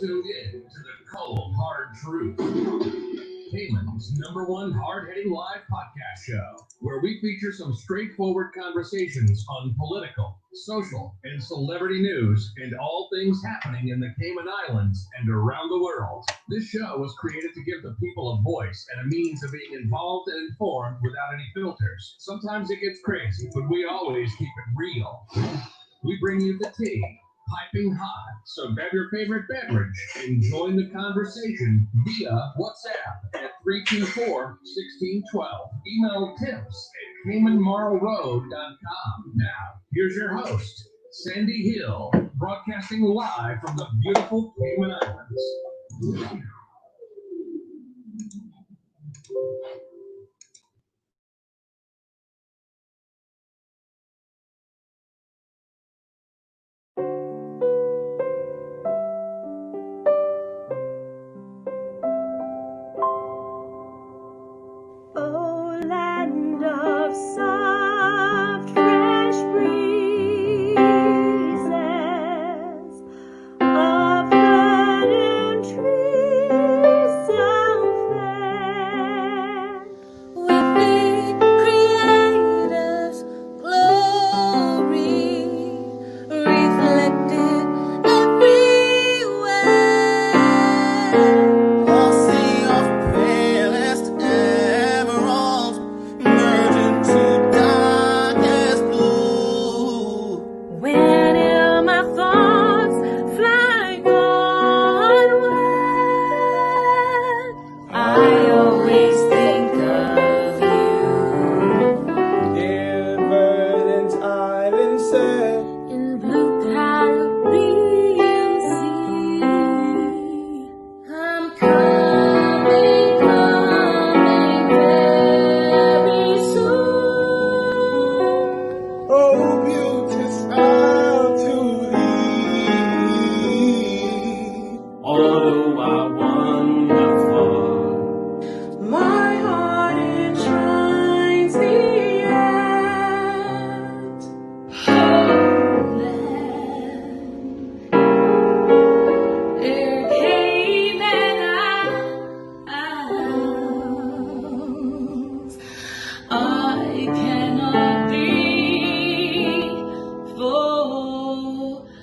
tuned in to the cold, hard truth. Cayman's #1 hard-hitting live podcast show, where we feature some straightforward conversations on political, social, and celebrity news and all things happening in the Cayman Islands and around the world. This show was created to give the people a voice and a means of being involved and informed without any filters. Sometimes it gets crazy, but we always keep it real. We bring you the tea, piping hot. So grab your favorite beverage and join the conversation via WhatsApp at 324-1612. Email tips at CaymanMarlRoad.com. Now, here's your host, Sandy Hill, broadcasting live from the beautiful Cayman Islands. Oh, land of soft, fresh breezes, of verdant trees so fair, with the Creator's glory reflected everywhere. Glossy of palest emerald, merged into darkest blue. When in my thoughts flying onward, I always think of you. In verdant island set, In blue Caribbean sea, I'm coming very soon. oh beauty smile to thee. Although I wander far, My heart enshrines thee yet. There Cayman Isles, I cannot be forget.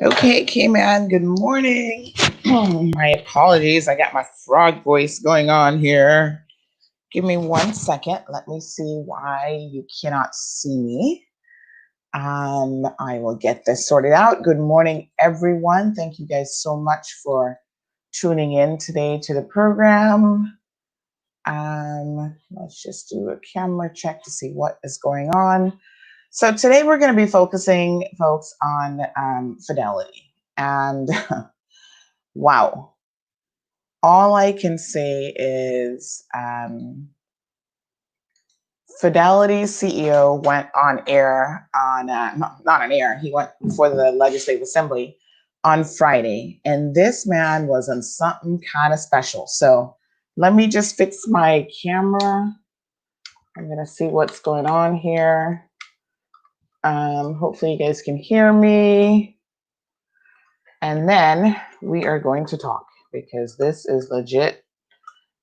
Okay, Cayman, good morning. My apologies, I got my frog voice going on here. Give me 1 second. Let me see why you cannot see me. I will get this sorted out. Good morning, everyone. Thank you guys so much for tuning in today to the program. Let's just do a camera check to see what is going on. So today we're going to be focusing, folks, on Fidelity. And wow, all I can say is Fidelity CEO went on air on, not on air, he went before the Legislative Assembly on Friday. And this man was on something kind of special. So let me just fix my camera. I'm going to see what's going on here. Hopefully you guys can hear me. And then we are going to talk because this is legit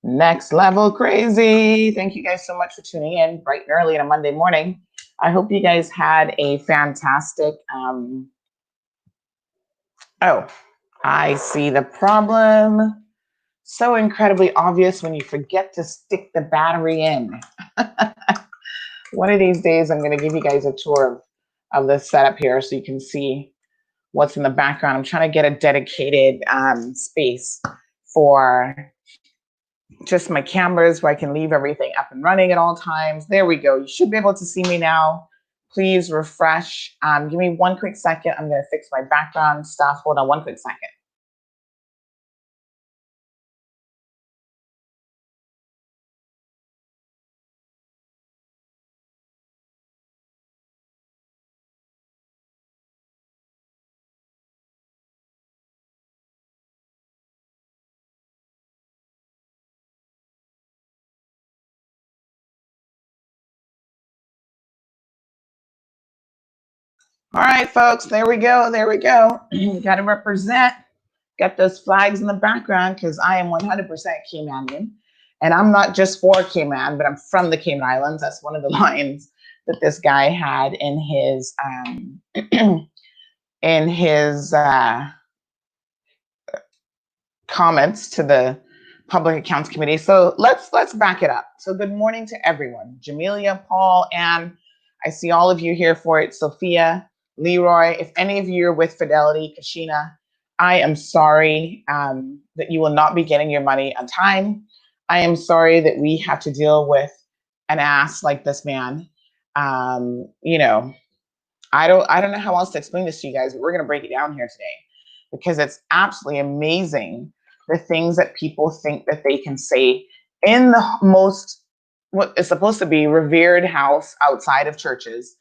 next level crazy. Thank you guys so much for tuning in bright and early on a Monday morning. I hope you guys had a fantastic, oh, I see the problem. So incredibly obvious when you forget to stick the battery in. One of these days, I'm going to give you guys a tour of this setup here so you can see what's in the background. I'm trying to get a dedicated space for just my cameras where I can leave everything up and running at all times. There we go. You should be able to see me now. Please refresh. Give me 1 quick second. I'm going to fix my background stuff. Hold on 1 quick second. All right, folks, there we go. There we go. Got to represent. Got those flags in the background because I am 100% Caymanian. And I'm not just for Cayman, but I'm from the Cayman Islands. That's one of the lines that this guy had in his in his comments to the Public Accounts Committee. So let's back it up. So good morning to everyone. Jamelia, Paul, Anne, I see all of you here for it. Sophia, Leroy, if any of you are with Fidelity, Kashina, I am sorry that you will not be getting your money on time. I am sorry that we have to deal with an ass like this man. You know, I don't know how else to explain this to you guys, but we're going to break it down here today because it's absolutely amazing the things that people think that they can say in the most, what is supposed to be revered house outside of churches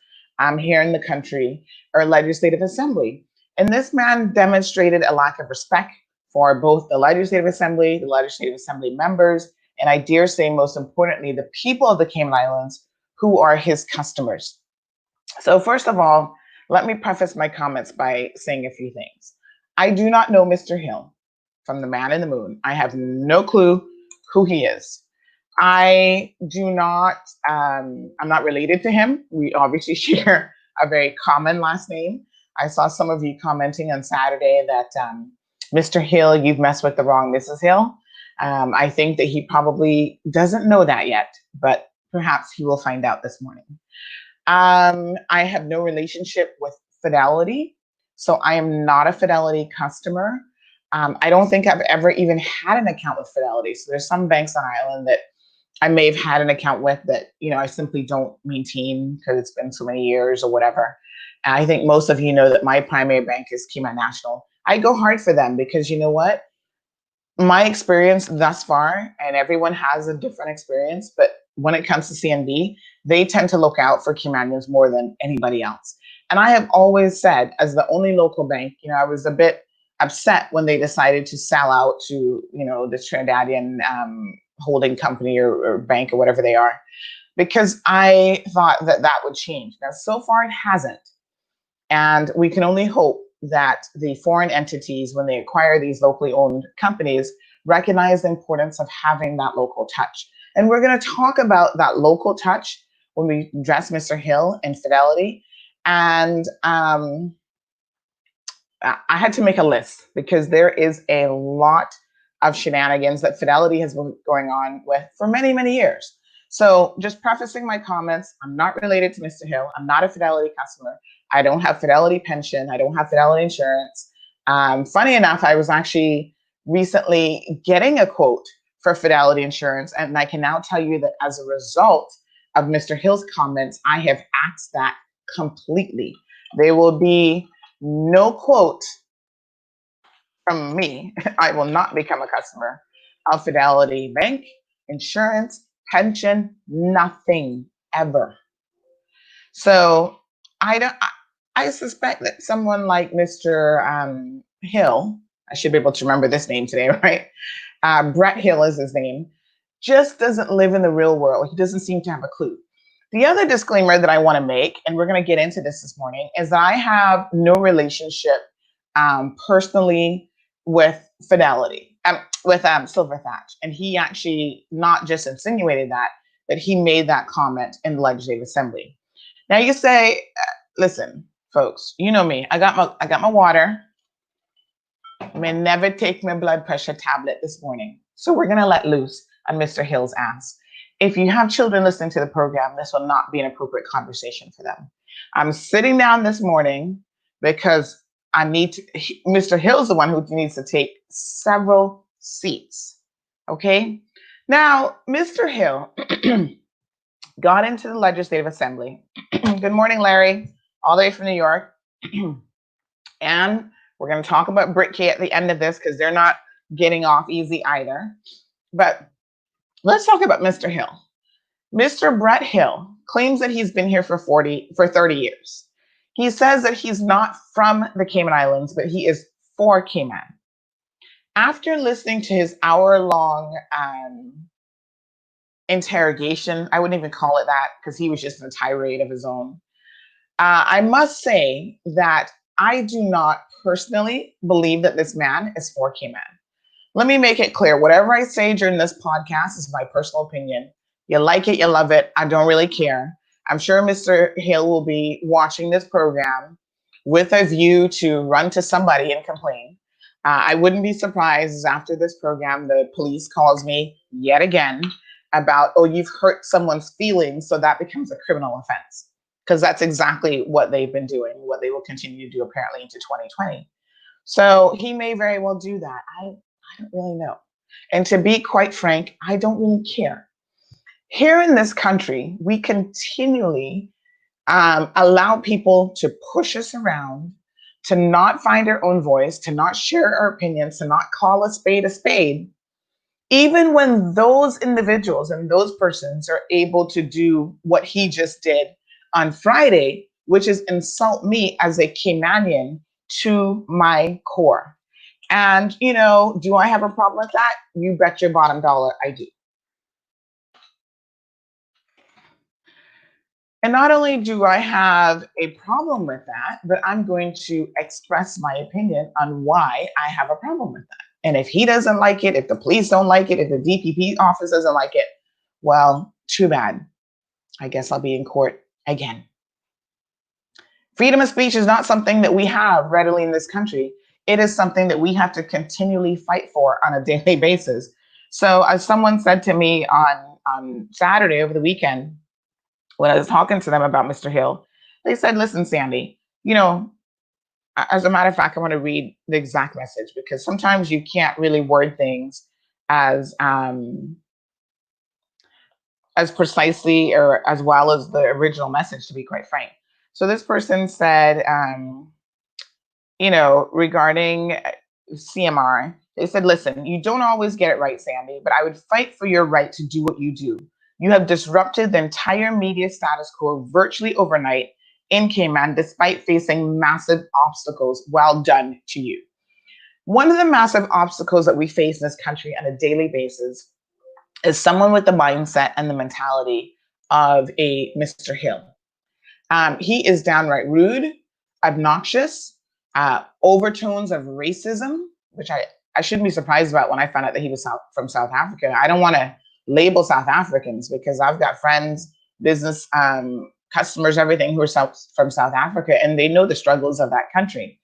here in the country or legislative assembly. And this man demonstrated a lack of respect for both the legislative assembly members, and I dare say most importantly, the people of the Cayman Islands who are his customers. So first of all, let me preface my comments by saying a few things. I do not know Mr. Hill from the Man in the Moon. I have no clue who he is. I do not, I'm not related to him. We obviously share a very common last name. I saw some of you commenting on Saturday that Mr. Hill, you've messed with the wrong Mrs. Hill. I think that he probably doesn't know that yet, but perhaps he will find out this morning. I have no relationship with Fidelity, so I am not a Fidelity customer. I don't think I've ever even had an account with Fidelity. So there's some banks on Island that I may have had an account with that, you know, I simply don't maintain because it's been so many years or whatever. And I think most of you know that my primary bank is Cayman National. I go hard for them because you know what? My experience thus far, and everyone has a different experience, but when it comes to CNB, they tend to look out for Caymanians more than anybody else. And I have always said, as the only local bank, you know, I was a bit upset when they decided to sell out to, you know, the Trinidadian holding company or bank or whatever they are, because I thought that that would change. Now, so far it hasn't. And we can only hope that the foreign entities, when they acquire these locally owned companies, recognize the importance of having that local touch. And we're going to talk about that local touch when we address Mr. Hill and Fidelity. And I had to make a list because there is a lot of shenanigans that Fidelity has been going on with for many, many years. So just prefacing my comments, I'm not related to Mr. Hill. I'm not a Fidelity customer. I don't have Fidelity pension. I don't have Fidelity insurance. Funny enough, I was actually recently getting a quote for Fidelity insurance. And I can now tell you that as a result of Mr. Hill's comments, I have axed that completely. There will be no quote from me. I will not become a customer of Fidelity Bank, insurance, pension, nothing ever. So I suspect that someone like Mr. Hill, I should be able to remember this name today, right? Brett Hill is his name, just doesn't live in the real world. He doesn't seem to have a clue. The other disclaimer that I want to make, and we're going to get into this morning, is that I have no relationship personally with Fidelity, with Silver Thatch. And he actually not just insinuated that, but he made that comment in the Legislative Assembly. Now you say, listen, folks, you know me. I got my water. I may never take my blood pressure tablet this morning. So we're going to let loose on Mr. Hill's ass. If you have children listening to the program, this will not be an appropriate conversation for them. I'm sitting down this morning because I need to, Mr. Hill's the one who needs to take several seats. Okay. Now, Mr. Hill got into the Legislative Assembly. Good morning, Larry, all the way from New York. And we're going to talk about BritK at the end of this because they're not getting off easy either. But let's talk about Mr. Hill. Mr. Brett Hill claims that he's been here for 30 years. He says that he's not from the Cayman Islands, but he is for Cayman. After listening to his hour-long interrogation, I wouldn't even call it that because he was just in a tirade of his own. I must say that I do not personally believe that this man is for Cayman. Let me make it clear. Whatever I say during this podcast is my personal opinion. You like it, you love it. I don't really care. I'm sure Mr. Hill will be watching this program with a view to run to somebody and complain. I wouldn't be surprised after this program, the police calls me yet again about, oh, you've hurt someone's feelings, so that becomes a criminal offense. Because that's exactly what they've been doing, what they will continue to do apparently into 2020. So he may very well do that. I don't really know. And to be quite frank, I don't really care. Here in this country, we continually allow people to push us around, to not find our own voice, to not share our opinions, to not call a spade, even when those individuals and those persons are able to do what he just did on Friday, which is insult me as a Caymanian to my core. And, you know, do I have a problem with that? You bet your bottom dollar I do. And not only do I have a problem with that, but I'm going to express my opinion on why I have a problem with that. And if he doesn't like it, if the police don't like it, if the DPP office doesn't like it, well, too bad. I guess I'll be in court again. Freedom of speech is not something that we have readily in this country. It is something that we have to continually fight for on a daily basis. So as someone said to me on Saturday over the weekend, when I was talking to them about Mr. Hill, they said, listen, Sandy, you know, as a matter of fact, I want to read the exact message because sometimes you can't really word things as precisely or as well as the original message, to be quite frank. So this person said, you know, regarding CMR, they said, listen, you don't always get it right, Sandy, but I would fight for your right to do what you do. You have disrupted the entire media status quo virtually overnight in Cayman, despite facing massive obstacles. Well done to you. One of the massive obstacles that we face in this country on a daily basis is someone with the mindset and the mentality of a Mr. Hill. He is downright rude, obnoxious, overtones of racism, which I shouldn't be surprised about when I found out that he was from South Africa. I don't want to label South Africans because I've got friends, business customers, everything who are from South Africa, and they know the struggles of that country.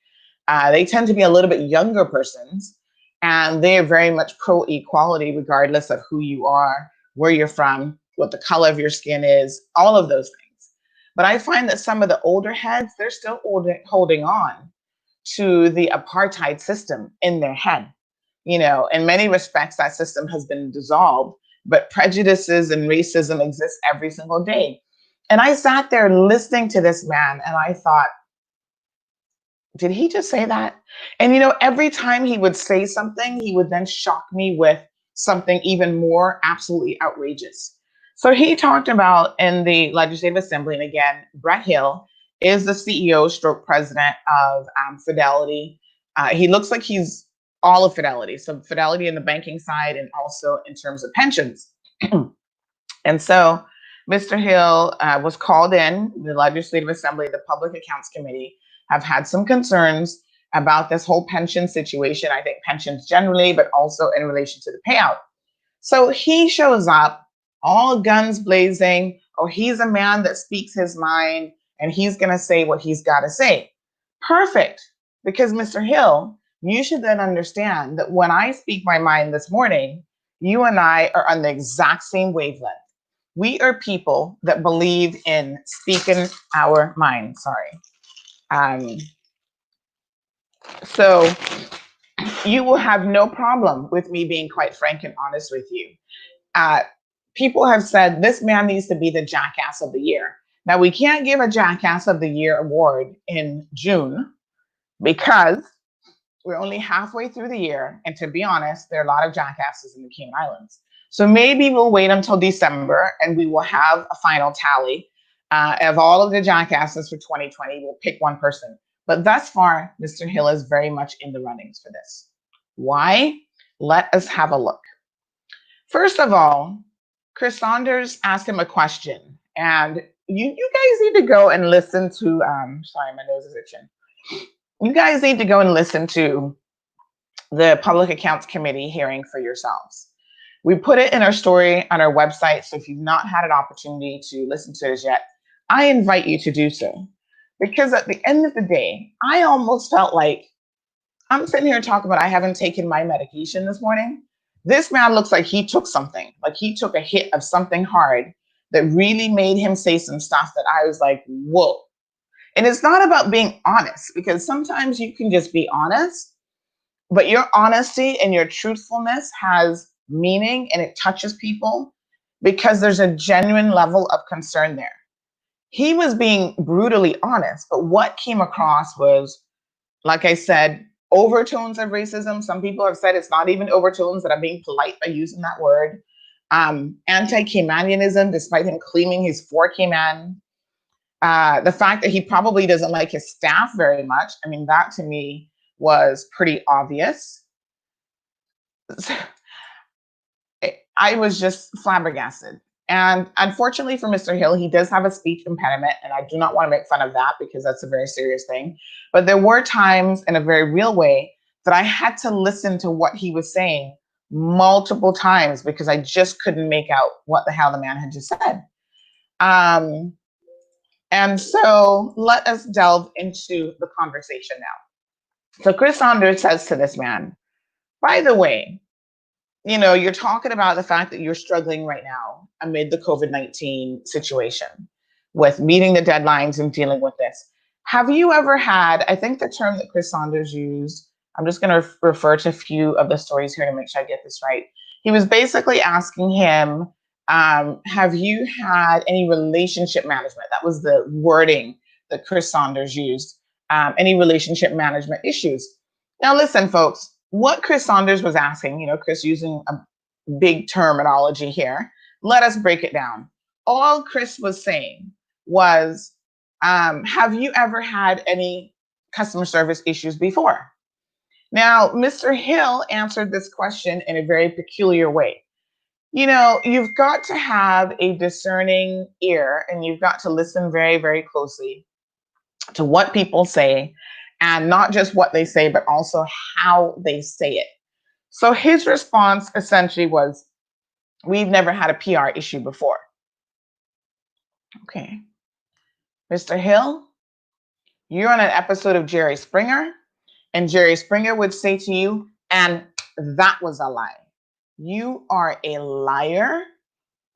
They tend to be a little bit younger persons, and they are very much pro-equality regardless of who you are, where you're from, what the color of your skin is, all of those things. But I find that some of the older heads, they're still holding on to the apartheid system in their head. You know, in many respects, that system has been dissolved, but prejudices and racism exist every single day. And I sat there listening to this man and I thought, did he just say that? And, you know, every time he would say something, he would then shock me with something even more absolutely outrageous. So he talked about in the Legislative Assembly, and again, Brett Hill is the CEO stroke president of Fidelity. He looks like he's all of Fidelity. So Fidelity in the banking side and also in terms of pensions. And so Mr. Hill was called in, the Legislative Assembly, the Public Accounts Committee, have had some concerns about this whole pension situation. I think pensions generally, but also in relation to the payout. So he shows up, all guns blazing. Oh, he's a man that speaks his mind and he's going to say what he's got to say. Perfect. Because Mr. Hill, you should then understand that when I speak my mind this morning, you and I are on the exact same wavelength. We are people that believe in speaking our mind. Sorry. So you will have no problem with me being quite frank and honest with you. People have said this man needs to be the jackass of the year. Now, we can't give a jackass of the year award in June because we're only halfway through the year. And to be honest, there are a lot of jackasses in the Cayman Islands. So maybe we'll wait until December and we will have a final tally of all of the jackasses for 2020. We'll pick one person. But thus far, Mr. Hill is very much in the runnings for this. Why? Let us have a look. First of all, Chris Saunders asked him a question, and you guys need to go and listen to, sorry, my nose is itching. You guys need to go and listen to the Public Accounts Committee hearing for yourselves. We put it in our story on our website, so if you've not had an opportunity to listen to it yet, I invite you to do so. Because at the end of the day, I almost felt like I'm sitting here talking about I haven't taken my medication this morning. This man looks like he took something, like he took a hit of something hard that really made him say some stuff that I was like, whoa. And it's not about being honest, because sometimes you can just be honest, but your honesty and your truthfulness has meaning and it touches people because there's a genuine level of concern there. He was being brutally honest, but what came across was, like I said, overtones of racism. Some people have said it's not even overtones, that I'm being polite by using that word. Anti-Caymanianism, despite him claiming he's for Cayman. The fact that he probably doesn't like his staff very much. I mean, that to me was pretty obvious. I was just flabbergasted. And unfortunately for Mr. Hill, he does have a speech impediment, and I do not want to make fun of that because that's a very serious thing. But there were times in a very real way that I had to listen to what he was saying multiple times because I just couldn't make out what the hell the man had just said. And so let us delve into the conversation now. So Chris Saunders says to this man, by the way, you know, you're talking about the fact that you're struggling right now amid the COVID-19 situation with meeting the deadlines and dealing with this. Have you ever had, I think the term that Chris Saunders used, I'm just going to refer to a few of the stories here to make sure I get this right. He was basically asking him, have you had any relationship management? That was the wording that Chris Saunders used. Any relationship management issues? Now, listen, folks. What Chris Saunders was asking, you know, Chris using a big terminology here, let us break it down. All Chris was saying was, have you ever had any customer service issues before? Now, Mr. Hill answered this question in a very peculiar way. You know, you've got to have a discerning ear and you've got to listen very, very closely to what people say. And not just what they say, but also how they say it. So his response essentially was, we've never had a PR issue before. Okay. Mr. Hill, you're on an episode of Jerry Springer, and Jerry Springer would say to you, and that was a lie. You are a liar,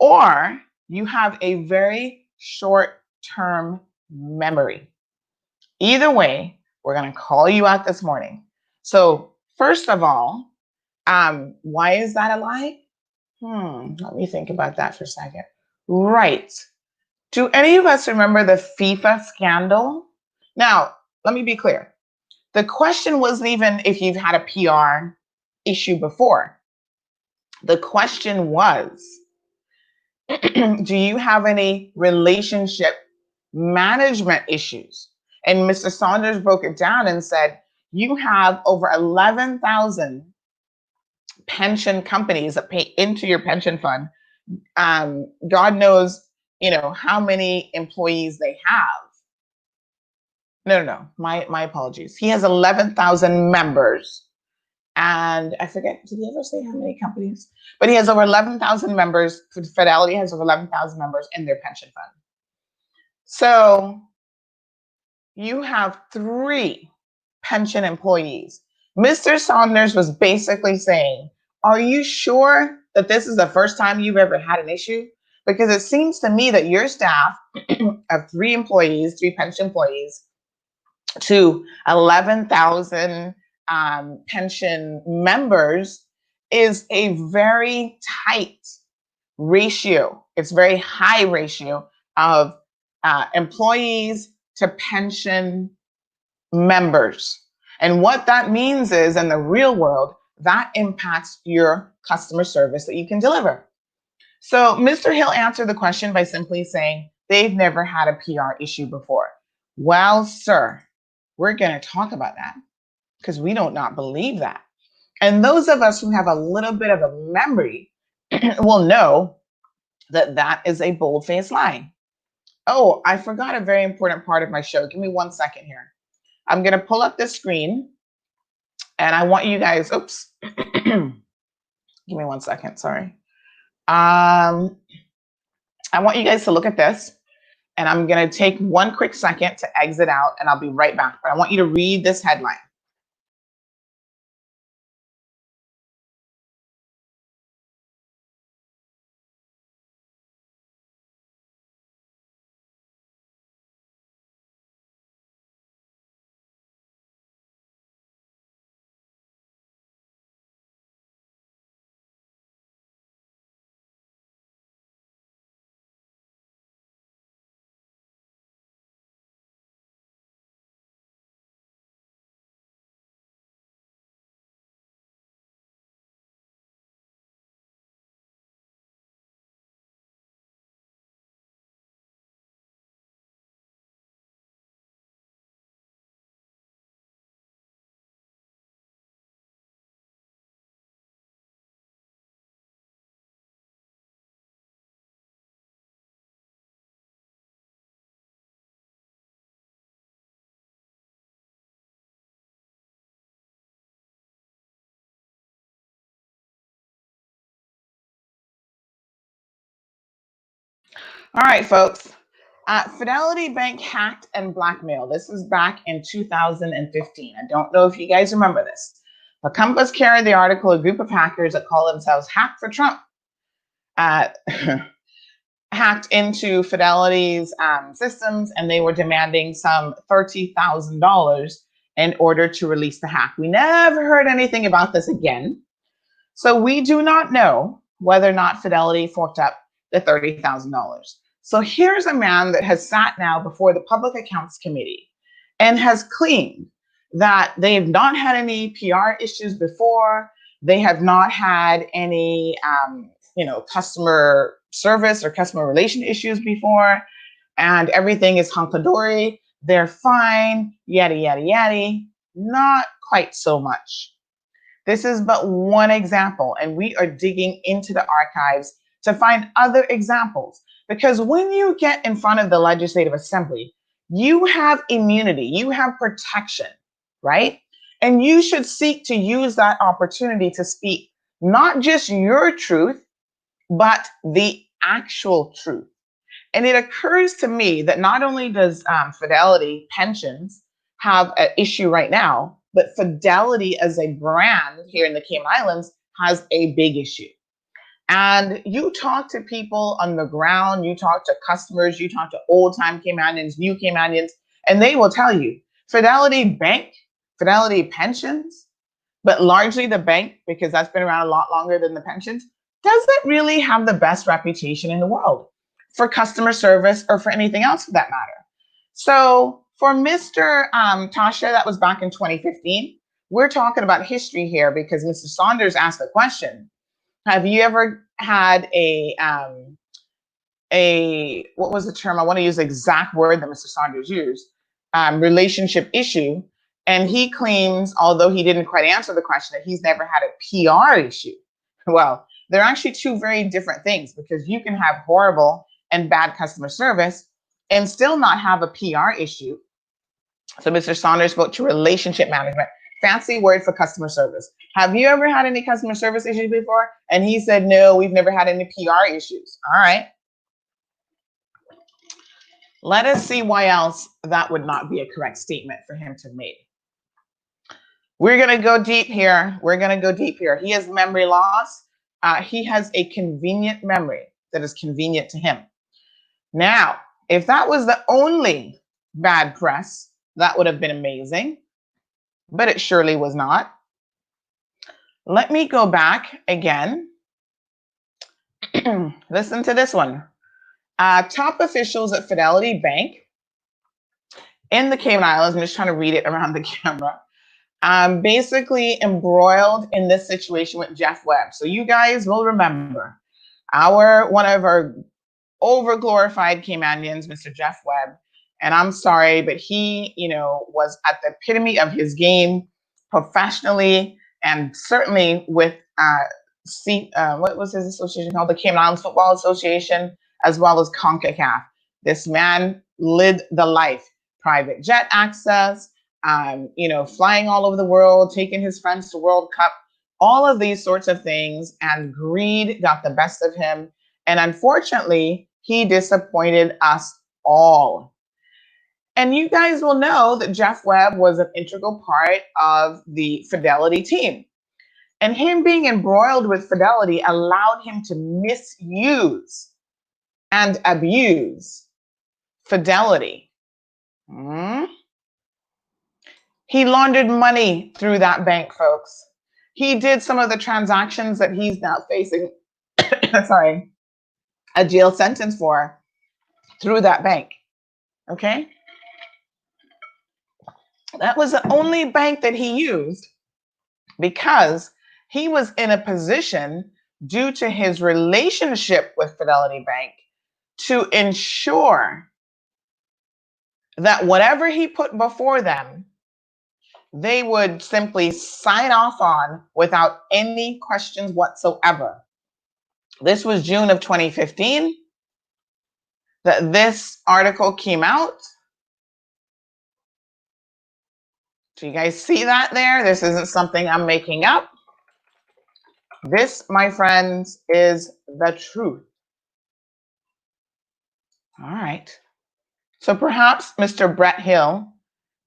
or you have a very short-term memory. Either way, we're going to call you out this morning. So first of all, why is that a lie? Let me think about that for a second. Right. Do any of us remember the FIFA scandal? Now, let me be clear. The question wasn't even if you've had a PR issue before. The question was, do you have any relationship management issues? And Mr. Saunders broke it down and said, you have over 11,000 pension companies that pay into your pension fund. God knows, you know, how many employees they have. No, my apologies. He has 11,000 members. And I forget, did he ever say how many companies? But he has over 11,000 members. Fidelity has over 11,000 members in their pension fund. So you have 3 pension employees. Mr. Saunders was basically saying, are you sure that this is the first time you've ever had an issue? Because it seems to me that your staff of 3 employees, 3 pension employees, to 11,000 pension members is a very tight ratio. It's very high ratio of employees to pension members. And what that means is, in the real world, that impacts your customer service that you can deliver. So Mr. Hill answered the question by simply saying they've never had a PR issue before. Well, sir, we're going to talk about that because we don't not believe that. And those of us who have a little bit of a memory will know that that is a bold-faced lie. Oh, I forgot a very important part of my show. Give me 1 second here. I'm going to pull up the screen and I want you guys, oops. Give me 1 second, sorry. I want you guys to look at this, and I'm going to take 1 quick second to exit out, and I'll be right back. But I want you to read this headline. All right, folks. Fidelity Bank hacked and blackmailed. This was back in 2015. I don't know if you guys remember this. But Compass carried the article, a group of hackers that call themselves Hack for Trump hacked into Fidelity's systems, and they were demanding some $30,000 in order to release the hack. We never heard anything about this again. So we do not know whether or not Fidelity forked up the $30,000. So here's a man that has sat now before the Public Accounts Committee and has claimed that they have not had any PR issues before. They have not had any, customer service or customer relation issues before, and everything is hunky-dory. They're fine, yada, yada, yada. Not quite so much. This is but one example, and we are digging into the archives to find other examples. Because when you get in front of the Legislative Assembly, you have immunity, you have protection, right? And you should seek to use that opportunity to speak not just your truth, but the actual truth. And it occurs to me that not only does Fidelity Pensions have an issue right now, but Fidelity as a brand here in the Cayman Islands has a big issue. And you talk to people on the ground, you talk to customers, you talk to old-time Caymanians, new Caymanians, and they will tell you, Fidelity Bank, Fidelity Pensions, but largely the bank, because that's been around a lot longer than the pensions, doesn't really have the best reputation in the world for customer service or for anything else for that matter. So for Mr. Tasha, that was back in 2015. We're talking about history here because Mr. Saunders asked the question, have you ever had what was the term? I want to use the exact word that Mr. Saunders used, relationship issue. And he claims, although he didn't quite answer the question, that he's never had a PR issue. Well, they're actually two very different things, because you can have horrible and bad customer service and still not have a PR issue. So Mr. Saunders spoke to relationship management, fancy word for customer service. Have you ever had any customer service issues before? And he said, no, we've never had any PR issues. All right. Let us see why else that would not be a correct statement for him to make. We're going to go deep here. He has memory loss. He has a convenient memory that is convenient to him. Now, if that was the only bad press, that would have been amazing, but it surely was not. Let me go back again. Listen to this one. Top officials at Fidelity Bank in the Cayman Islands, I'm just trying to read it around the camera, basically embroiled in this situation with Jeff Webb. So you guys will remember one of our over-glorified Caymanians, Mr. Jeff Webb, and I'm sorry, but he, was at the epitome of his game professionally, and certainly with what was his association called? The Cayman Islands Football Association, as well as CONCACAF. This man lived the life, private jet access, flying all over the world, taking his friends to World Cup, all of these sorts of things, and greed got the best of him. And unfortunately, he disappointed us all. And you guys will know that Jeff Webb was an integral part of the Fidelity team. And him being embroiled with Fidelity allowed him to misuse and abuse Fidelity. He laundered money through that bank, folks. He did some of the transactions that he's now facing, a jail sentence for through that bank. Okay? That was the only bank that he used because he was in a position, due to his relationship with Fidelity Bank, to ensure that whatever he put before them, they would simply sign off on without any questions whatsoever. This was June of 2015 that this article came out. Do you guys see that there? This isn't something I'm making up. This, my friends, is the truth. All right. So perhaps Mr. Brett Hill,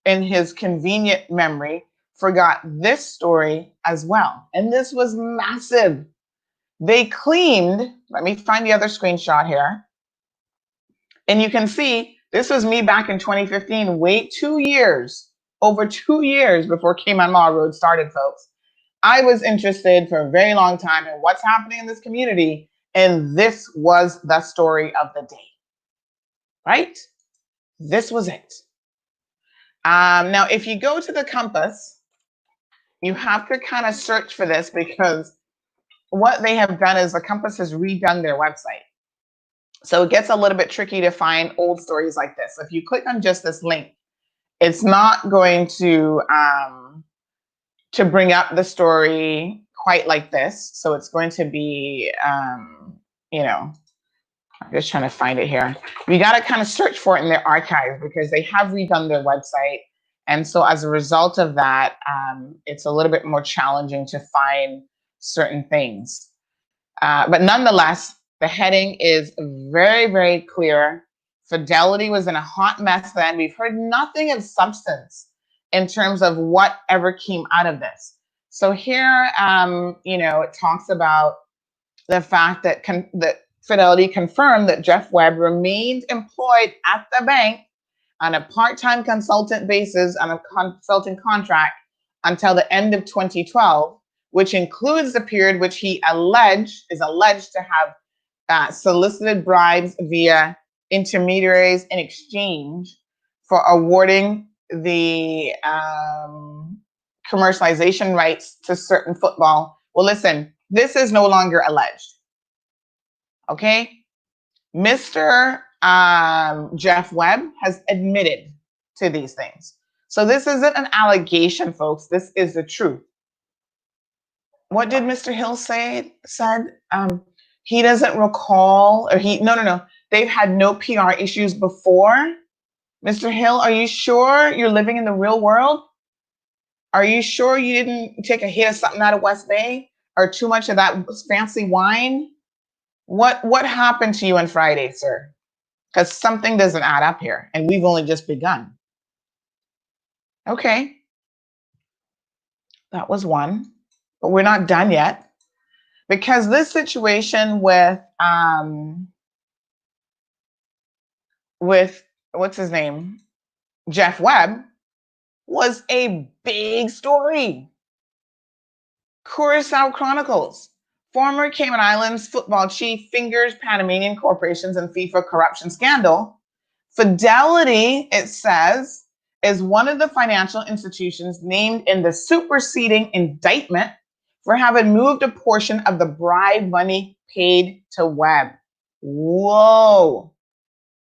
in his convenient memory, forgot this story as well. And this was massive. They claimed, let me find the other screenshot here. And you can see, this was me back in 2015, over 2 years before Cayman Marl Road started, folks. I was interested for a very long time in what's happening in this community. And this was the story of the day, right? This was it. Now, if you go to the Compass, you have to kind of search for this, because what they have done is the Compass has redone their website. So it gets a little bit tricky to find old stories like this. If you click on just this link, it's not going to bring up the story quite like this. So it's going to be, I'm just trying to find it here. You got to kind of search for it in their archives, because they have redone their website. And so as a result of that, it's a little bit more challenging to find certain things. But nonetheless, the heading is very, very clear. Fidelity was in a hot mess then. We've heard nothing of substance in terms of whatever came out of this. So here, it talks about the fact that that Fidelity confirmed that Jeff Webb remained employed at the bank on a part-time consultant basis on a consulting contract until the end of 2012, which includes the period which he is alleged to have solicited bribes via intermediaries in exchange for awarding the commercialization rights to certain football. Well, listen, this is no longer alleged. Okay? Mr. Jeff Webb has admitted to these things. So this isn't an allegation, folks. This is the truth. What did Mr. Hill said? He doesn't recall, or no. They've had no PR issues before. Mr. Hill, are you sure you're living in the real world? Are you sure you didn't take a hit of something out of West Bay, or too much of that fancy wine? What happened to you on Friday, sir? Because something doesn't add up here, and we've only just begun. Okay. That was one, but we're not done yet, because this situation with what's his name, Jeff Webb, was a big story. Curacao Chronicles. Former Cayman Islands football chief fingers Panamanian corporations and FIFA corruption scandal. Fidelity, it says, is one of the financial institutions named in the superseding indictment for having moved a portion of the bribe money paid to Webb. Whoa.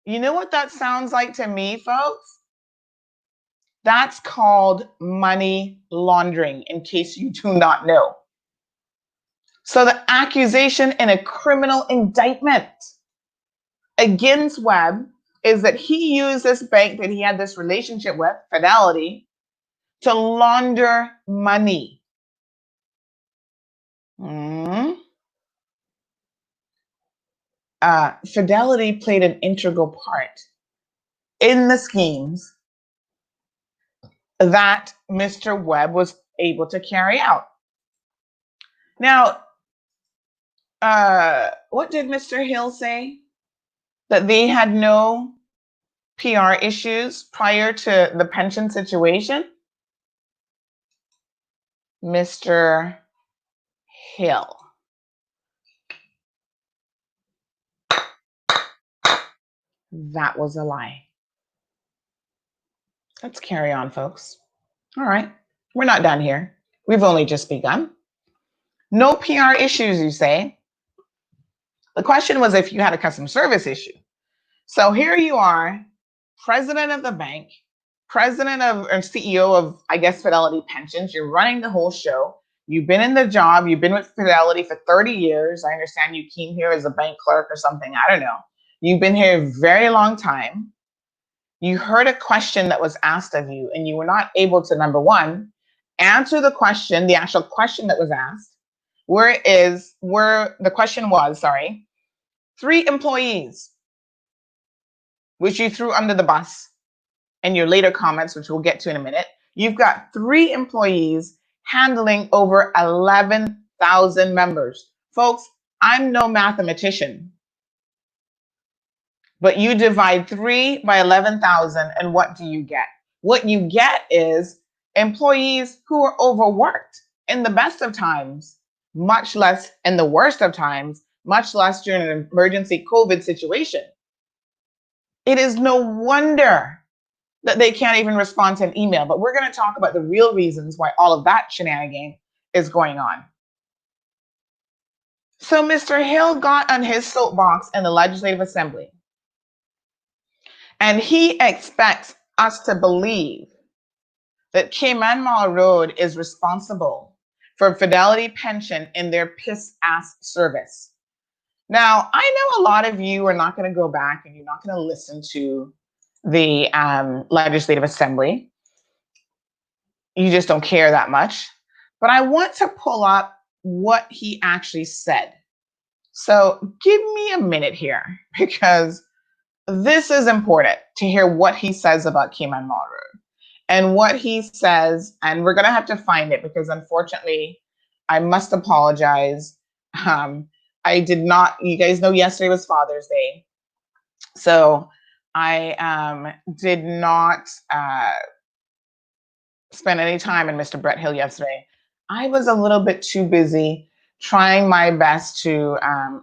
You know what that sounds like to me, folks? That's called money laundering, in case you do not know. So the accusation in a criminal indictment against Webb is that he used this bank that he had this relationship with, Fidelity, to launder money. Fidelity played an integral part in the schemes that Mr. Webb was able to carry out. Now, what did Mr. Hill say? That they had no PR issues prior to the pension situation? Mr. Hill. That was a lie. Let's carry on, folks. All right, we're not done here. We've only just begun. No PR issues, you say? The question was if you had a customer service issue. So here you are, president of the bank, president of or CEO of, I guess, Fidelity Pensions. You're running the whole show. You've been in the job. You've been with Fidelity for 30 years. I understand you came here as a bank clerk or something. I don't know. You've been here a very long time. You heard a question that was asked of you, and you were not able to, number one, answer the question, the actual question that was asked. The question was, 3 employees, which you threw under the bus in your later comments, which we'll get to in a minute. You've got 3 employees handling over 11,000 members. Folks, I'm no mathematician, but you divide 3 by 11,000, and what do you get? What you get is employees who are overworked in the best of times, much less in the worst of times, much less during an emergency COVID situation. It is no wonder that they can't even respond to an email, but we're going to talk about the real reasons why all of that shenanigan is going on. So Mr. Hill got on his soapbox in the Legislative Assembly, and he expects us to believe that Cayman Marl Road is responsible for Fidelity Pension in their piss-ass service. Now, I know a lot of you are not going to go back and you're not going to listen to the Legislative Assembly. You just don't care that much. But I want to pull up what he actually said. So give me a minute here, because this is important to hear what he says about Cayman Marl Road and what he says. And we're going to have to find it because, unfortunately, I must apologize. I did not, you guys know yesterday was Father's Day. So I did not spend any time in Mr. Brett Hill yesterday. I was a little bit too busy trying my best to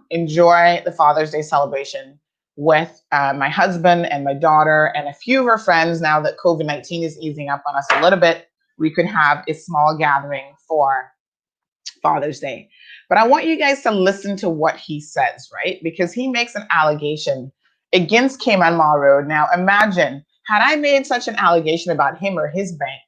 enjoy the Father's Day celebration with my husband and my daughter and a few of our friends. Now that COVID-19 is easing up on us a little bit, we could have a small gathering for Father's Day. But I want you guys to listen to what he says, right? Because he makes an allegation against Cayman Marl Road. Now, imagine, had I made such an allegation about him or his bank,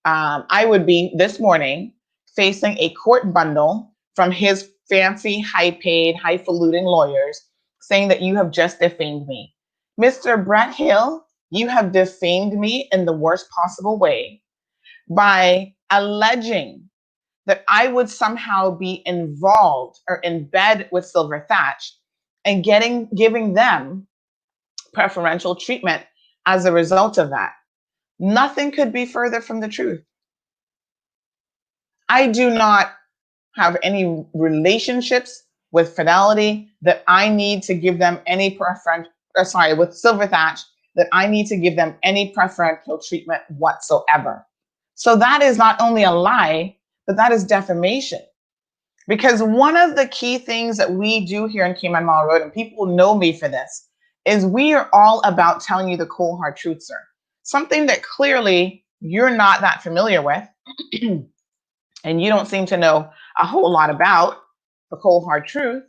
I would be this morning facing a court bundle from his fancy, high-paid, highfalutin lawyers saying that you have just defamed me. Mr. Brett Hill, you have defamed me in the worst possible way by alleging that I would somehow be involved or in bed with Silver Thatch and giving them preferential treatment as a result of that. Nothing could be further from the truth. I do not have any relationships with Fidelity that I need to give them any with Silver Thatch, that I need to give them any preferential treatment whatsoever. So that is not only a lie, but that is defamation. Because one of the key things that we do here in Cayman Marl Road, and people know me for this, is we are all about telling you the cold hard truth, sir. Something that clearly you're not that familiar with, and you don't seem to know a whole lot about the cold hard truth.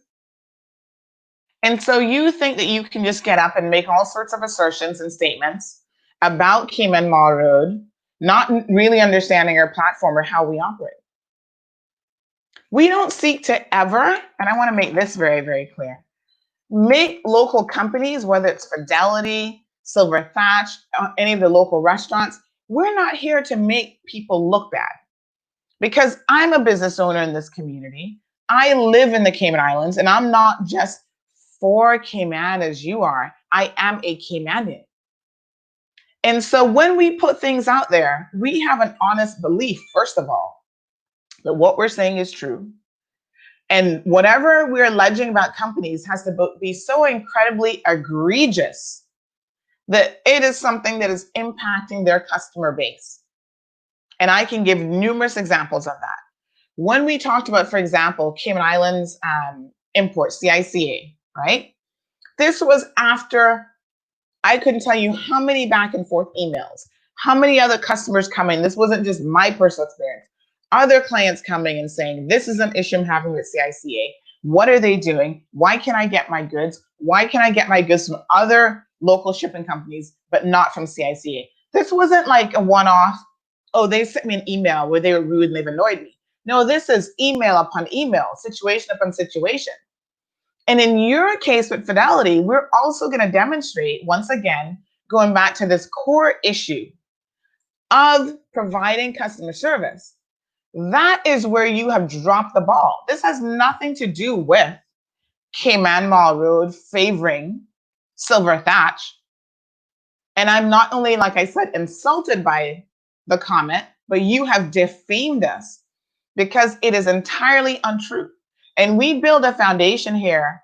And so you think that you can just get up and make all sorts of assertions and statements about Cayman Marl Road, not really understanding our platform or how we operate. We don't seek to ever, and I want to make this very, very clear, make local companies, whether it's Fidelity, Silver Thatch, any of the local restaurants, we're not here to make people look bad. Because I'm a business owner in this community. I live in the Cayman Islands, and I'm not just for Cayman as you are. I am a Caymanian. And so when we put things out there, we have an honest belief, first of all, that what we're saying is true. And whatever we're alleging about companies has to be so incredibly egregious that it is something that is impacting their customer base. And I can give numerous examples of that. When we talked about, for example, Cayman Islands import, CICA, right? This was after I couldn't tell you how many back and forth emails, how many other customers coming. This wasn't just my personal experience. Other clients coming and saying, this is an issue I'm having with CICA. What are they doing? Why can't I get my goods? Why can't I get my goods from other local shipping companies, but not from CICA? This wasn't like a one-off, oh, they sent me an email where they were rude and they've annoyed me. No, this is email upon email, situation upon situation. And in your case with Fidelity, we're also going to demonstrate, once again, going back to this core issue of providing customer service. That is where you have dropped the ball. This has nothing to do with Cayman Marl Road favoring Silver Thatch. And I'm not only, like I said, insulted by the comment, but you have defamed us because it is entirely untrue. And we build a foundation here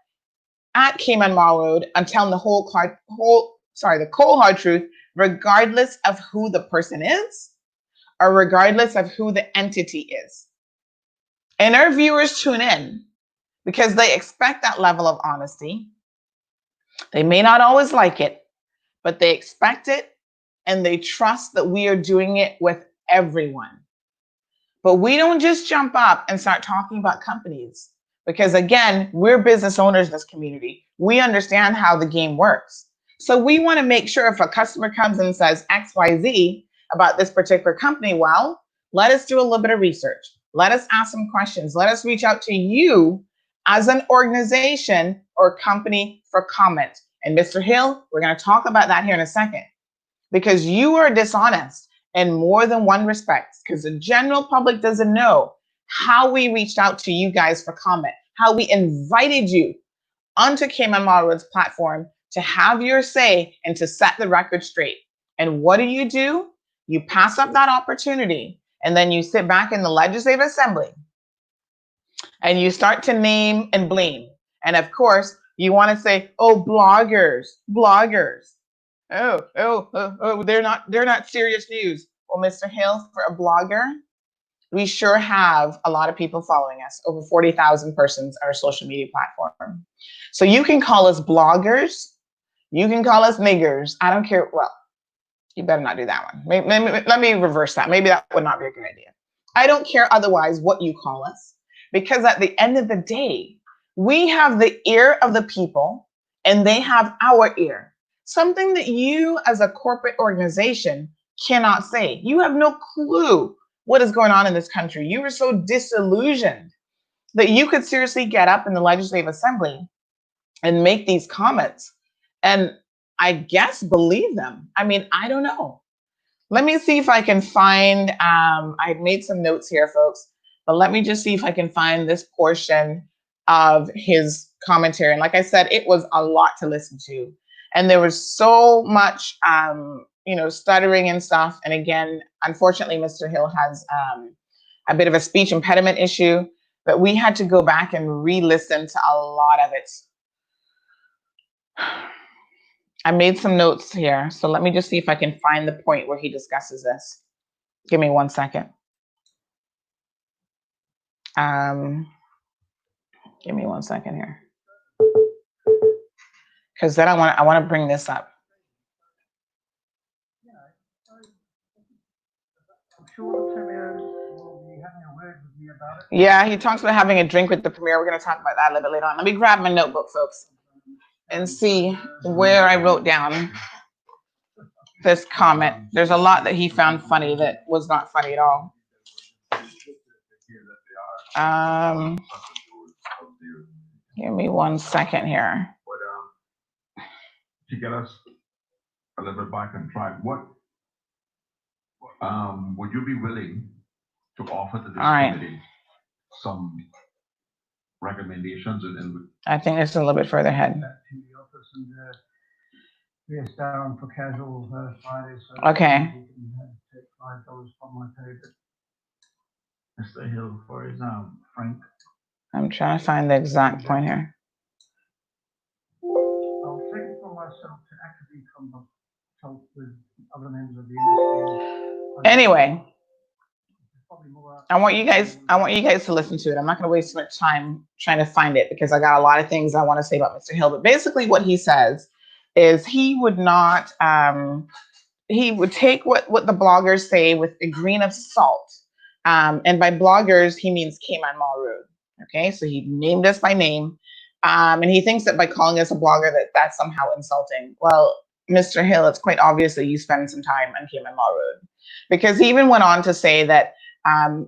at Cayman Marl Road and telling the the cold hard truth, regardless of who the person is or regardless of who the entity is. And our viewers tune in because they expect that level of honesty. They may not always like it, but they expect it and they trust that we are doing it with everyone. But we don't just jump up and start talking about companies because, again, we're business owners in this community. We understand how the game works. So we want to make sure if a customer comes and says XYZ about this particular company, well, let us do a little bit of research. Let us ask some questions. Let us reach out to you as an organization or company for comment. And Mr. Hill, we're going to talk about that here in a second because you are dishonest in more than one respect, because the general public doesn't know how we reached out to you guys for comment, how we invited you onto Cayman Marl Road's platform to have your say and to set the record straight. And what do? You pass up that opportunity, and then you sit back in the Legislative Assembly and you start to name and blame. And of course, you want to say, oh, bloggers. Oh, they're not serious news. Well, Mr. Hill, for a blogger, we sure have a lot of people following us, over 40,000 persons on our social media platform. So you can call us bloggers, you can call us niggers. I don't care. Well, you better not do that one. Let me reverse that. Maybe that would not be a good idea. I don't care otherwise what you call us, because at the end of the day, we have the ear of the people and they have our ear. Something that you as a corporate organization cannot say. You have no clue what is going on in this country. You are so disillusioned that you could seriously get up in the Legislative Assembly and make these comments and I guess believe them. I mean, I don't know. Let me see if I can find, I made some notes here, folks, but let me just see if I can find this portion of his commentary. And like I said, it was a lot to listen to. And there was so much, stuttering and stuff. And again, unfortunately, Mr. Hill has a bit of a speech impediment issue, but we had to go back and re-listen to a lot of it. I made some notes here. So let me just see if I can find the point where he discusses this. Give me 1 second. Give me 1 second here. Because then I want to bring this up. Yeah, he talks about having a drink with the premier. We're going to talk about that a little bit later on. Let me grab my notebook, folks, and see where I wrote down this comment. There's a lot that he found funny that was not funny at all. Give me 1 second here. to get us a little bit back on track, what would you be willing to offer to this committee some recommendations and I think it's a little bit further ahead. Back to the office and yes, down for casual Fridays. So Okay. we can take $5 from my pay. But Mr. Hill, for his Frank. I'm trying to find the exact point here. I'll take it for myself to actively consult with other members of the industry. Anyway, I want you guys to listen to it. I'm not going to waste too much time trying to find it because I got a lot of things I want to say about Mr. Hill. But basically what he says is he would not, he would take what the bloggers say with a grain of salt. And by bloggers, he means Cayman Marl Road. Okay, so he named us by name. And he thinks that by calling us a blogger, that's somehow insulting. Well, Mr. Hill, it's quite obvious that you spend some time on Cayman Marl Road, because he even went on to say that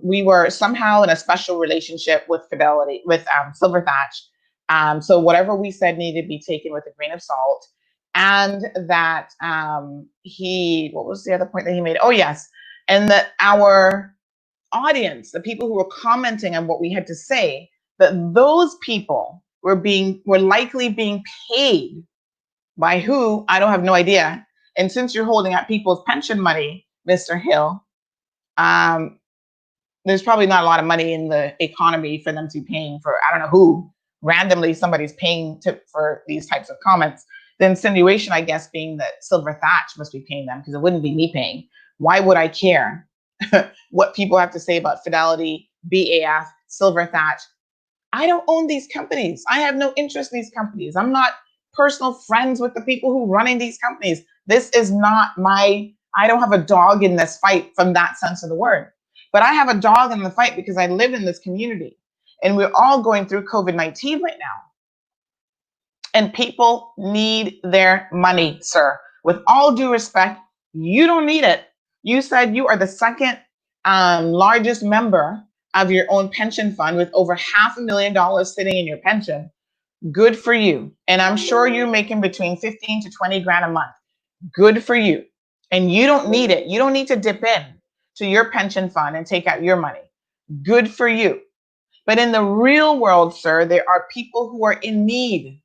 we were somehow in a special relationship with Fidelity, with Silver Thatch. So whatever we said needed to be taken with a grain of salt. And that what was the other point that he made? Oh, yes. And that our audience, the people who were commenting on what we had to say, that those people were likely being paid by who? I don't have no idea. And since you're holding up people's pension money, Mr. Hill, there's probably not a lot of money in the economy for them to be paying for, I don't know who, randomly somebody's paying for these types of comments. The insinuation, I guess, being that Silver Thatch must be paying them because it wouldn't be me paying. Why would I care what people have to say about Fidelity, BAF, Silver Thatch? I don't own these companies. I have no interest in these companies. I'm not personal friends with the people who are running these companies. This is not I don't have a dog in this fight from that sense of the word. But I have a dog in the fight because I live in this community. And we're all going through COVID-19 right now. And people need their money, sir. With all due respect, you don't need it. You said you are the second largest member of your own pension fund with over $500,000 sitting in your pension. Good for you. And I'm sure you're making between 15 to 20 grand a month. Good for you. And you don't need it. You don't need to dip in to your pension fund and take out your money. Good for you. But in the real world, sir, there are people who are in need.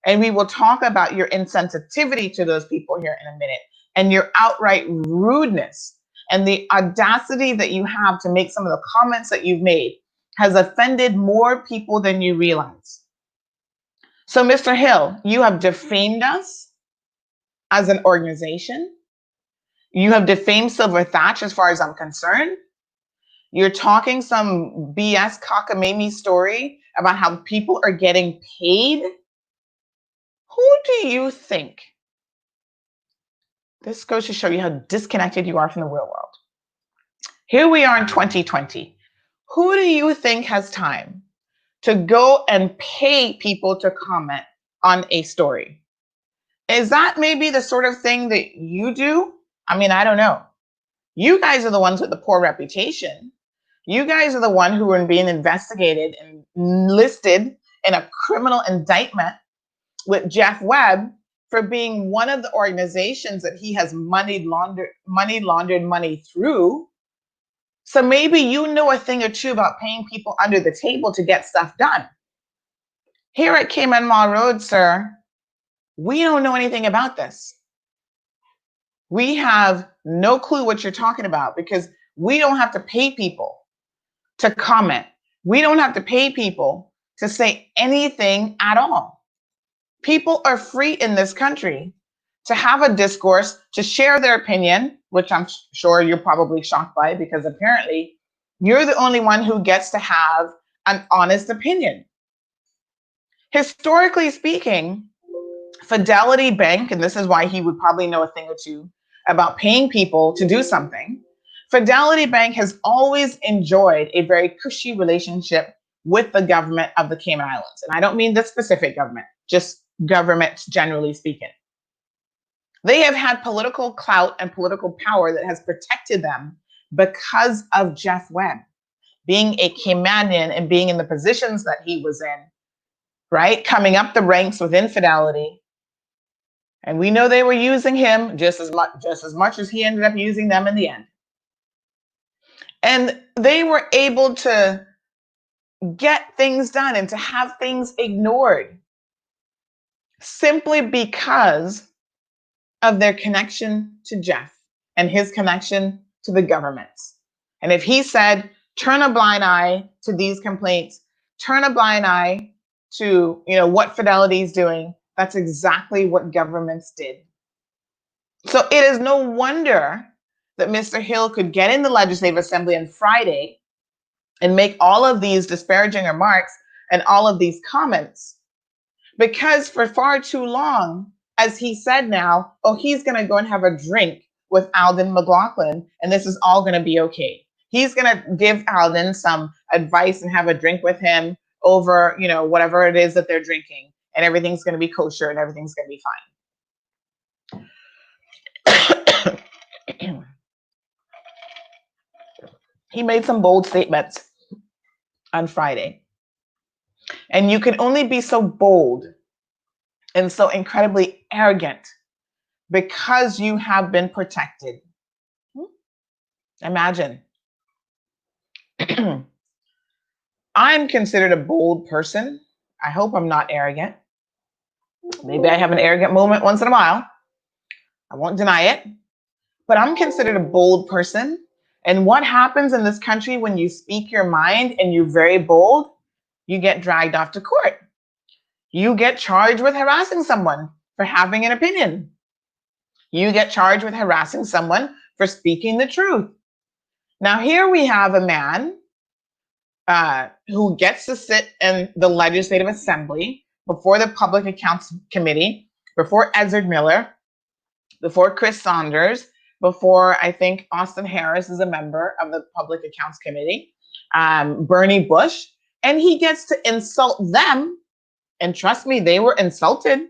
And we will talk about your insensitivity to those people here in a minute, and your outright rudeness and the audacity that you have to make some of the comments that you've made has offended more people than you realize. So, Mr. Hill, you have defamed us as an organization. You have defamed Silver Thatch as far as I'm concerned. You're talking some BS cockamamie story about how people are getting paid. Who do you think? This goes to show you how disconnected you are from the real world. Here we are in 2020. Who do you think has time to go and pay people to comment on a story? Is that maybe the sort of thing that you do? I mean, I don't know. You guys are the ones with the poor reputation. You guys are the one who are being investigated and listed in a criminal indictment with Jeff Webb for being one of the organizations that he has money laundered money through. So maybe you know a thing or two about paying people under the table to get stuff done. Here at Cayman Marl Road, sir, we don't know anything about this. We have no clue what you're talking about because we don't have to pay people to comment. We don't have to pay people to say anything at all. People are free in this country to have a discourse, to share their opinion, which I'm sure you're probably shocked by because apparently you're the only one who gets to have an honest opinion. Historically speaking, Fidelity Bank, and this is why he would probably know a thing or two about paying people to do something, Fidelity Bank has always enjoyed a very cushy relationship with the government of the Cayman Islands. And I don't mean the specific government, just governments generally speaking. They have had political clout and political power that has protected them because of Jeff Webb being a Caymanian and being in the positions that he was in, right? Coming up the ranks within Fidelity And we know they were using him just as much as he ended up using them in the end. And they were able to get things done and to have things ignored simply because of their connection to Jeff and his connection to the governments. And if he said, turn a blind eye to these complaints, turn a blind eye to, what Fidelity is doing, that's exactly what governments did. So it is no wonder that Mr. Hill could get in the Legislative Assembly on Friday and make all of these disparaging remarks and all of these comments, because for far too long, as he said now, he's going to go and have a drink with Alden McLaughlin, and this is all going to be okay. He's going to give Alden some advice and have a drink with him over, whatever it is that they're drinking, and everything's going to be kosher and everything's going to be fine. He made some bold statements on Friday. And you can only be so bold and so incredibly arrogant because you have been protected. Imagine. I'm considered a bold person. I hope I'm not arrogant. Maybe I have an arrogant moment once in a while. I won't deny it. But I'm considered a bold person. And what happens in this country when you speak your mind and you're very bold? You get dragged off to court. You get charged with harassing someone for having an opinion. You get charged with harassing someone for speaking the truth. Now, here we have a man who gets to sit in the Legislative Assembly before the Public Accounts Committee, before Ezra Miller, before Chris Saunders, before I think Austin Harris is a member of the Public Accounts Committee, Bernie Bush, and he gets to insult them. And trust me, they were insulted.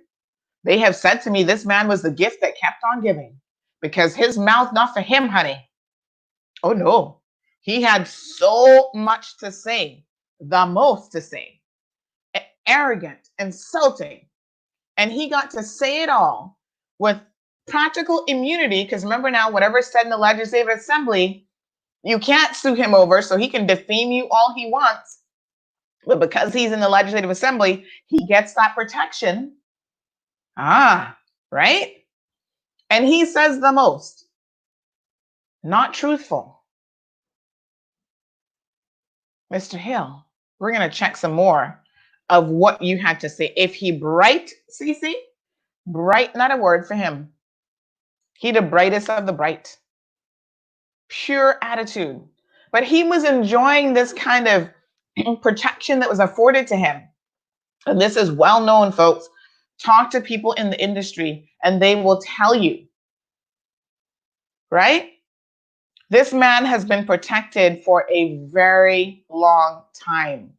They have said to me, this man was the gift that kept on giving, because his mouth, not for him, honey. Oh no, he had so much to say, the most to say, arrogant, insulting. And he got to say it all with practical immunity, because remember now, whatever's said in the Legislative Assembly, you can't sue him over, so he can defame you all he wants. But because he's in the Legislative Assembly, he gets that protection. Right? And he says the most. Not truthful. Mr. Hill, we're going to check some more of what you had to say. If he bright, Cece, bright, not a word for him. He the brightest of the bright. Pure attitude. But he was enjoying this kind of protection that was afforded to him. And this is well known, folks. Talk to people in the industry and they will tell you, right? This man has been protected for a very long time.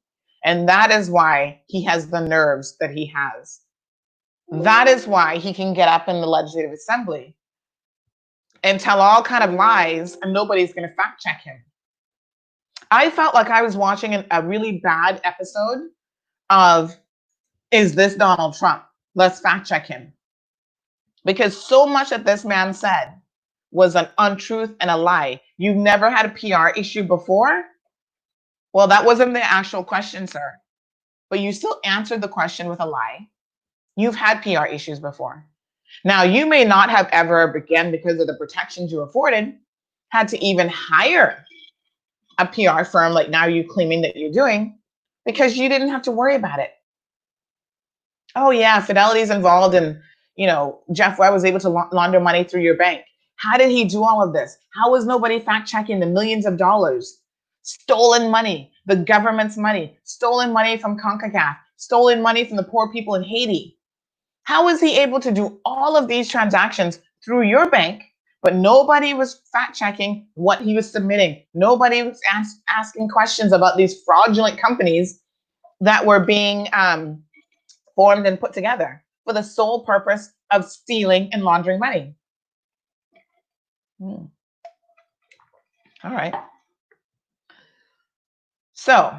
And that is why he has the nerves that he has. That is why he can get up in the Legislative Assembly and tell all kind of lies and nobody's going to fact check him. I felt like I was watching a really bad episode of Is This Donald Trump? Let's fact check him. Because so much that this man said was an untruth and a lie. You've never had a PR issue before? Well, that wasn't the actual question, sir. But you still answered the question with a lie. You've had PR issues before. Now, you may not have ever, again, because of the protections you afforded, had to even hire a PR firm like now you're claiming that you're doing, because you didn't have to worry about it. Oh yeah, Fidelity's involved in, Jeff Webb was able to launder money through your bank. How did he do all of this? How was nobody fact checking the millions of dollars? Stolen money, the government's money, stolen money from CONCACAF, stolen money from the poor people in Haiti. How was he able to do all of these transactions through your bank, but nobody was fact checking what he was submitting? Nobody was asking questions about these fraudulent companies that were being formed and put together for the sole purpose of stealing and laundering money. All right. So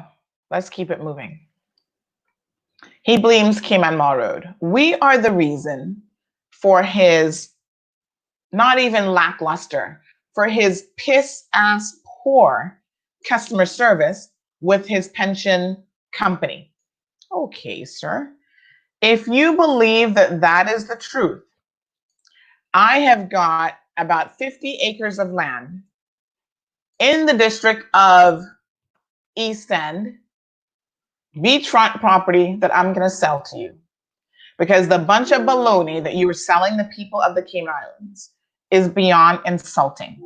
let's keep it moving. He blames Cayman Marl Road. We are the reason for his not even lackluster, for his piss ass poor customer service with his pension company. Okay, sir. If you believe that that is the truth, I have got about 50 acres of land in the district of East End, beachfront property that I'm going to sell to you. Because the bunch of baloney that you were selling the people of the Cayman Islands is beyond insulting.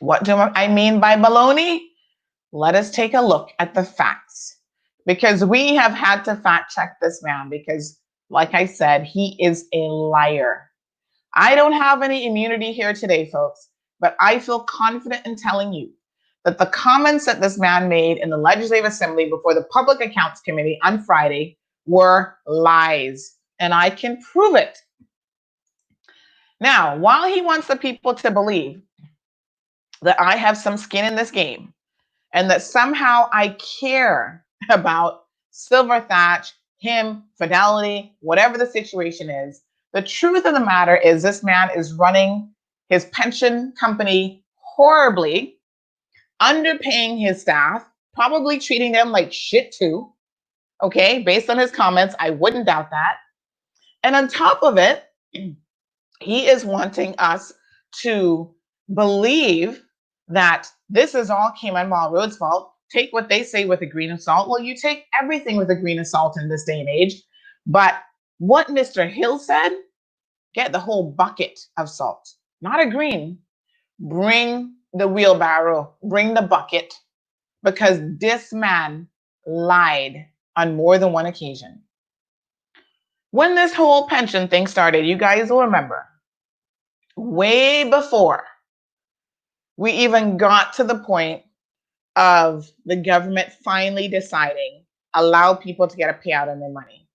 What do I mean by baloney? Let us take a look at the facts. Because we have had to fact check this man because, like I said, he is a liar. I don't have any immunity here today, folks, but I feel confident in telling you that the comments that this man made in the Legislative Assembly before the Public Accounts Committee on Friday were lies, and I can prove it. Now, while he wants the people to believe that I have some skin in this game and that somehow I care about Silver Thatch, him, Fidelity, whatever the situation is, the truth of the matter is this man is running his pension company horribly, underpaying his staff, probably treating them like shit too. Okay, based on his comments, I wouldn't doubt that. And on top of it, he is wanting us to believe that this is all Cayman Marl Road's fault. Take what they say with a grain of salt. Well, you take everything with a grain of salt in this day and age. But what Mr. Hill said, get the whole bucket of salt, not a grain. Bring the wheelbarrow, bring the bucket, because this man lied on more than one occasion. When this whole pension thing started, you guys will remember, way before we even got to the point of the government finally deciding allow people to get a payout on their money.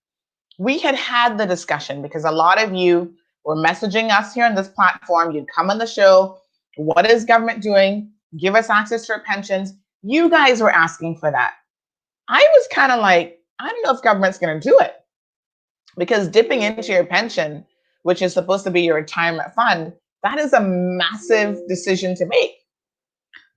We had the discussion because a lot of you were messaging us here on this platform. You'd come on the show. What is government doing? Give us access to our pensions. You guys were asking for that. I was kind of like, I don't know if government's going to do it, because dipping into your pension, which is supposed to be your retirement fund, that is a massive decision to make.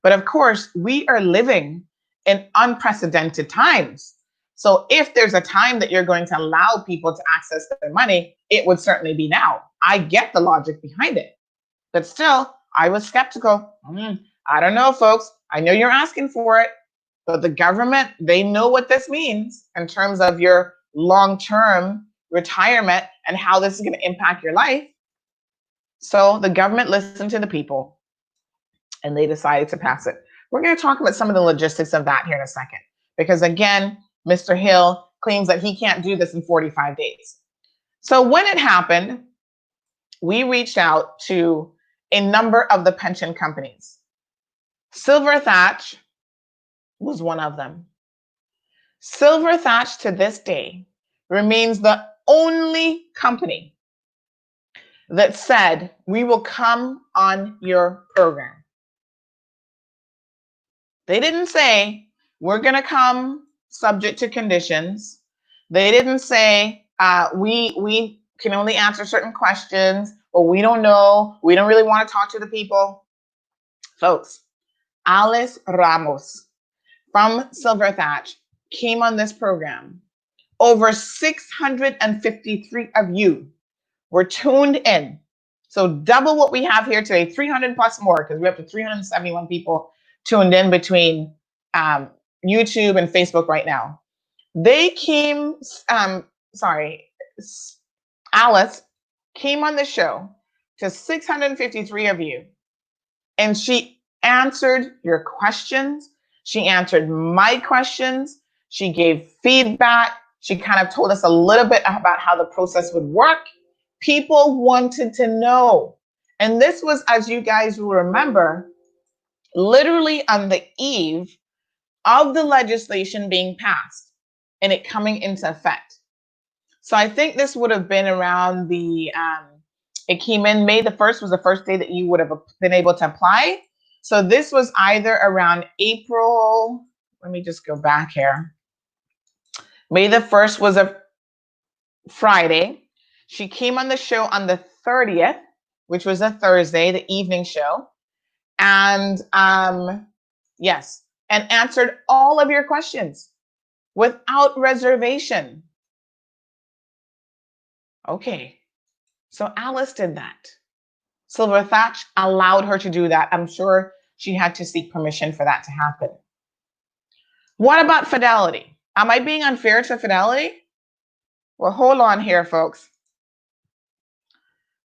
But of course, we are living in unprecedented times. So if there's a time that you're going to allow people to access their money, it would certainly be now. I get the logic behind it. But still, I was skeptical. I don't know, folks. I know you're asking for it, but the government, they know what this means in terms of your long-term retirement and how this is going to impact your life. So the government listened to the people and they decided to pass it. We're going to talk about some of the logistics of that here in a second, because again, Mr. Hill claims that he can't do this in 45 days. So when it happened, we reached out to a number of the pension companies. Silver Thatch was one of them. Silver Thatch to this day remains the only company that said, we will come on your program. They didn't say, we're going to come subject to conditions. They didn't say, we can only answer certain questions, or we don't know, we don't really want to talk to the people. Folks, Alice Ramos from Silver Thatch came on this program. Over 653 of you were tuned in. So double what we have here today, 300 plus more, because we're up to 371 people tuned in between YouTube and Facebook right now. They came, Alice came on the show to 653 of you, and she answered your questions. She answered my questions. She gave feedback. She kind of told us a little bit about how the process would work. People wanted to know. And this was, as you guys will remember, literally on the eve of the legislation being passed and it coming into effect. So I think this would have been around it came in May the 1st was the first day that you would have been able to apply. So this was either around April, let me just go back here. May the 1st was a Friday. She came on the show on the 30th, which was a Thursday, the evening show. And yes, and answered all of your questions without reservation. Okay, so Alice did that. Silver Thatch allowed her to do that. I'm sure she had to seek permission for that to happen. What about Fidelity? Am I being unfair to Fidelity? Well, hold on here, folks.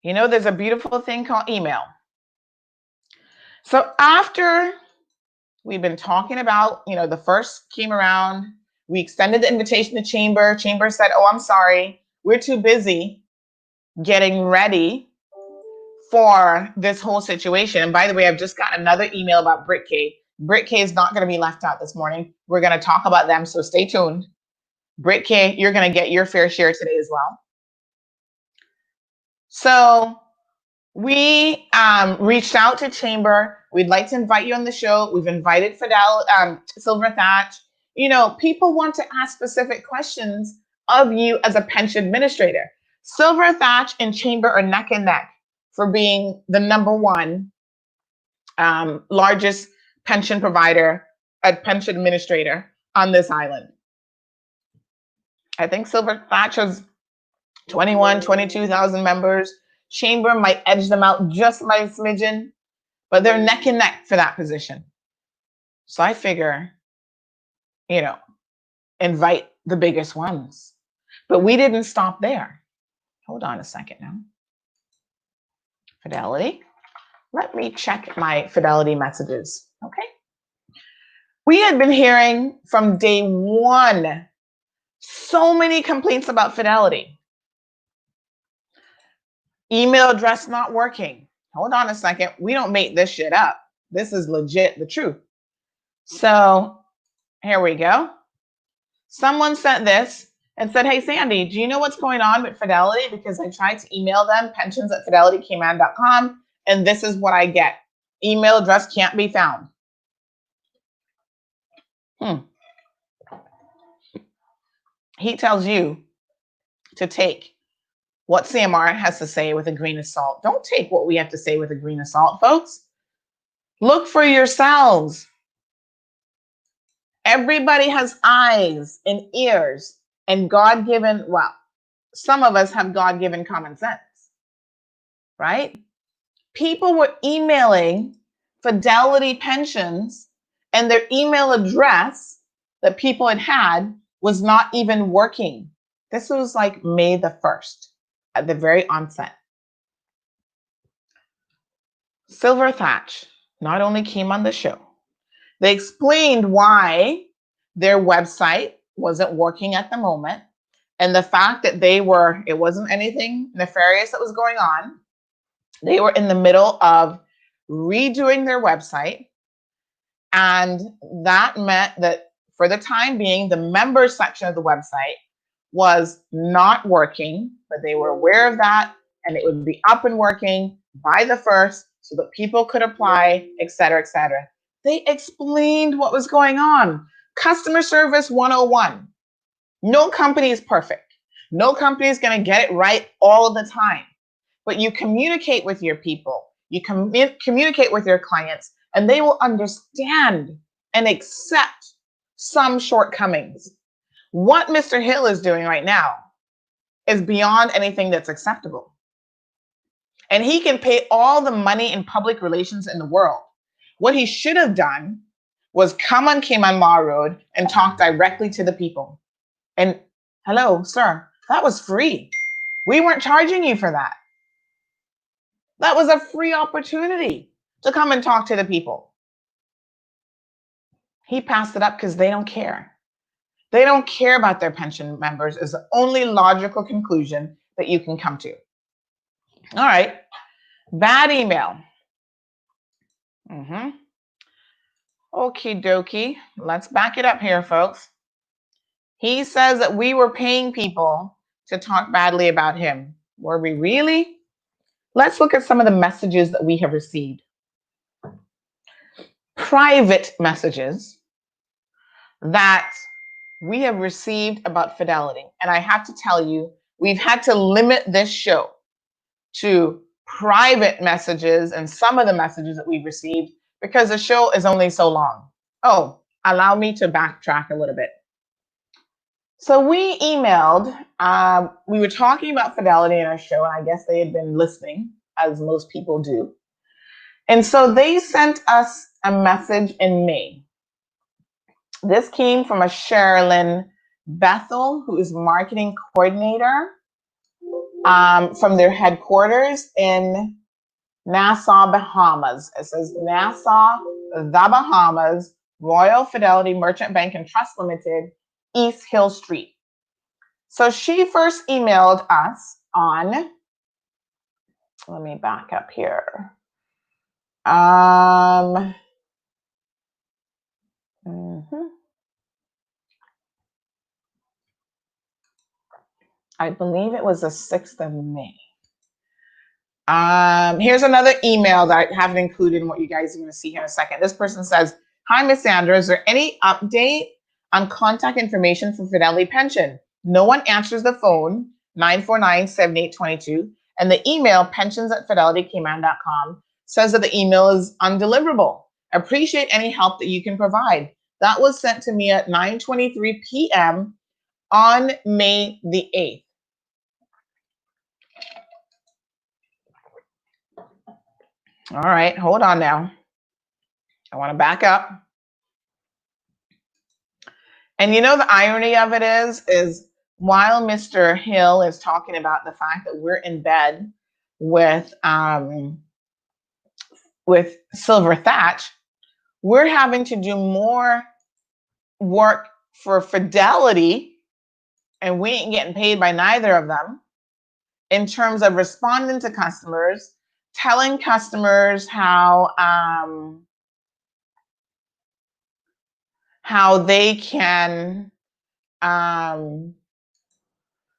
You know, there's a beautiful thing called email. So after we've been talking about, you know, the first came around, we extended the invitation to Chamber. Chamber said, oh, I'm sorry, we're too busy getting ready for this whole situation. And by the way, I've just got another email about BritK. BritK is not going to be left out this morning. We're going to talk about them, so stay tuned. BritK, you're going to get your fair share today as well. So we reached out to Chamber. We'd like to invite you on the show. We've invited Silver Thatch. You know, people want to ask specific questions of you as a pension administrator. Silver Thatch and Chamber are neck and neck for being the #1 largest pension provider, a pension administrator on this island. I think Silver Thatch has 22,000 members. Chamber might edge them out just by a smidgen, but they're neck and neck for that position. So I figure, you know, invite the biggest ones. But we didn't stop there. Hold on a second now. Fidelity. Let me check my Fidelity messages, okay? We had been hearing from day one so many complaints about Fidelity. Email address not working. Hold on a second. We don't make this shit up. This is legit the truth. So here we go. Someone sent this and said, hey, Sandy, do you know what's going on with Fidelity? Because I tried to email them, pensions@fidelitycayman.com, and this is what I get. Email address can't be found. He tells you to take what CMR has to say with a grain of salt. Don't take what we have to say with a grain of salt, folks. Look for yourselves. Everybody has eyes and ears and God-given, well, some of us have God-given common sense, right? People were emailing Fidelity Pensions and their email address that people had was not even working. This was like May the 1st at the very onset. Silver Thatch not only came on the show, they explained why their website wasn't working at the moment and the fact that it wasn't anything nefarious that was going on. They were in the middle of redoing their website, and that meant that for the time being, the members section of the website was not working, but they were aware of that, and it would be up and working by the 1st so that people could apply, et cetera, et cetera. They explained what was going on. Customer service 101. No company is perfect. No company is going to get it right all the time. But you communicate with your people. You communicate with your clients, and they will understand and accept some shortcomings. What Mr. Hill is doing right now is beyond anything that's acceptable. And he can pay all the money in public relations in the world. What he should have done was come on Cayman Marl Road and talk directly to the people. And hello, sir, that was free. We weren't charging you for that. That was a free opportunity to come and talk to the people. He passed it up because they don't care. They don't care about their pension members is the only logical conclusion that you can come to. All right, bad email. Okie dokie, let's back it up here, folks. He says that we were paying people to talk badly about him. Were we really? Let's look at some of the messages that we have received. Private messages that we have received about Fidelity. And I have to tell you, we've had to limit this show to private messages and some of the messages that we've received because the show is only so long. Oh, allow me to backtrack a little bit. So we emailed, we were talking about Fidelity in our show, and I guess they had been listening, as most people do. And so they sent us a message in May. This came from a Sherilyn Bethel, who is marketing coordinator from their headquarters in Nassau, Bahamas. It says Nassau, the Bahamas, Royal Fidelity Merchant Bank and Trust Limited, East Hill Street. So she first emailed us on, let me back up here. I believe it was the 6th of May. Here's another email that I haven't included in what you guys are going to see here in a second. This person says, "Hi, Miss Sandra, is there any update on contact information for Fidelity Pension? No one answers the phone, 949-7822, and the email, pensions@fidelitycayman.com, says that the email is undeliverable. Appreciate any help that you can provide." That was sent to me at 9:23 p.m. on May the 8th. All right, hold on now. I want to back up. And you know, the irony of it is while Mr. Hill is talking about the fact that we're in bed with Silver Thatch, we're having to do more work for Fidelity, and we ain't getting paid by neither of them, in terms of responding to customers, telling customers how they can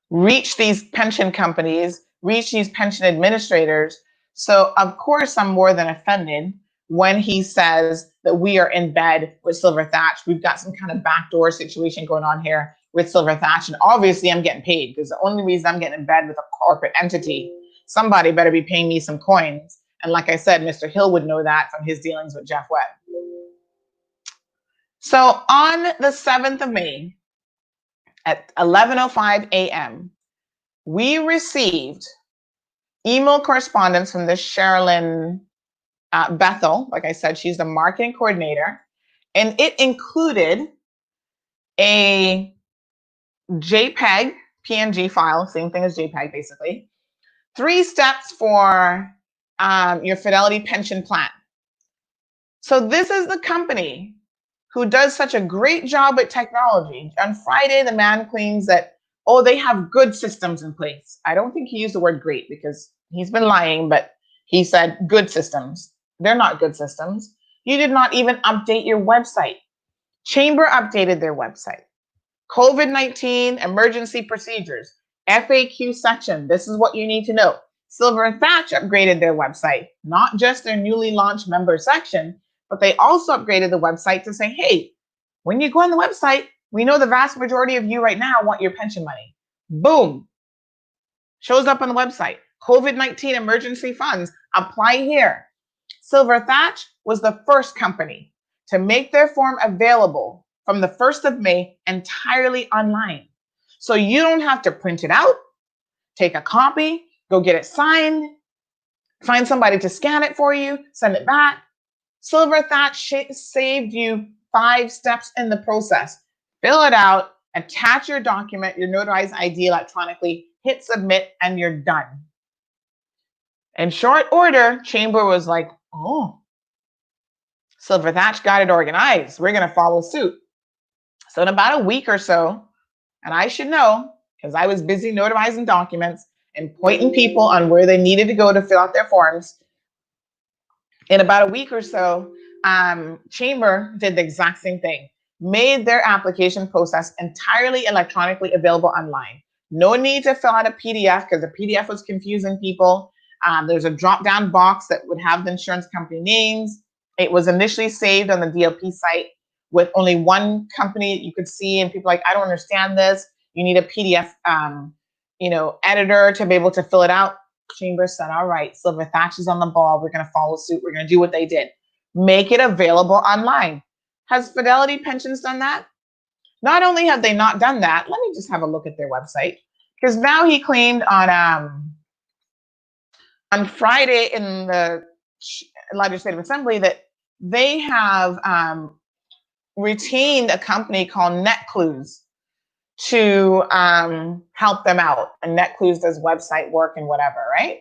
reach these pension companies, reach these pension administrators. So of course I'm more than offended when he says that we are in bed with Silver Thatch. We've got some kind of backdoor situation going on here with Silver Thatch, and obviously I'm getting paid, because the only reason I'm getting in bed with a corporate entity, somebody better be paying me some coins. And like I said, Mr. Hill would know that from his dealings with Jeff Webb. So on the 7th of May at 11:05 a.m., we received email correspondence from this Sherilyn Bethel. Like I said, she's the marketing coordinator, and it included a JPEG, PNG file, same thing as JPEG basically. 3 steps for your Fidelity pension plan. So this is the company who does such a great job with technology. On Friday, the man claims that, oh, they have good systems in place. I don't think he used the word great, because he's been lying, but he said good systems. They're not good systems. You did not even update your website. Chamber updated their website. COVID-19 emergency procedures, FAQ section. This is what you need to know. Silver Thatch upgraded their website, not just their newly launched member section, but they also upgraded the website to say, hey, when you go on the website, we know the vast majority of you right now want your pension money. Boom. Shows up on the website. COVID-19 emergency funds, apply here. Silver Thatch was the first company to make their form available from the 1st of May entirely online. So you don't have to print it out, take a copy, go get it signed, find somebody to scan it for you, send it back. Silver Thatch saved you 5 steps in the process. Fill it out, attach your document, your notarized ID electronically, hit submit, and you're done. In short order, Chamber was like, oh, Silver Thatch got it organized. We're going to follow suit. So in about a week or so, and I should know, because I was busy notarizing documents and pointing people on where they needed to go to fill out their forms, in about a week or so, Chamber did the exact same thing, made their application process entirely electronically available online. No need to fill out a PDF, because the PDF was confusing people. There's a drop-down box that would have the insurance company names. It was initially saved on the DLP site with only one company that you could see, and people like, I don't understand this. You need a PDF editor to be able to fill it out. Chambers said, all right, Silver Thatch is on the ball. We're going to follow suit. We're going to do what they did. Make it available online. Has Fidelity Pensions done that? Not only have they not done that, let me just have a look at their website. Because now he claimed on Friday in the Legislative Assembly that they have retained a company called NetClues to help them out. And NetClues does website work and whatever, right?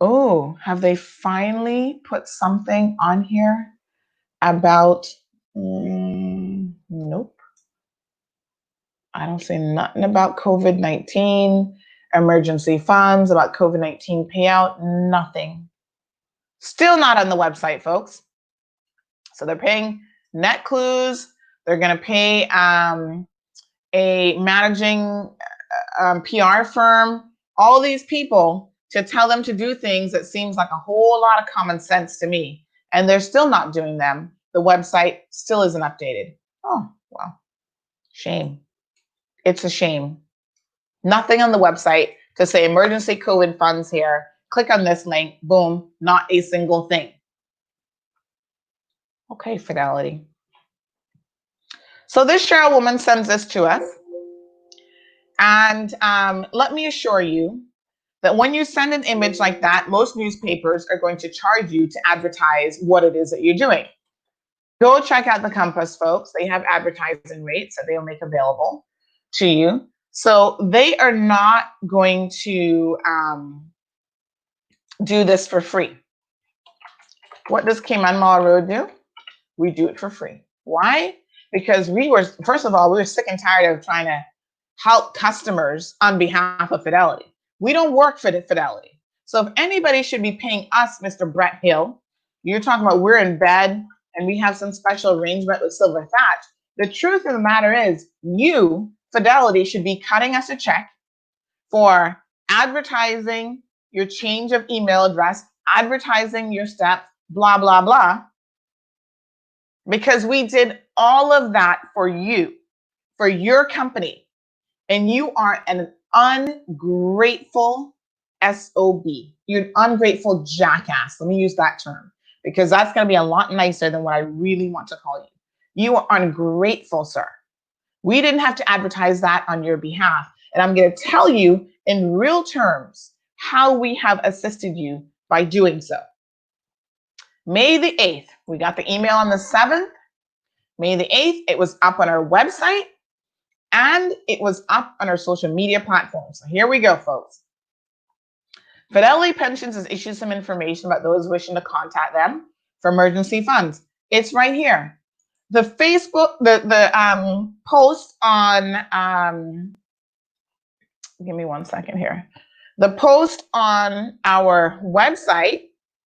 Oh, have they finally put something on here about, nope. I don't see nothing about COVID-19, emergency funds, about COVID-19 payout, nothing. Still not on the website, folks. So they're paying NetClues. They're going to pay a managing PR firm, all these people to tell them to do things that seems like a whole lot of common sense to me. And they're still not doing them. The website still isn't updated. Oh, well, shame. It's a shame. Nothing on the website to say emergency COVID funds here. Click on this link. Boom. Not a single thing. Okay, Fidelity. So this Cheryl woman sends this to us. And let me assure you that when you send an image like that, most newspapers are going to charge you to advertise what it is that you're doing. Go check out the Compass, folks. They have advertising rates that they'll make available to you. So they are not going to do this for free. What does Cayman Marl Road do? We do it for free. Why? Because first of all, we were sick and tired of trying to help customers on behalf of Fidelity. We don't work for Fidelity. So if anybody should be paying us, Mr. Brett Hill, you're talking about we're in bed and we have some special arrangement with Silver Thatch. The truth of the matter is you, Fidelity, should be cutting us a check for advertising your change of email address, advertising your steps, blah, blah, blah. Because we did all of that for you, for your company. And you are an ungrateful SOB. You're an ungrateful jackass. Let me use that term because that's going to be a lot nicer than what I really want to call you. You are ungrateful, sir. We didn't have to advertise that on your behalf. And I'm going to tell you in real terms how we have assisted you by doing so. May the 8th, we got the email on the 7th. May the 8th, it was up on our website. And it was up on our social media platforms. So here we go, folks. Fidelity Pensions has issued some information about those wishing to contact them for emergency funds. It's right here. The Facebook, the post on, give me 1 second here. The post on our website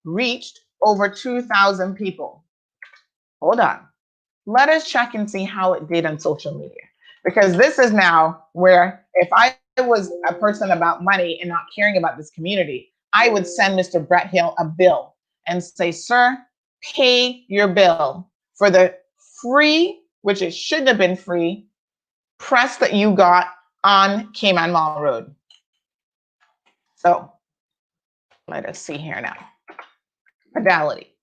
reached over 2,000 people. Hold on. Let us check and see how it did on social media. Because this is now where if I was a person about money and not caring about this community, I would send Mr. Brett Hill a bill and say, sir, pay your bill for the free, which it shouldn't have been free, press that you got on Cayman Marl Road. So let us see here now. Fidelity.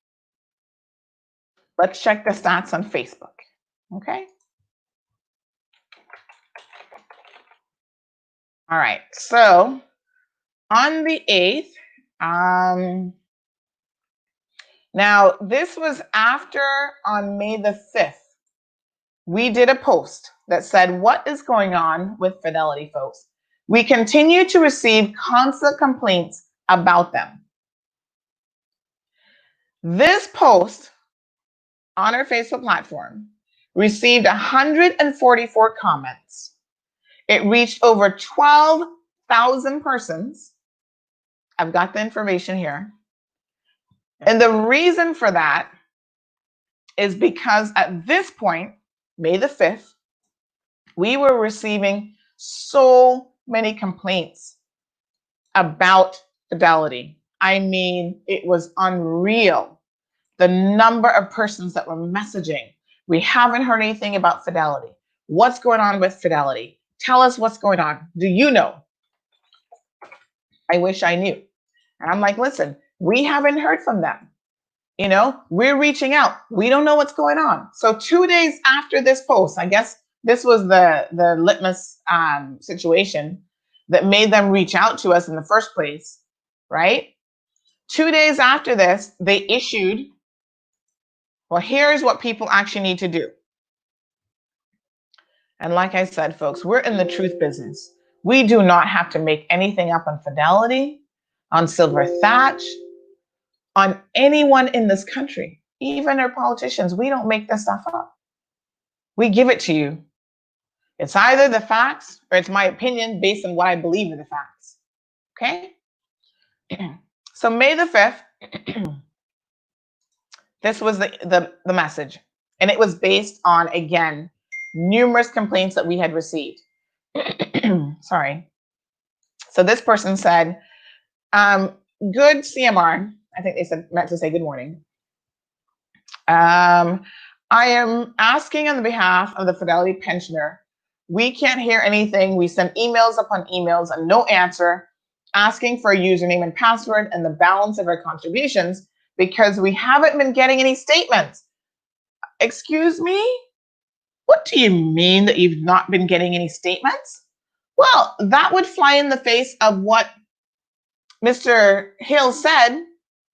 Let's check the stats on Facebook. Okay. All right, so on the 8th, now this was after on May the 5th, we did a post that said, what is going on with Fidelity, folks? We continue to receive constant complaints about them. This post on our Facebook platform received 144 comments. It reached over 12,000 persons. I've got the information here. And the reason for that is because at this point, May the 5th, we were receiving so many complaints about Fidelity. I mean, it was unreal. The number of persons that were messaging. We haven't heard anything about Fidelity. what's going on with Fidelity? Tell us what's going on. Do you know? I wish I knew. And I'm like, listen, we haven't heard from them. You know, we're reaching out. We don't know what's going on. So 2 days after this post, I guess this was the litmus situation that made them reach out to us in the first place, right? 2 days after this, they issued, well, here's what people actually need to do. And like I said, folks, we're in the truth business. We do not have to make anything up on Fidelity, on Silver Thatch, on anyone in this country, even our politicians. We don't make this stuff up. We give it to you. It's either the facts or it's my opinion based on what I believe are the facts. Okay? So May the 5th, this was the message. And it was based on, again, numerous complaints that we had received. Sorry. So this person said, good CMR. I think they meant to say good morning. I am asking on the behalf of the Fidelity pensioner. We can't hear anything. We send emails upon emails and no answer, asking for a username and password and the balance of our contributions because we haven't been getting any statements. Excuse me? What do you mean that you've not been getting any statements? Well, that would fly in the face of what Mr. Hill said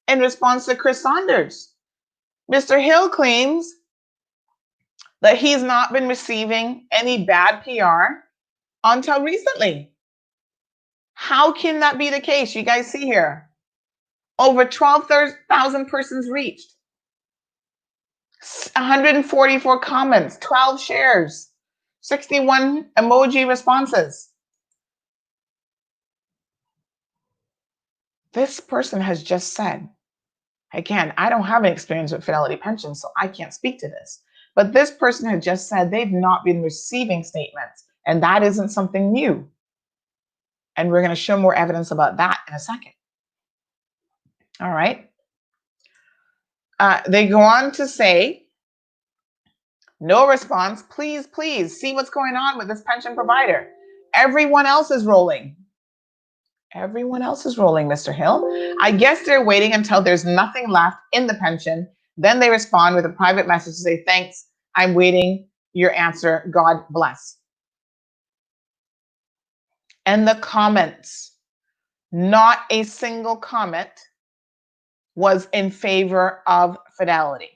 in response to Chris Saunders. Mr. Hill claims that he's not been receiving any bad PR until recently. How can that be the case? You guys see here, over 12,000 persons reached, 144 comments, 12 shares, 61 emoji responses. This person has just said, again, I don't have any experience with Fidelity Pensions, so I can't speak to this. But this person had just said they've not been receiving statements, and that isn't something new. And we're going to show more evidence about that in a second. All right. They go on to say, no response. Please, please see what's going on with this pension provider. Everyone else is rolling. Everyone else is rolling, Mr. Hill. I guess they're waiting until there's nothing left in the pension. Then they respond with a private message to say, thanks, I'm waiting your answer. God bless. And the comments, not a single comment was in favor of Fidelity.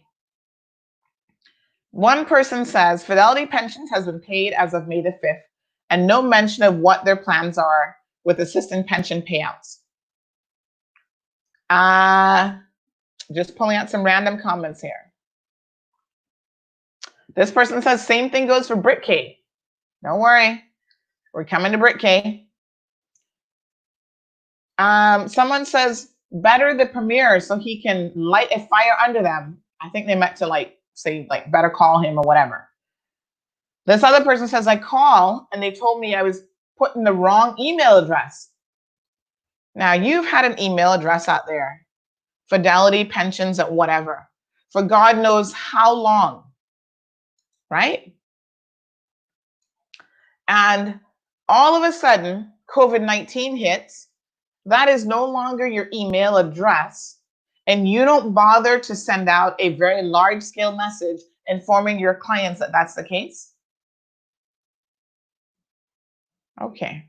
One person says, Fidelity Pensions has been paid as of May the 5th, and no mention of what their plans are with assistant pension payouts. Just pulling out some random comments here. This person says, same thing goes for BritK. Don't worry, we're coming to BritK. Someone says, better the premier so he can light a fire under them. I think they meant to say better call him or whatever. This other person says, I call and they told me I was putting the wrong email address. Now you've had an email address out there, Fidelity Pensions at whatever, for God knows how long, right? And all of a sudden, COVID-19 hits. That is no longer your email address, and you don't bother to send out a very large-scale message informing your clients that that's the case. Okay.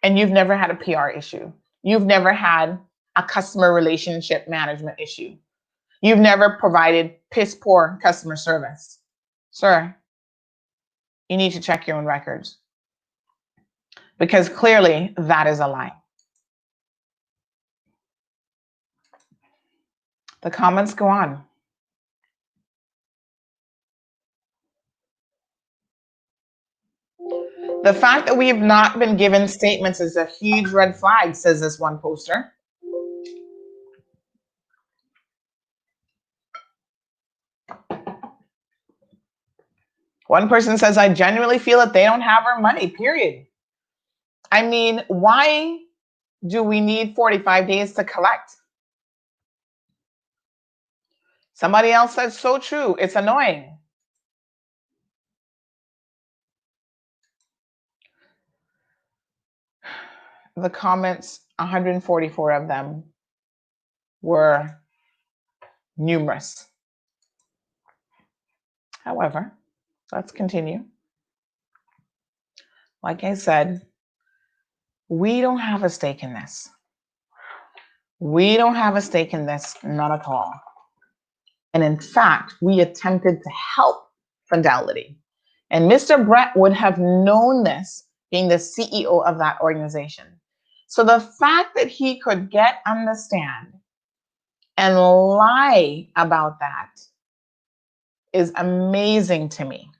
And you've never had a PR issue. You've never had a customer relationship management issue. You've never provided piss poor customer service. Sir, you need to check your own records, because clearly that is a lie. The comments go on. The fact that we have not been given statements is a huge red flag, says this one poster. One person says, I genuinely feel that they don't have our money, period. I mean, why do we need 45 days to collect? Somebody else says, so true, it's annoying. the comments, 144 of them, were numerous. However, let's continue. Like I said, we don't have a stake in this. We don't have a stake in this, not at all. And in fact, we attempted to help Fidelity. And Mr. Brett would have known this, being the CEO of that organization. So the fact that he could get on the stand and lie about that is amazing to me.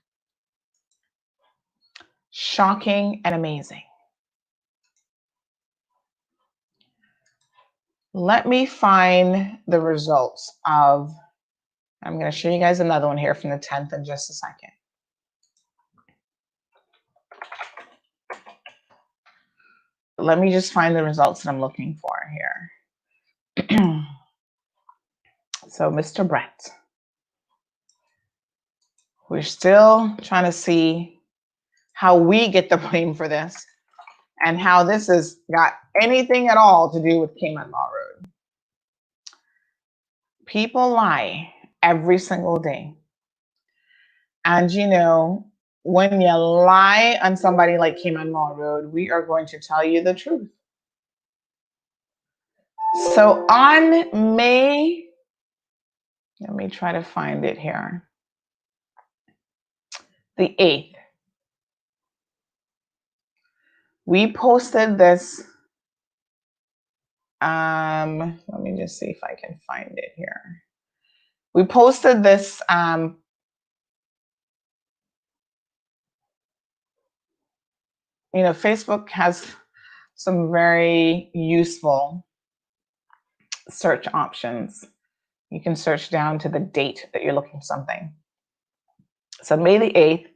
Shocking and amazing. Let me find the results of, I'm going to show you guys another one here from the 10th in just a second. Let me just find the results that I'm looking for here. So Mr. Brett, we're still trying to see how we get the blame for this and how this has got anything at all to do with Cayman Marl Road. People lie every single day. And you know, when you lie on somebody like Cayman Marl Road, we are going to tell you the truth. So on May, let me try to find it here, the 8th, we posted this. Let me just see if I can find it here. We posted this you know, Facebook has some very useful search options. You can search down to the date that you're looking for something. So May the 8th,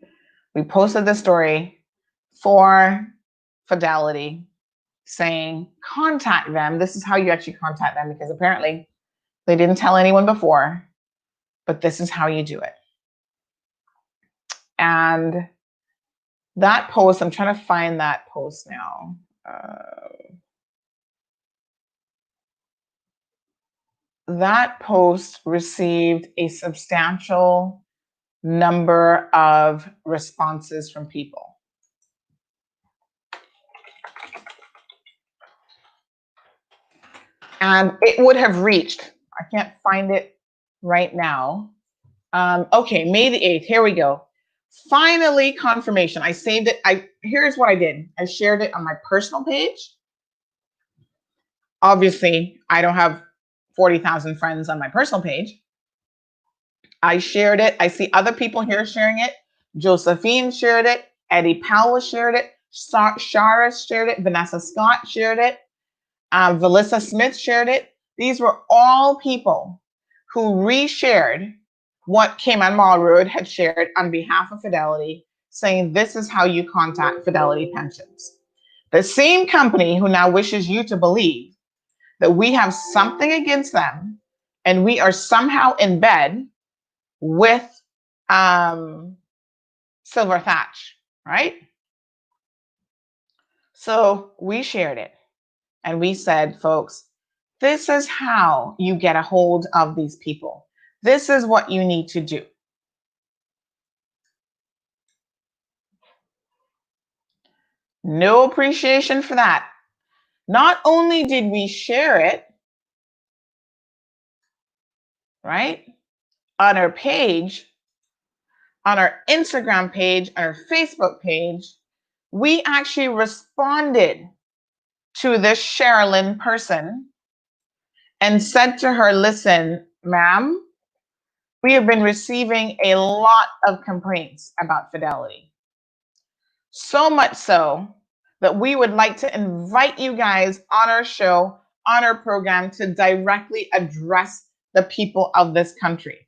we posted the story for Fidelity saying, contact them. This is how you actually contact them, because apparently they didn't tell anyone before, but this is how you do it. And that post, I'm trying to find that post now. That post received a substantial number of responses from people. And it would have reached, I can't find it right now. Okay, May the 8th, here we go. Finally, confirmation. I saved it. Here's what I did. I shared it on my personal page. Obviously, I don't have 40,000 friends on my personal page. I shared it. I see other people here sharing it. Josephine shared it. Eddie Powell shared it. Shara shared it. Vanessa Scott shared it. Valissa Smith shared it. These were all people who reshared what Cayman Marl Road had shared on behalf of Fidelity, saying this is how you contact Fidelity Pensions. The same company who now wishes you to believe that we have something against them and we are somehow in bed with Silver Thatch, right? So we shared it and we said, folks, this is how you get a hold of these people. This is what you need to do. No appreciation for that. Not only did we share it, right, on our page, on our Instagram page, on our Facebook page, we actually responded to this Sherilyn person and said to her, listen, ma'am, we have been receiving a lot of complaints about Fidelity. So much so that we would like to invite you guys on our show, on our program, to directly address the people of this country.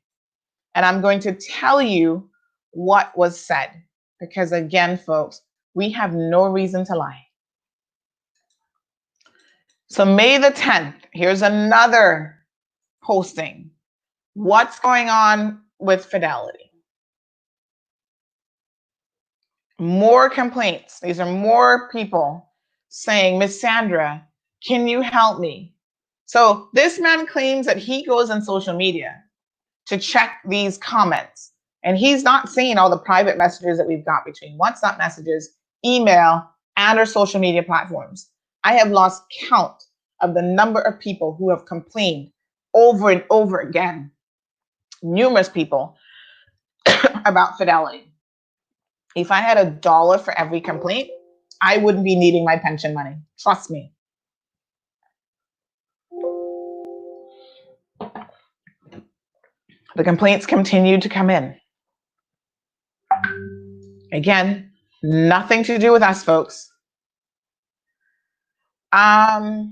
And I'm going to tell you what was said, because again, folks, we have no reason to lie. So May the 10th, here's another posting. What's going on with Fidelity? More complaints. These are more people saying, Miss Sandra, can you help me? So this man claims that he goes on social media to check these comments, and he's not seeing all the private messages that we've got between WhatsApp messages, email, and our social media platforms. I have lost count of the number of people who have complained over and over again, numerous people, about Fidelity. If I had $1 for every complaint, I wouldn't be needing my pension money. Trust me. The complaints continue to come in. Again, nothing to do with us, folks. Let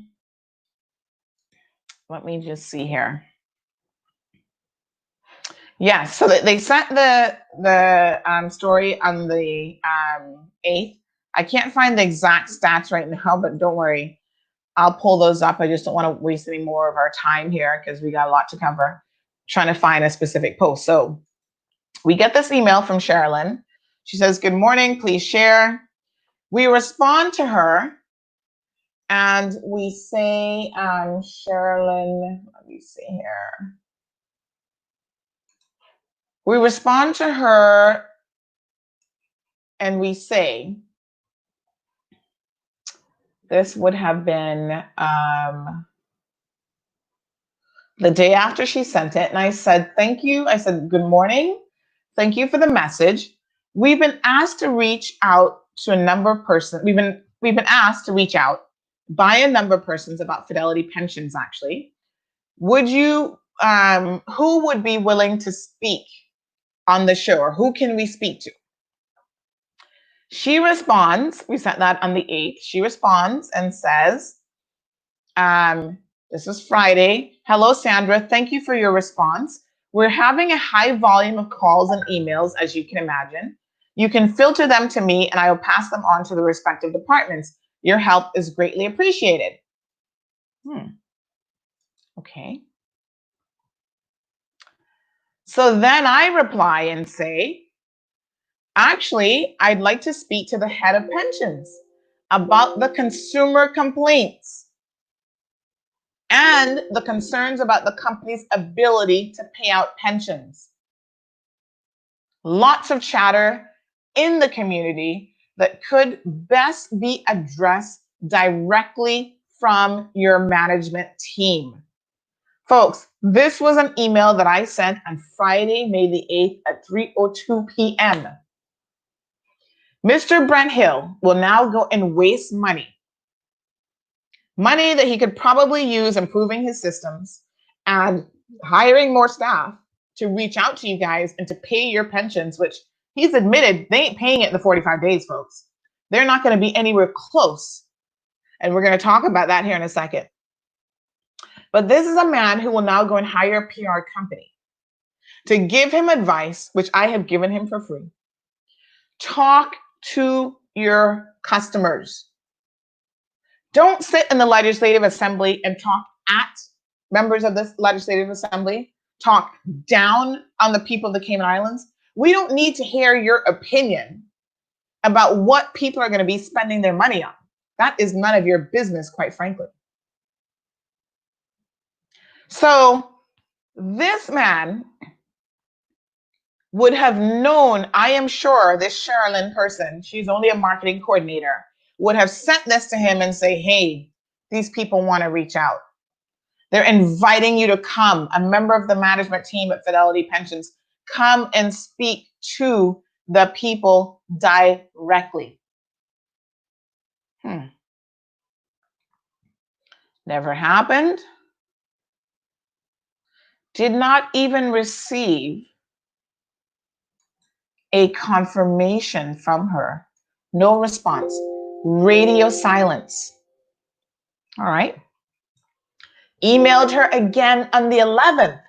me just see here. Yeah, so they sent the story on the 8th. I can't find the exact stats right now, but don't worry. I'll pull those up. I just don't want to waste any more of our time here because we got a lot to cover trying to find a specific post. So we get this email from Sherilyn. She says, good morning, please share. We respond to her and we say, Sherilyn, let me see here. We respond to her and we say, this would have been the day after she sent it. And I said, thank you. I said, good morning. Thank you for the message. We've been asked to reach out to a number of persons. We've been asked to reach out by a number of persons about Fidelity Pensions, actually. Would you, who would be willing to speak on the show, or who can we speak to? She responds, we sent that on the 8th. She responds and says, this is Friday. Hello, Sandra. Thank you for your response. We're having a high volume of calls and emails, as you can imagine. You can filter them to me and I will pass them on to the respective departments. Your help is greatly appreciated. Okay. So then I reply and say, actually, I'd like to speak to the head of pensions about the consumer complaints and the concerns about the company's ability to pay out pensions. Lots of chatter in the community that could best be addressed directly from your management team. Folks, this was an email that I sent on Friday, May the 8th at 3:02 p.m. Mr. Brent Hill will now go and waste money that he could probably use improving his systems and hiring more staff to reach out to you guys and to pay your pensions, which he's admitted they ain't paying it in the 45 days, folks. They're not going to be anywhere close. And we're going to talk about that here in a second. But this is a man who will now go and hire a PR company to give him advice, which I have given him for free. Talk to your customers. Don't sit in the legislative assembly and talk at members of this legislative assembly. Talk down on the people of the Cayman Islands. We don't need to hear your opinion about what people are going to be spending their money on. That is none of your business, quite frankly. So this man would have known, I am sure this Sherilyn person, she's only a marketing coordinator, would have sent this to him and say, hey, these people want to reach out. They're inviting you to come, a member of the management team at Fidelity Pensions, come and speak to the people directly. Never happened. Did not even receive a confirmation from her. No response. Radio silence. All right. Emailed her again on the 11th.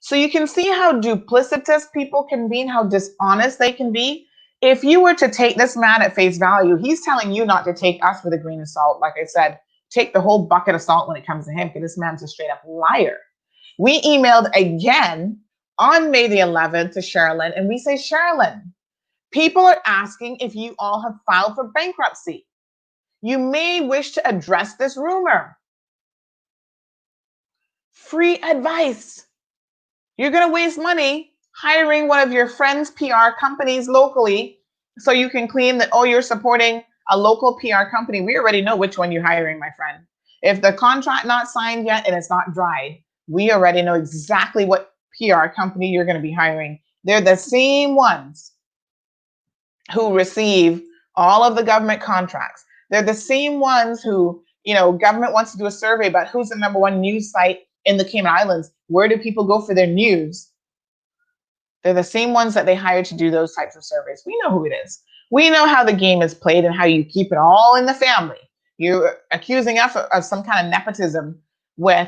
So you can see how duplicitous people can be and how dishonest they can be. If you were to take this man at face value, he's telling you not to take us with a grain of salt. Like I said, take the whole bucket of salt when it comes to him, because this man's a straight up liar. We emailed again on May the 11th to Sherilyn, and we say, Sherilyn, people are asking if you all have filed for bankruptcy. You may wish to address this rumor. Free advice. You're going to waste money hiring one of your friends' PR companies locally so you can claim that, oh, you're supporting a local PR company. We already know which one you're hiring, my friend. If the contract not signed yet and it's not dried, we already know exactly what PR company you're going to be hiring. They're the same ones who receive all of the government contracts. They're the same ones who, government wants to do a survey about who's the number one news site in the Cayman Islands. Where do people go for their news? They're the same ones that they hire to do those types of surveys. We know who it is. We know how the game is played and how you keep it all in the family. You're accusing us of some kind of nepotism with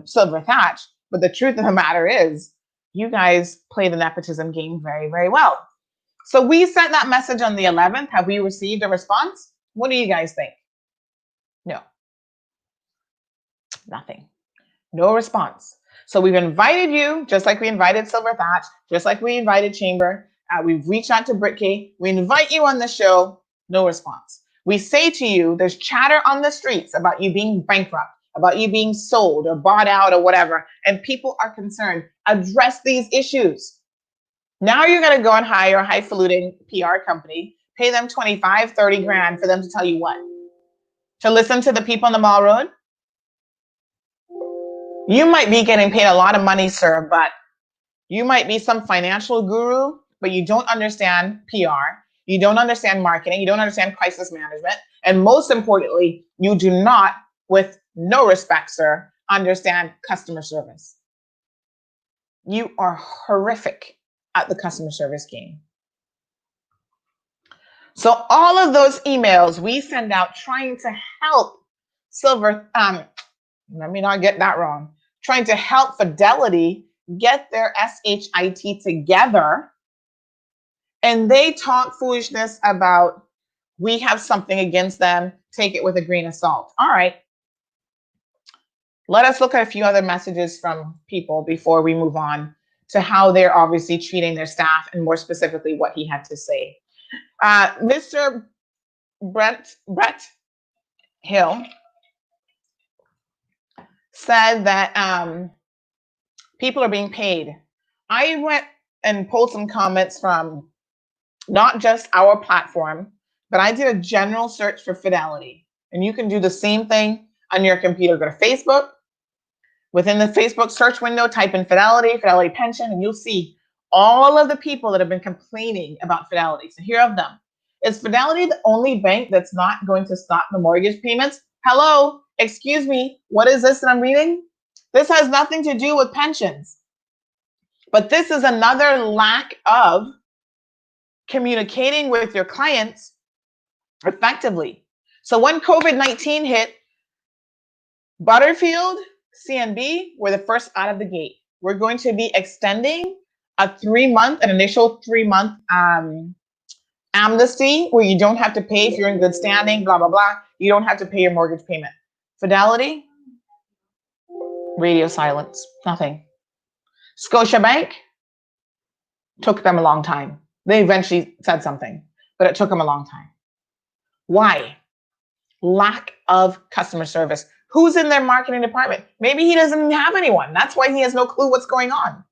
Silver Thatch, but the truth of the matter is you guys play the nepotism game very, very well. So we sent that message on the 11th. Have we received a response? What do you guys think? No. Nothing. No response. So we've invited you, just like we invited Silver Thatch, just like we invited Chamber. We've reached out to Britke. We invite you on the show. No response. We say to you, there's chatter on the streets about you being bankrupt, about you being sold or bought out or whatever, and people are concerned. Address these issues. Now you're going to go and hire a highfalutin PR company, pay them 25, 30 grand for them to tell you what? To listen to the people on the Marl Road? You might be getting paid a lot of money, sir, but you might be some financial guru, but you don't understand PR. You don't understand marketing. You don't understand crisis management. And most importantly, you do not, with no respect, sir, understand customer service. You are horrific at the customer service game. So all of those emails we send out trying to help let me not get that wrong, trying to help Fidelity get their SHIT together, and they talk foolishness about we have something against them, take it with a grain of salt. All right. Let us look at a few other messages from people before we move on to how they're obviously treating their staff and more specifically what he had to say. Mr. Brett Hill said that people are being paid. I went and pulled some comments from not just our platform, but I did a general search for Fidelity. And you can do the same thing on your computer. Go to Facebook. Within the Facebook search window, type in Fidelity Pension, and you'll see all of the people that have been complaining about Fidelity. So here are them. Is Fidelity the only bank that's not going to stop the mortgage payments? Hello, excuse me, what is this that I'm reading? This has nothing to do with pensions. But this is another lack of communicating with your clients effectively. So when COVID-19 hit, Butterfield, CNB were the first out of the gate. We're going to be extending an initial 3-month amnesty where you don't have to pay if you're in good standing, blah, blah, blah. You don't have to pay your mortgage payment. Fidelity, radio silence, nothing. Scotiabank, took them a long time. They eventually said something, but it took them a long time. Why? Lack of customer service. Who's in their marketing department? Maybe he doesn't have anyone. That's why he has no clue what's going on.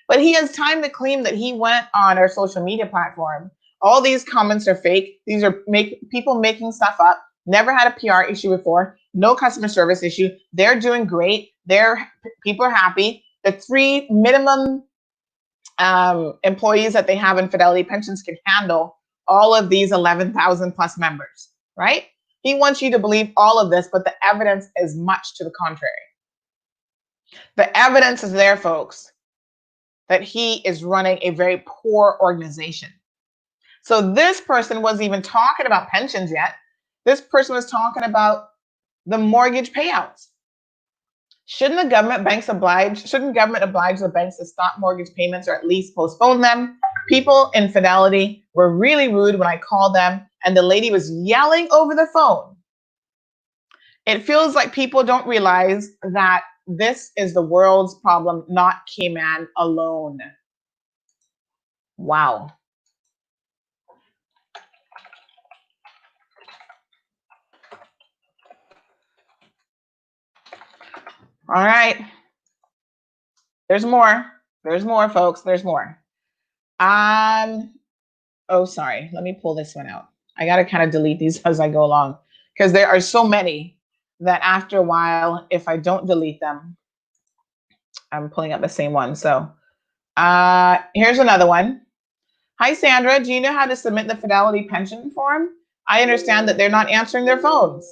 But he has time to claim that he went on our social media platform. All these comments are fake. These are people making stuff up. Never had a PR issue before. No customer service issue. They're doing great. People are happy. The 3 minimum employees that they have in Fidelity Pensions can handle all of these 11,000 plus members, right? He wants you to believe all of this, but the evidence is much to the contrary. The evidence is there, folks, that he is running a very poor organization. So this person wasn't even talking about pensions yet. This person was talking about the mortgage payouts. Shouldn't government oblige the banks to stop mortgage payments or at least postpone them? People in Fidelity were really rude when I called them and the lady was yelling over the phone. It feels like people don't realize that this is the world's problem, not Cayman alone. Wow. All right. There's more. There's more, folks. There's more. Oh, sorry. Let me pull this one out. I got to kind of delete these as I go along because there are so many that after a while, if I don't delete them, I'm pulling up the same one. So here's another one. Hi, Sandra. Do you know how to submit the Fidelity pension form? I understand that they're not answering their phones.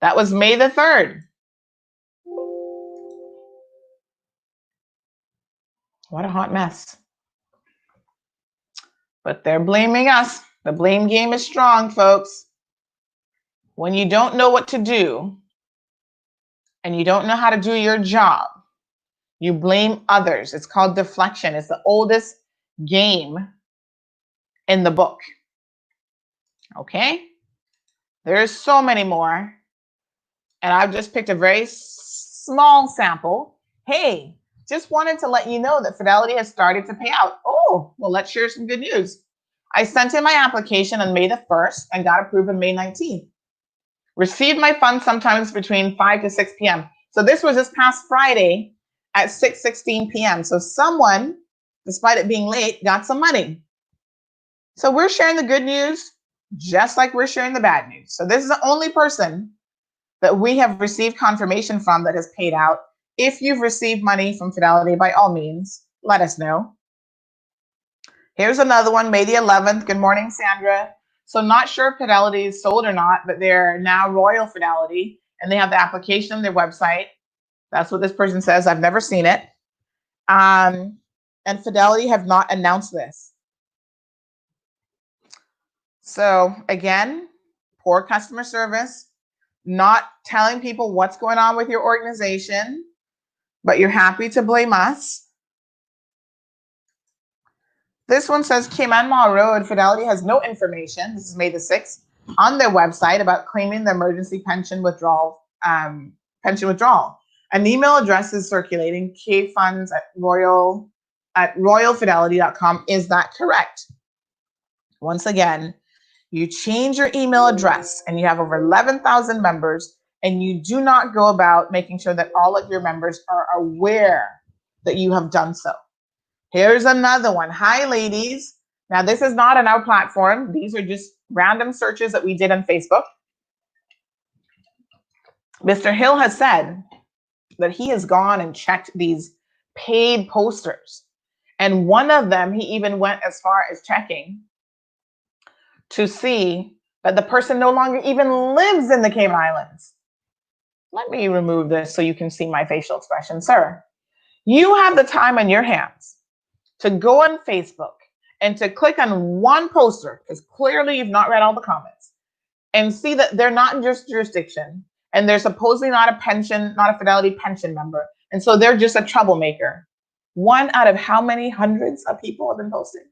That was May the 3rd. What a hot mess. But they're blaming us. The blame game is strong, folks. When you don't know what to do and you don't know how to do your job, you blame others. It's called deflection. It's the oldest game in the book. Okay? There's so many more. And I've just picked a very small sample. Hey, just wanted to let you know that Fidelity has started to pay out. Oh, well, let's share some good news. I sent in my application on May the 1st and got approved on May 19th. Received my funds sometimes between 5 to 6 p.m. So this was this past Friday at 6:16 p.m. So someone, despite it being late, got some money. So we're sharing the good news just like we're sharing the bad news. So this is the only person that we have received confirmation from that has paid out. If you've received money from Fidelity, by all means, let us know. Here's another one, May the 11th. Good morning, Sandra. So not sure if Fidelity is sold or not, but they're now Royal Fidelity, and they have the application on their website. That's what this person says. I've never seen it. And Fidelity have not announced this. So again, poor customer service, not telling people what's going on with your organization, but you're happy to blame us. This one says Cayman Marl Road, Fidelity has no information, this is May the 6th, on their website about claiming the emergency pension withdrawal. An email address is circulating, kfunds at royalfidelity.com. Is that correct? Once again, you change your email address and you have over 11,000 members and you do not go about making sure that all of your members are aware that you have done so. Here's another one. Hi, ladies. Now, this is not on our platform. These are just random searches that we did on Facebook. Mr. Hill has said that he has gone and checked these paid posters. And one of them, he even went as far as checking to see that the person no longer even lives in the Cayman Islands. Let me remove this so you can see my facial expression. Sir, you have the time on your hands to go on Facebook and to click on one poster, because clearly you've not read all the comments, and see that they're not in your jurisdiction and they're supposedly not a Fidelity pension member. And so they're just a troublemaker. One out of how many hundreds of people have been posting?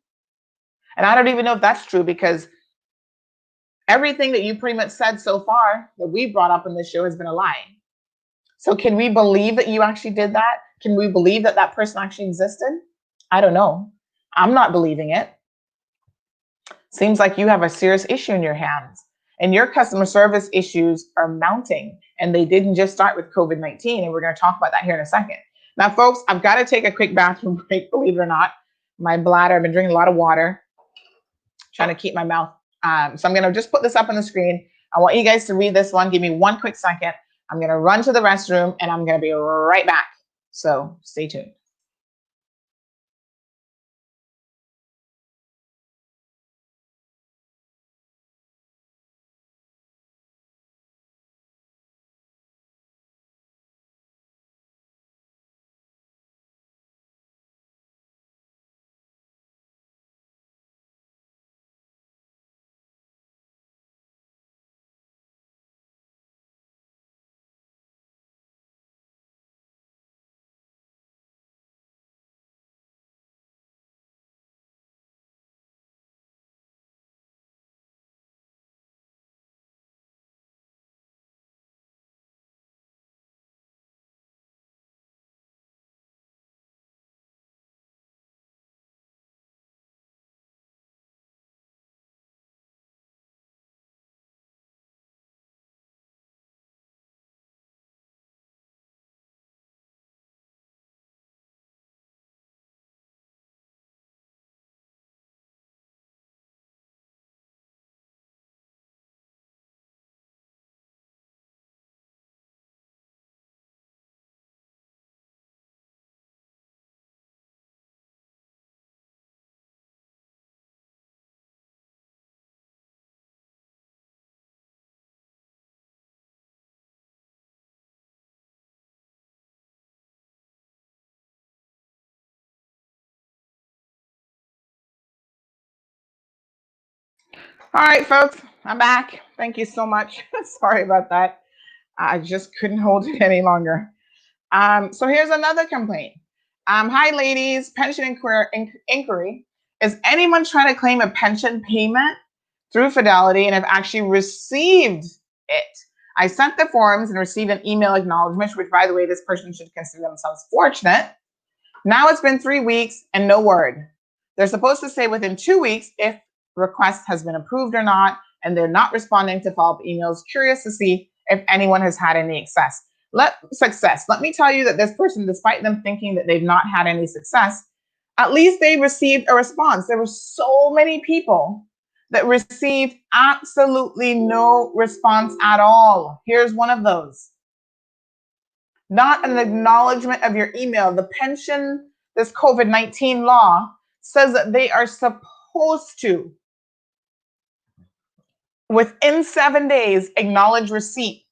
And I don't even know if that's true, because everything that you pretty much said so far that we brought up in this show has been a lie. So can we believe that you actually did that? Can we believe that that person actually existed? I don't know. I'm not believing it. Seems like you have a serious issue in your hands, and your customer service issues are mounting, and they didn't just start with COVID-19, and we're going to talk about that here in a second. Now, folks, I've got to take a quick bathroom break, believe it or not. My bladder, I've been drinking a lot of water, trying to keep my mouth. So I'm going to just put this up on the screen. I want you guys to read this one. Give me one quick second. I'm going to run to the restroom, and I'm going to be right back. So stay tuned. All right, folks, I'm back. Thank you so much. Sorry about that. I just couldn't hold it any longer. So here's another complaint. Hi, ladies. Pension inquiry. Is anyone trying to claim a pension payment through Fidelity and have actually received it? I sent the forms and received an email acknowledgement, which, by the way, this person should consider themselves fortunate. Now it's been 3 weeks and no word. They're supposed to say within 2 weeks if request has been approved or not, and they're not responding to follow-up emails. Curious to see if anyone has had any success. Let me tell you that this person, despite them thinking that they've not had any success, at least they received a response. There were so many people that received absolutely no response at all. Here's one of those. Not an acknowledgement of your email. The pension, this COVID-19 law says that they are supposed to, within 7 days, acknowledge receipt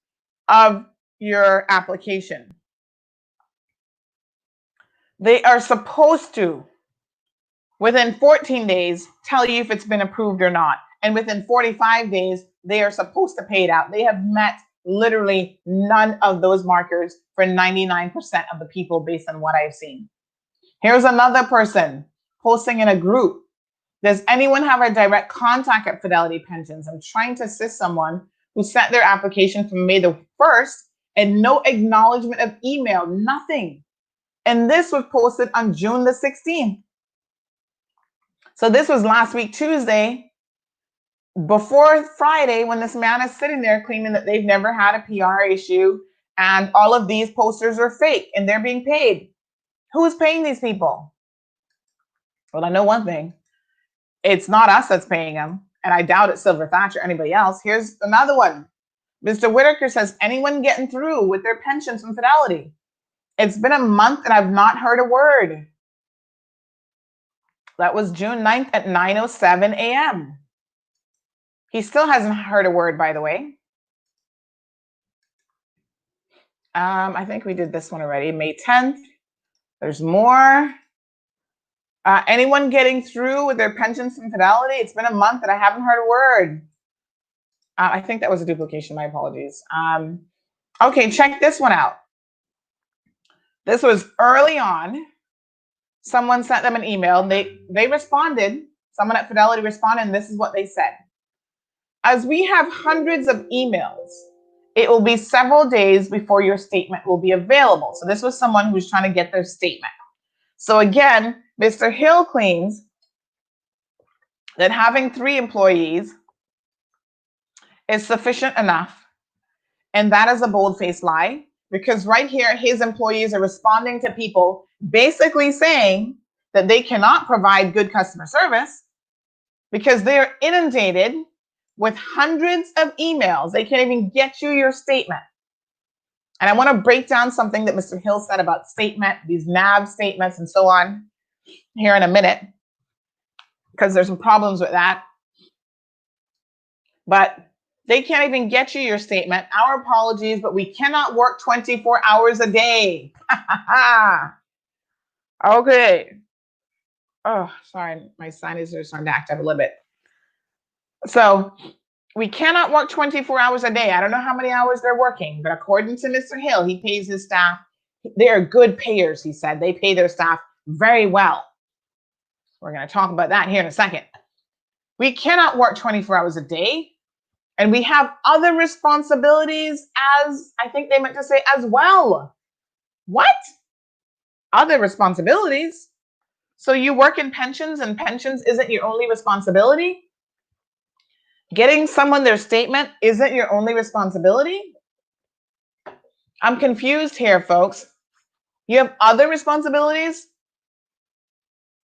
of your application. They are supposed to, within 14 days, tell you if it's been approved or not. And within 45 days, they are supposed to pay it out. They have met literally none of those markers for 99% of the people based on what I've seen. Here's another person posting in a group. Does anyone have a direct contact at Fidelity Pensions? I'm trying to assist someone who sent their application from May the 1st and no acknowledgement of email, nothing. And this was posted on June the 16th. So this was last week, Tuesday, before Friday, when this man is sitting there claiming that they've never had a PR issue and all of these posters are fake and they're being paid. Who's paying these people? Well, I know one thing. It's not us that's paying them, and I doubt it's Silver Thatch or anybody else. Here's another one. Mr. Whitaker says, anyone getting through with their pensions from Fidelity? It's been a month and I've not heard a word. That was June 9th at 9:07 a.m. He still hasn't heard a word, by the way. I think we did this one already. May 10th. There's more. Anyone getting through with their pensions from Fidelity? It's been a month and I haven't heard a word. I think that was a duplication. My apologies. Okay, check this one out. This was early on. Someone sent them an email. They responded. Someone at Fidelity responded, and this is what they said. As we have hundreds of emails, it will be several days before your statement will be available. So this was someone who was trying to get their statement. So again, Mr. Hill claims that having 3 employees is sufficient enough. And that is a bold-faced lie, because right here, his employees are responding to people basically saying that they cannot provide good customer service because they are inundated with hundreds of emails. They can't even get you your statement. And I want to break down something that Mr. Hill said about statement, these NAV statements and so on here in a minute, because there's some problems with that. But they can't even get you your statement. Our apologies, but we cannot work 24 hours a day. Okay. Oh, sorry. My sinuses are starting to act up a little bit. So we cannot work 24 hours a day. I don't know how many hours they're working, but according to Mr. Hill, he pays his staff. They are good payers, he said. They pay their staff very well. We're going to talk about that here in a second. We cannot work 24 hours a day. And we have other responsibilities, as I think they meant to say, as well. What? Other responsibilities? So you work in pensions and pensions isn't your only responsibility? Getting someone their statement isn't your only responsibility? I'm confused here, folks. You have other responsibilities?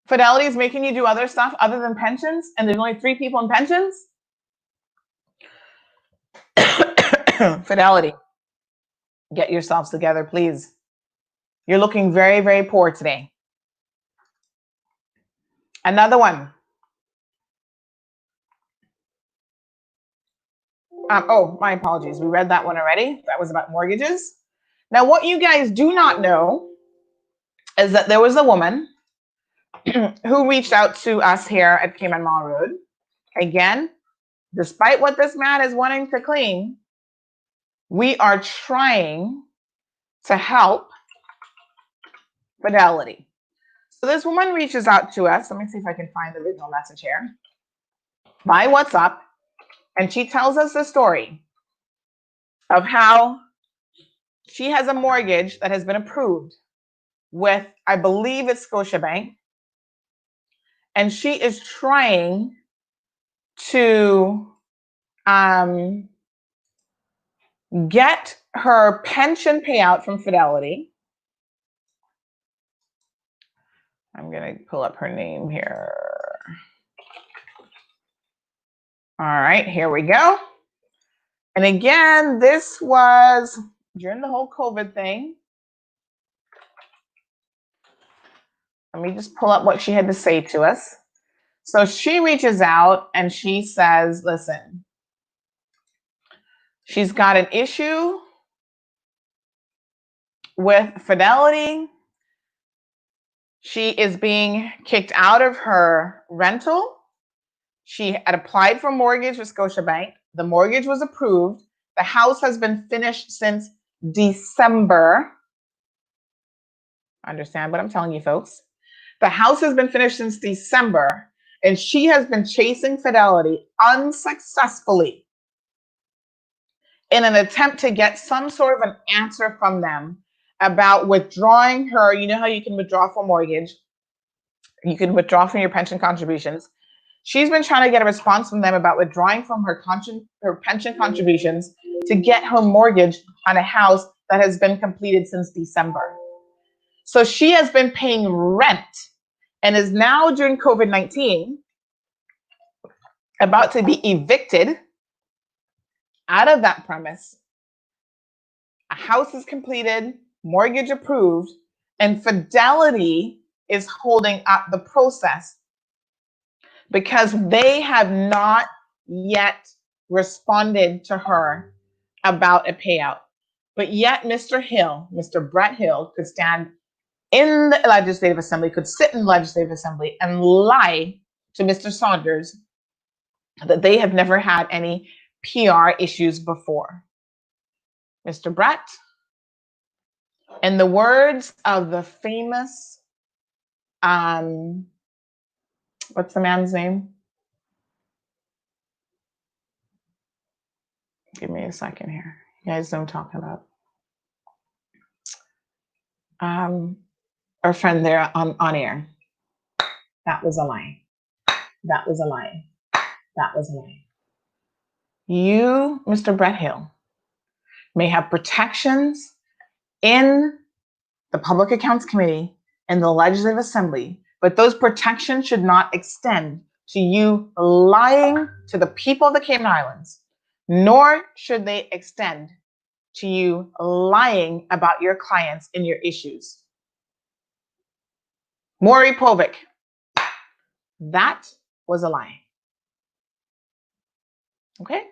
Fidelity is making you do other stuff other than pensions, and there's only 3 people in pensions? Fidelity, get yourselves together, please. You're looking very, very poor today. Another one. Oh, my apologies. We read that one already. That was about mortgages. Now, what you guys do not know is that there was a woman who reached out to us here at Cayman Marl Road. Again, despite what this man is wanting to claim, we are trying to help Fidelity. So this woman reaches out to us. Let me see if I can find the original message here. By WhatsApp. And she tells us the story of how she has a mortgage that has been approved with, I believe it's Scotiabank. And she is trying to get her pension payout from Fidelity. I'm going to pull up her name here. All right, here we go. And again, this was during the whole COVID thing. Let me just pull up what she had to say to us. So she reaches out and she says, listen, she's got an issue with Fidelity. She is being kicked out of her rental. She had applied for a mortgage with Scotiabank. The mortgage was approved. The house has been finished since December. Understand what I'm telling you, folks. The house has been finished since December, and she has been chasing Fidelity unsuccessfully in an attempt to get some sort of an answer from them about withdrawing her. You know how you can withdraw from a mortgage? You can withdraw from your pension contributions. She's been trying to get a response from them about withdrawing from her pension contributions to get her mortgage on a house that has been completed since December. So she has been paying rent and is now, during COVID-19, about to be evicted out of that premise. A house is completed, mortgage approved, and Fidelity is holding up the process because they have not yet responded to her about a payout. But yet Mr. Hill, Mr. Brett Hill, could stand in the Legislative Assembly, could sit in the Legislative Assembly and lie to Mr. Saunders that they have never had any PR issues before. Mr. Brett, in the words of the famous, what's the man's name? Give me a second here. You guys know what I'm talking about. Our friend there on air. That was a lie. That was a lie. That was a lie. You, Mr. Brett Hill, may have protections in the Public Accounts Committee and the Legislative Assembly, but those protections should not extend to you lying to the people of the Cayman Islands, nor should they extend to you lying about your clients and your issues. Maury Povich, that was a lie. Okay?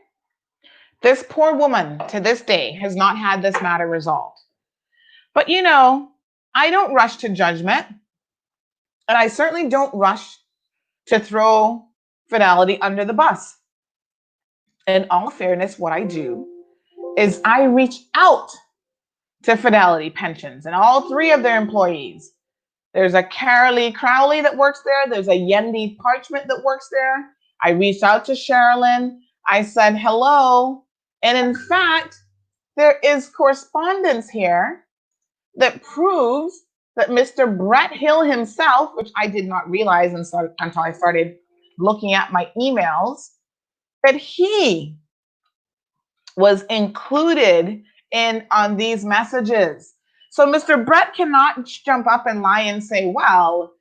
This poor woman to this day has not had this matter resolved. But you know, I don't rush to judgment, and I certainly don't rush to throw Fidelity under the bus. In all fairness, what I do is I reach out to Fidelity Pensions and all three of their employees. There's a Carolee Crowley that works there. There's a Yendi Parchment that works there. I reached out to Sherilyn. I said hello. And in fact, there is correspondence here that proves that Mr. Brett Hill himself, which I did not realize until I started looking at my emails, that he was included in on these messages. So Mr. Brett cannot jump up and lie and say, well,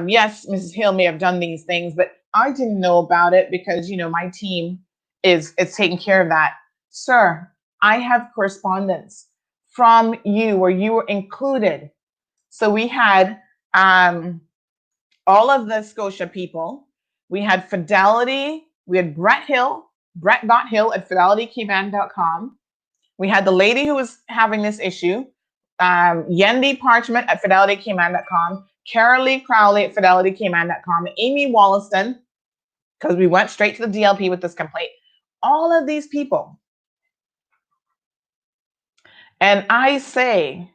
yes, Mrs. Hill may have done these things, but I didn't know about it because, you know, my team is taking care of that. Sir, I have correspondence from you where you were included. So we had all of the Scotia people. We had Fidelity. We had Brett Hill, Brett.Hill at fidelitycayman.com. We had the lady who was having this issue, Yendi Parchment at fidelitycayman.com, Carolee Crowley at fidelitycayman.com, Amy Wollaston because we went straight to the DLP with this complaint. All of these people. And I say,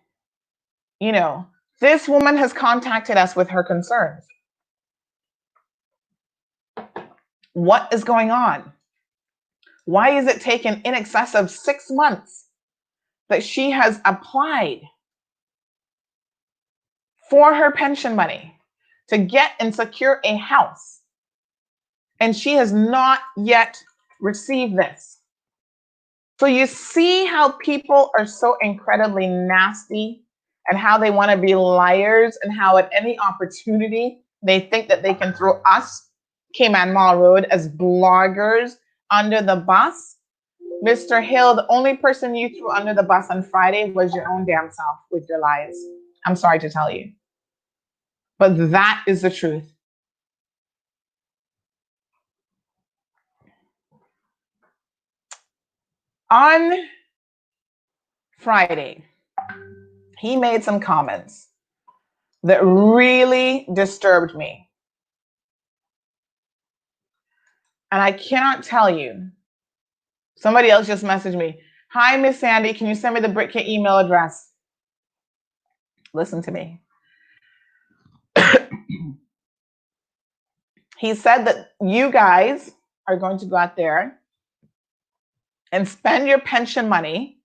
you know, this woman has contacted us with her concerns. What is going on? Why is it taken in excess of 6 months that she has applied for her pension money to get and secure a house, and she has not yet received this? So you see how people are so incredibly nasty, and how they want to be liars, and how at any opportunity they think that they can throw us, Cayman Marl Road, as bloggers under the bus. Mr. Hill, the only person you threw under the bus on Friday was your own damn self with your lies. I'm sorry to tell you, but that is the truth. On Friday, he made some comments that really disturbed me. And I cannot tell you. Somebody else just messaged me. Hi, Miss Sandy, can you send me the BritKit email address? Listen to me. He said that you guys are going to go out there and spend your pension money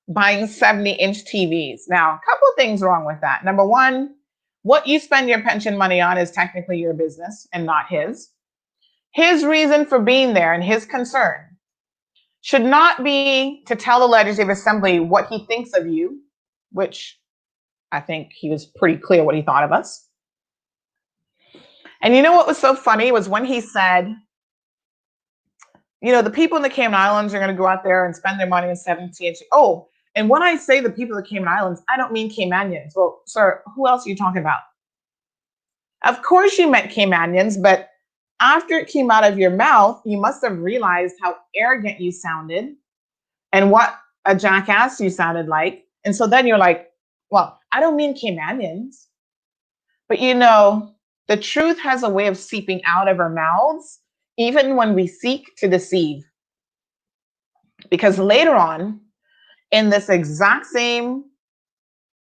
buying 70-inch TVs. Now, a couple of things wrong with that. Number one, what you spend your pension money on is technically your business and not his. His reason for being there and his concern should not be to tell the Legislative Assembly what he thinks of you, which I think he was pretty clear what he thought of us. And you know what was so funny was when he said, you know, the people in the Cayman Islands are going to go out there and spend their money on 70-inch. Oh, and when I say the people of the Cayman Islands, I don't mean Caymanians. Well, sir, who else are you talking about? Of course you meant Caymanians, but after it came out of your mouth, you must have realized how arrogant you sounded and what a jackass you sounded like. And so then you're like, well, I don't mean Caymanians. But you know, the truth has a way of seeping out of our mouths, even when we seek to deceive. Because later on, in this exact same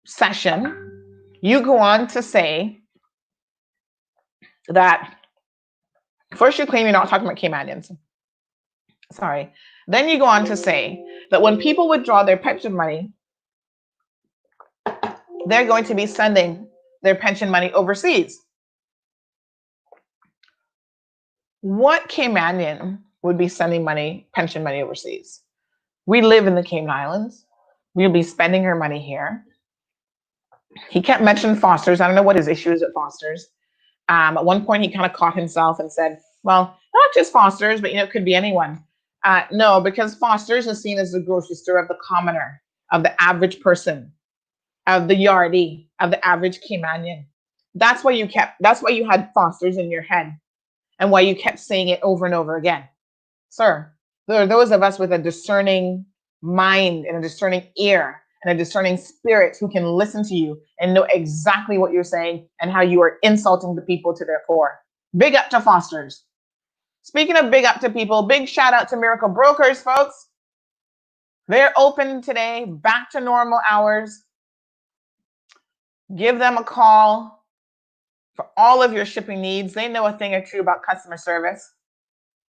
session, you go on to say that first you claim you're not talking about Caymanians. Sorry. Then you go on to say that when people withdraw their pension money, they're going to be sending their pension money overseas. What Caymanian would be sending pension money overseas? We live in the Cayman Islands. We'll be spending our money here. He kept mentioning Foster's. I don't know what his issue is at Foster's. At one point, he kind of caught himself and said, well, not just Foster's, but, you know, it could be anyone. No, because Foster's is seen as the grocery store of the commoner, of the average person, of the yardie, of the average Caymanian. That's why you had Foster's in your head and why you kept saying it over and over again. Sir, there are those of us with a discerning mind and a discerning ear and a discerning spirit who can listen to you and know exactly what you're saying and how you are insulting the people to their core. Big up to Foster's. Speaking of big up to people, big shout out to Miracle Brokers, folks. They're open today, back to normal hours. Give them a call for all of your shipping needs. They know a thing or two about customer service.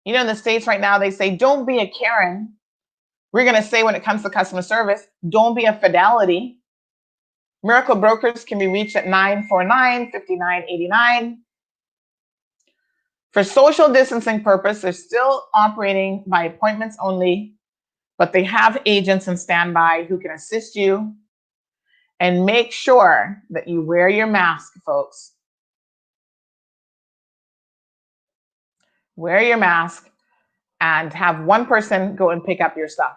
You know, in the States right now, they say, don't be a Karen. We're going to say when it comes to customer service, don't be a Fidelity. Miracle Brokers can be reached at 949-5989. For social distancing purpose, they're still operating by appointments only, but they have agents in standby who can assist you. And make sure that you wear your mask, folks. Wear your mask and have one person go and pick up your stuff.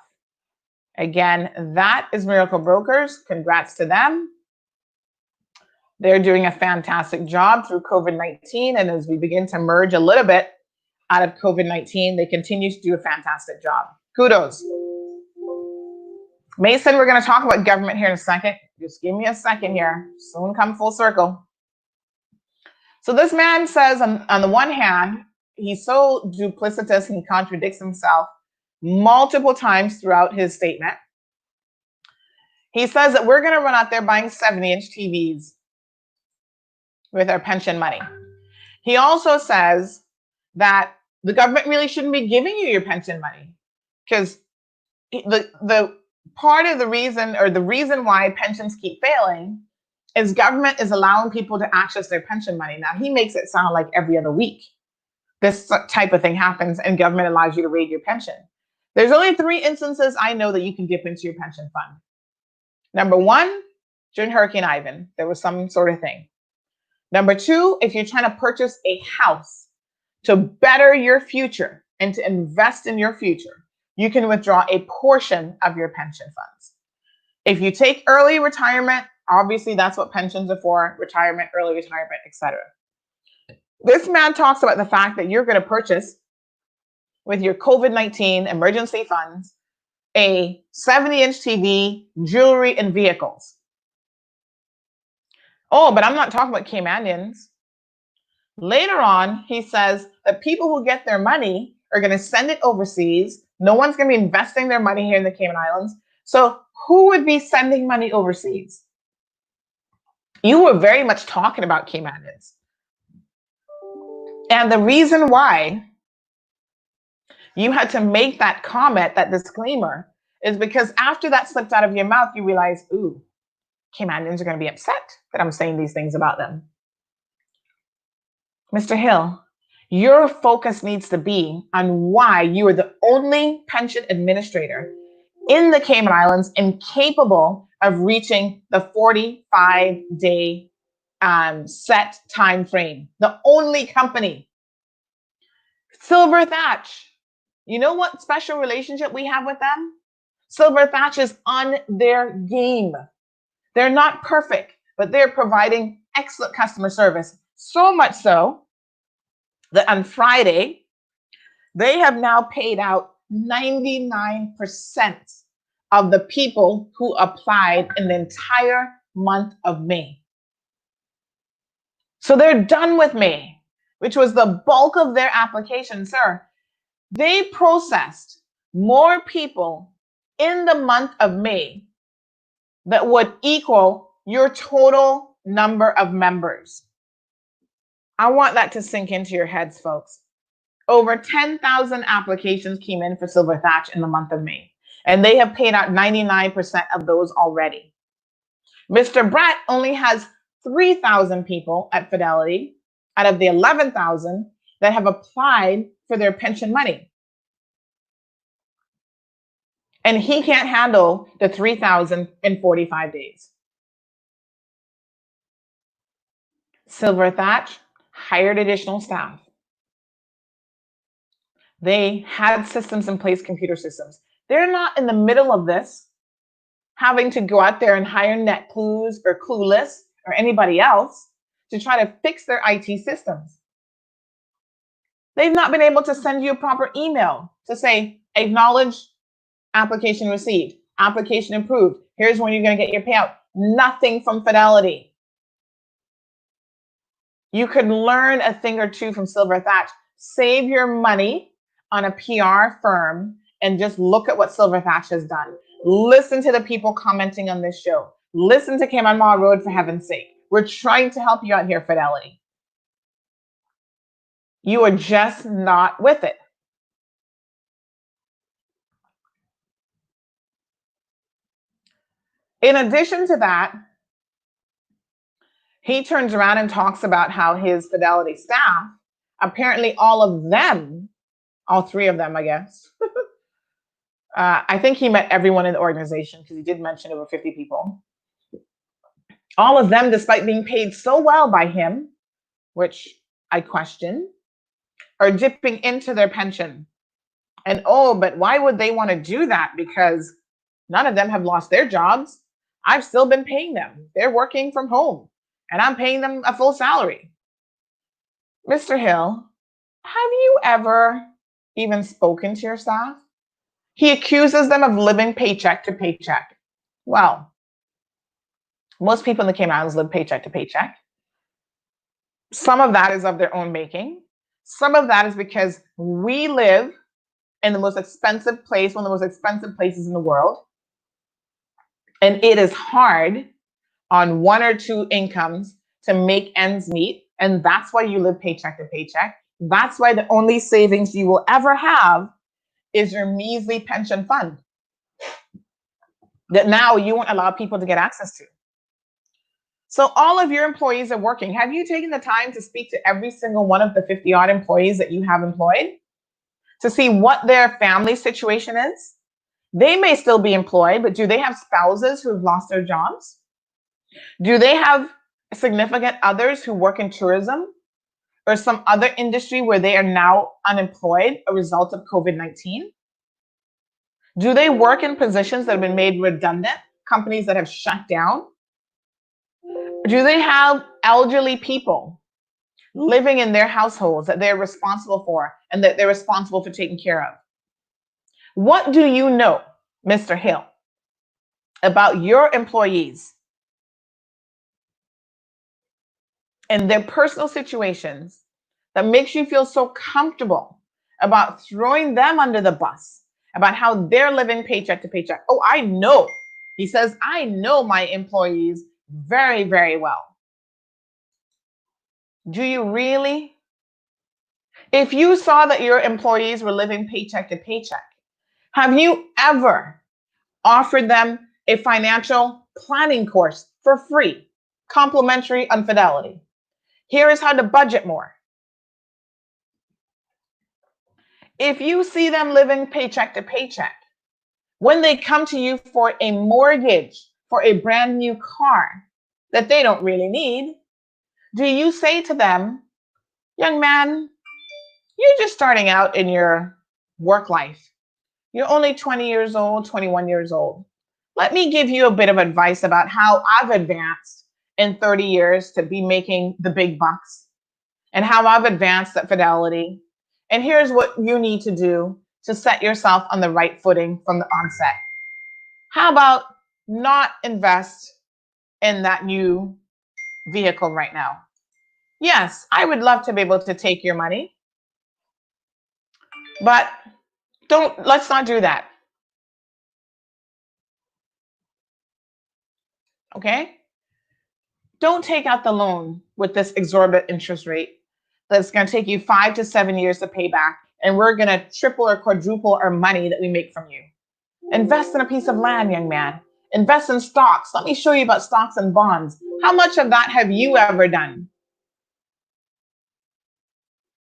Again, that is Miracle Brokers. Congrats to them. They're doing a fantastic job through COVID-19. And as we begin to merge a little bit out of COVID-19, they continue to do a fantastic job. Kudos. Mason, we're going to talk about government here in a second. Just give me a second here. Soon come full circle. So this man says, on the one hand, he's so duplicitous and he contradicts himself multiple times throughout his statement. He says that we're going to run out there buying 70-inch TVs with our pension money. He also says that the government really shouldn't be giving you your pension money because the part of the reason, or the reason why pensions keep failing, is government is allowing people to access their pension money. Now, he makes it sound like every other week this type of thing happens and government allows you to raise your pension. There's only 3 instances I know that you can dip into your pension fund. Number 1, during Hurricane Ivan, there was some sort of thing. Number 2, if you're trying to purchase a house to better your future and to invest in your future, you can withdraw a portion of your pension funds. If you take early retirement, obviously that's what pensions are for, retirement, early retirement, etc. This man talks about the fact that you're going to purchase with your COVID-19 emergency funds a 70-inch TV, jewelry, and vehicles. Oh, but I'm not talking about Caymanians. Later on, he says that people who get their money are going to send it overseas. No one's going to be investing their money here in the Cayman Islands. So who would be sending money overseas? You were very much talking about Caymanians. And the reason why you had to make that comment, that disclaimer, is because after that slipped out of your mouth, you realize, ooh, Caymanians are going to be upset that I'm saying these things about them. Mr. Hill, your focus needs to be on why you are the only pension administrator in the Cayman Islands incapable of reaching the 45-day set time frame. The only company. Silver Thatch. You know what special relationship we have with them? Silver Thatch is on their game. They're not perfect, but they're providing excellent customer service. So much so that on Friday, they have now paid out 99% of the people who applied in the entire month of May. So they're done with May, which was the bulk of their application, sir. They processed more people in the month of May that would equal your total number of members. I want that to sink into your heads, folks. Over 10,000 applications came in for Silver Thatch in the month of May, and they have paid out 99% of those already. Mr. Brett only has 3,000 people at Fidelity out of the 11,000 that have applied for their pension money. And he can't handle the 3,000 in 45 days. Silver Thatch hired additional staff. They had systems in place, computer systems. They're not in the middle of this, having to go out there and hire NetClues or Clueless or anybody else to try to fix their IT systems. They've not been able to send you a proper email to say, acknowledge application received, application approved. Here's when you're going to get your payout. Nothing from Fidelity. You could learn a thing or two from Silver Thatch. Save your money on a PR firm and just look at what Silver Thatch has done. Listen to the people commenting on this show. Listen to Cayman Marl Road, for heaven's sake. We're trying to help you out here, Fidelity. You are just not with it. In addition to that, he turns around and talks about how his Fidelity staff, apparently all of them, all 3 of them, I guess. I think he met everyone in the organization because he did mention over 50 people. All of them, despite being paid so well by him, which I question, are dipping into their pension. And oh, but why would they want to do that? Because none of them have lost their jobs. I've still been paying them. They're working from home and I'm paying them a full salary. Mr. Hill, have you ever even spoken to your staff? He accuses them of living paycheck to paycheck. Well, most people in the Cayman Islands live paycheck to paycheck. Some of that is of their own making. Some of that is because we live in the most expensive place, one of the most expensive places in the world. And it is hard on one or two incomes to make ends meet. And that's why you live paycheck to paycheck. That's why the only savings you will ever have is your measly pension fund that now you won't allow people to get access to. So all of your employees are working. Have you taken the time to speak to every single one of the 50 odd employees that you have employed to see what their family situation is? They may still be employed, but do they have spouses who've lost their jobs? Do they have significant others who work in tourism or some other industry where they are now unemployed a result of COVID-19? Do they work in positions that have been made redundant, companies that have shut down? Do they have elderly people living in their households that they're responsible for and that they're responsible for taking care of? What do you know, Mr. Hill, about your employees and their personal situations that makes you feel so comfortable about throwing them under the bus, about how they're living paycheck to paycheck? Oh, I know. He says, I know my employees very, very well. Do you really? If you saw that your employees were living paycheck to paycheck, have you ever offered them a financial planning course for free, complimentary on Fidelity? Here is how to budget more. If you see them living paycheck to paycheck, when they come to you for a mortgage for a brand new car that they don't really need, do you say to them, young man, you're just starting out in your work life. You're only 20 years old, 21 years old. Let me give you a bit of advice about how I've advanced in 30 years to be making the big bucks and how I've advanced at Fidelity. And here's what you need to do to set yourself on the right footing from the onset. How about not invest in that new vehicle right now? Yes, I would love to be able to take your money, but let's not do that. Okay? Don't take out the loan with this exorbitant interest rate that's going to take you 5 to 7 years to pay back, and we're going to triple or quadruple our money that we make from you. Invest in a piece of land, young man. Invest in stocks. Let me show you about stocks and bonds. How much of that have you ever done?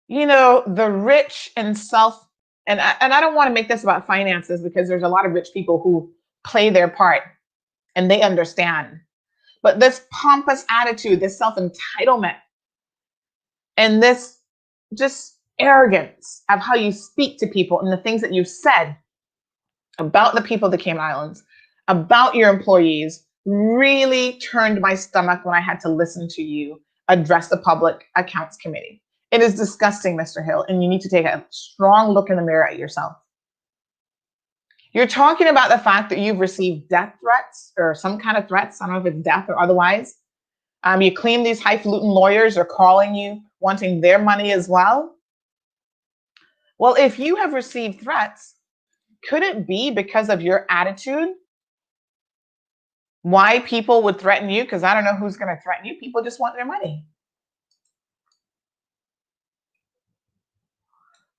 You know, the rich and and I don't want to make this about finances because there's a lot of rich people who play their part and they understand. But this pompous attitude, this self-entitlement, and this just arrogance of how you speak to people and the things that you've said about the people of the Cayman Islands, about your employees, really turned my stomach when I had to listen to you address the Public Accounts Committee. It is disgusting, Mr. Hill, and you need to take a strong look in the mirror at yourself. You're talking about the fact that you've received death threats or some kind of threats. I don't know if it's death or otherwise. You claim these highfalutin lawyers are calling you, wanting their money as well. Well, if you have received threats, could it be because of your attitude? Why people would threaten you? Because I don't know who's going to threaten you. People just want their money.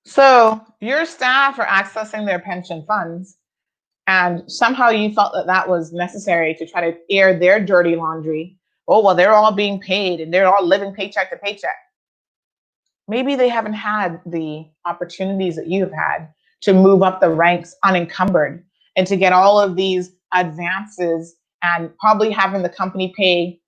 So your staff are accessing their pension funds, and somehow you felt that that was necessary to try to air their dirty laundry. Oh, well, they're all being paid and they're all living paycheck to paycheck. Maybe they haven't had the opportunities that you have had to move up the ranks unencumbered and to get all of these advances and probably having the company pay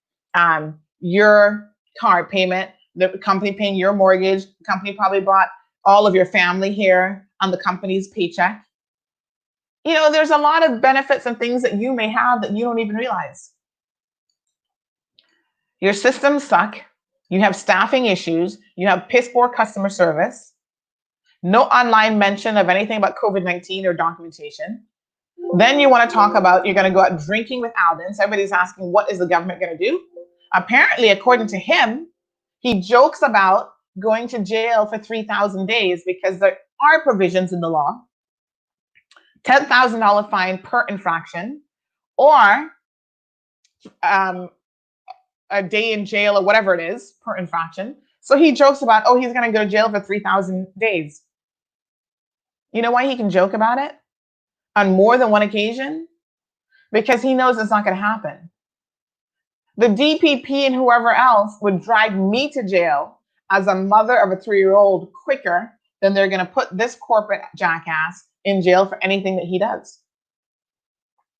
your car payment, the company paying your mortgage, the company probably brought all of your family here on the company's paycheck. You know, there's a lot of benefits and things that you may have that you don't even realize. Your systems suck. You have staffing issues. You have piss poor customer service. No online mention of anything about COVID-19 or documentation. Then you want to talk about you're going to go out drinking with Aldens. Everybody's asking, what is the government going to do? Apparently, according to him, he jokes about going to jail for 3,000 days because there are provisions in the law, $10,000 fine per infraction, or a day in jail or whatever it is per infraction. So he jokes about, oh, he's going to go to jail for 3,000 days. You know why he can joke about it on more than one occasion? Because he knows it's not going to happen. The DPP and whoever else would drag me to jail as a mother of a 3-year-old quicker than they're going to put this corporate jackass in jail for anything that he does.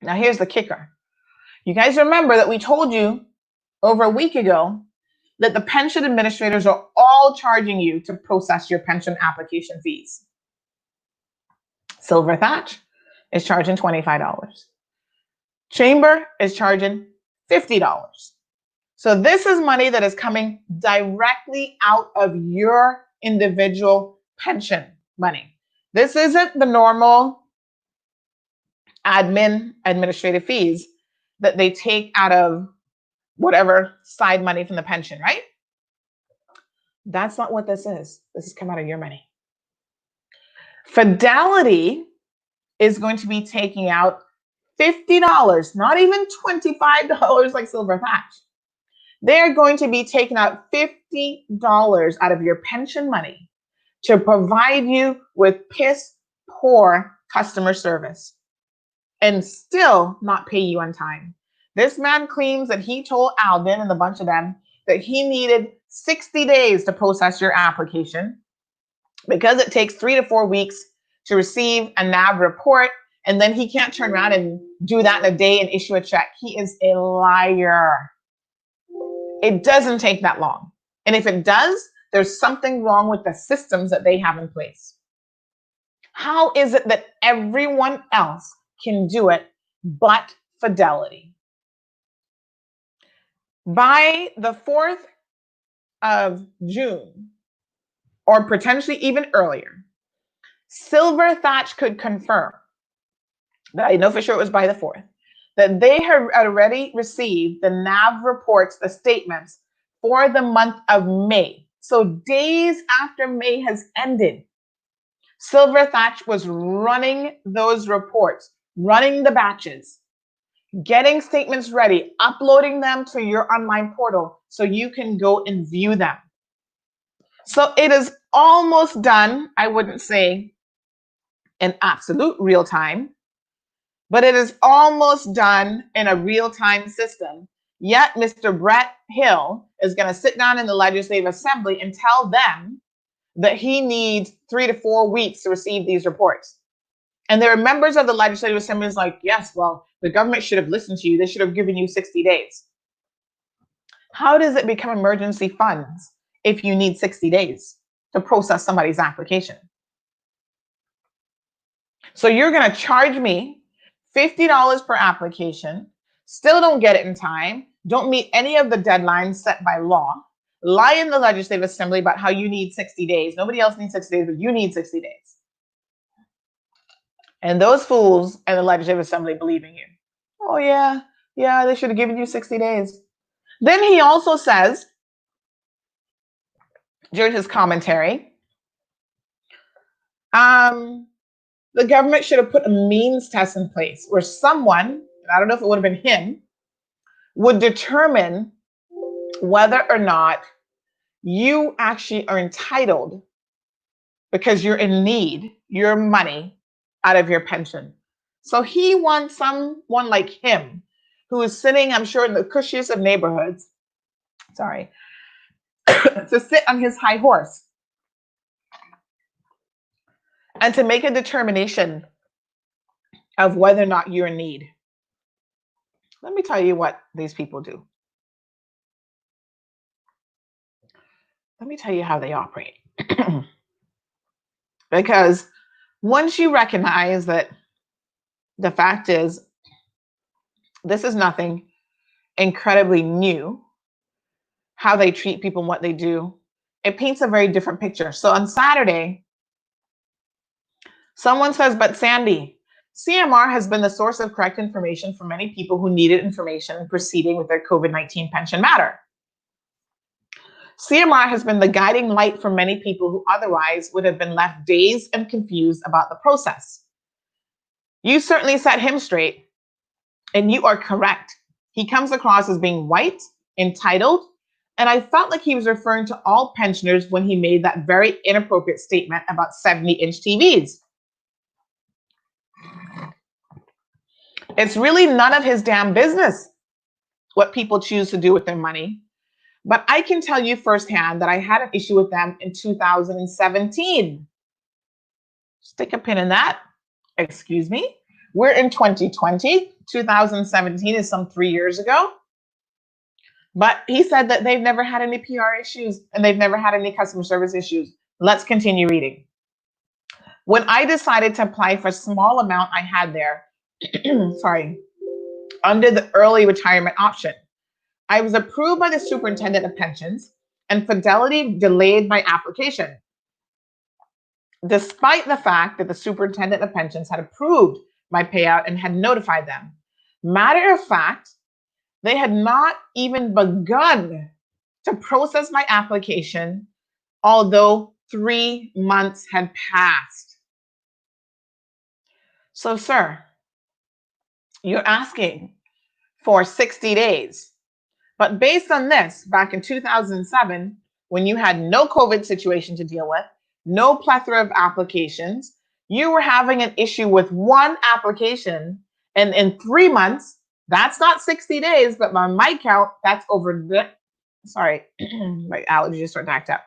Now, here's the kicker. You guys remember that we told you over a week ago that the pension administrators are all charging you to process your pension application fees. Silver Thatch is charging $25. Chamber is charging $50. So this is money that is coming directly out of your individual pension money. This isn't the normal administrative fees that they take out of whatever side money from the pension, right? That's not what this is. This is come out of your money. Fidelity is going to be taking out $50, not even $25 like Silver Thatch. They're going to be taking out $50 out of your pension money to provide you with piss poor customer service and still not pay you on time. This man claims that he told Alvin and a bunch of them that he needed 60 days to process your application because it takes 3 to 4 weeks to receive a NAV report, and then he can't turn around and do that in a day and issue a check. He is a liar. It doesn't take that long. And if it does, there's something wrong with the systems that they have in place. How is it that everyone else can do it but Fidelity? By the 4th of June, or potentially even earlier, Silver Thatch could confirm that I know for sure it was by the 4th, that they have already received the NAV reports, the statements for the month of May. So days after May has ended, Silver Thatch was running those reports, running the batches, getting statements ready, uploading them to your online portal so you can go and view them. So it is almost done. I wouldn't say in absolute real time, but it is almost done in a real-time system. Yet Mr. Brett Hill is going to sit down in the Legislative Assembly and tell them that he needs 3 to 4 weeks to receive these reports. And there are members of the Legislative Assembly who's like, yes, well, the government should have listened to you. They should have given you 60 days. How does it become emergency funds if you need 60 days to process somebody's application? So you're going to charge me $50 per application, still don't get it in time, don't meet any of the deadlines set by law, lie in the Legislative Assembly about how you need 60 days. Nobody else needs 60 days, but you need 60 days. And those fools in the Legislative Assembly believe in you. Oh, yeah, they should have given you 60 days. Then he also says, during his commentary, the government should have put a means test in place where someone, I don't know if it would have been him, would determine whether or not you actually are entitled, because you're in need, your money out of your pension. So he wants someone like him who is sitting, I'm sure, in the cushiest of neighborhoods, to sit on his high horse and to make a determination of whether or not you're in need. Let me tell you what these people do. Let me tell you how they operate. Because once you recognize that the fact is, this is nothing incredibly new, how they treat people and what they do, it paints a very different picture. So on Saturday, someone says, but Sandy, CMR has been the source of correct information for many people who needed information proceeding with their COVID-19 pension matter. CMR has been the guiding light for many people who otherwise would have been left dazed and confused about the process. You certainly set him straight, and you are correct. He comes across as being white, entitled, and I felt like he was referring to all pensioners when he made that very inappropriate statement about 70-inch TVs. It's really none of his damn business what people choose to do with their money. But I can tell you firsthand that I had an issue with them in 2017. Stick a pin in that. Excuse me. We're in 2020. 2017 is some 3 years ago. But he said that they've never had any PR issues and they've never had any customer service issues. Let's continue reading. When I decided to apply for a small amount I had there, under the early retirement option, I was approved by the superintendent of pensions, and Fidelity delayed my application. Despite the fact that the superintendent of pensions had approved my payout and had notified them. Matter of fact, they had not even begun to process my application, although 3 months had passed. So, sir, you're asking for 60 days. But based on this, back in 2007, when you had no COVID situation to deal with, no plethora of applications, you were having an issue with one application, and in 3 months, that's not 60 days, but by my count, that's over my allergies just started to act up.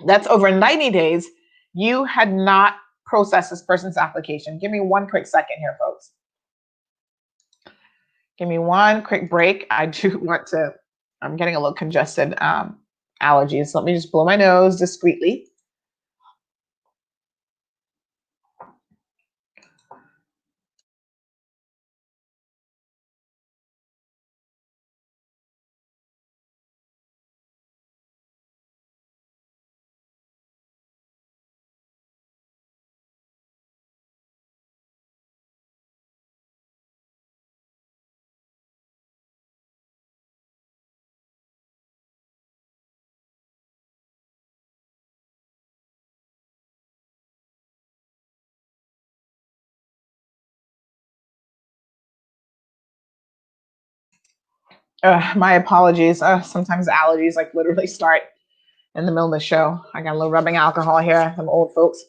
That's over 90 days. You had not processed this person's application. Give me one quick second here, folks. Give me one quick break. I'm getting a little congested allergies. So let me just blow my nose discreetly. My apologies. Sometimes allergies like literally start in the middle of the show. I got a little rubbing alcohol here. I'm old folks.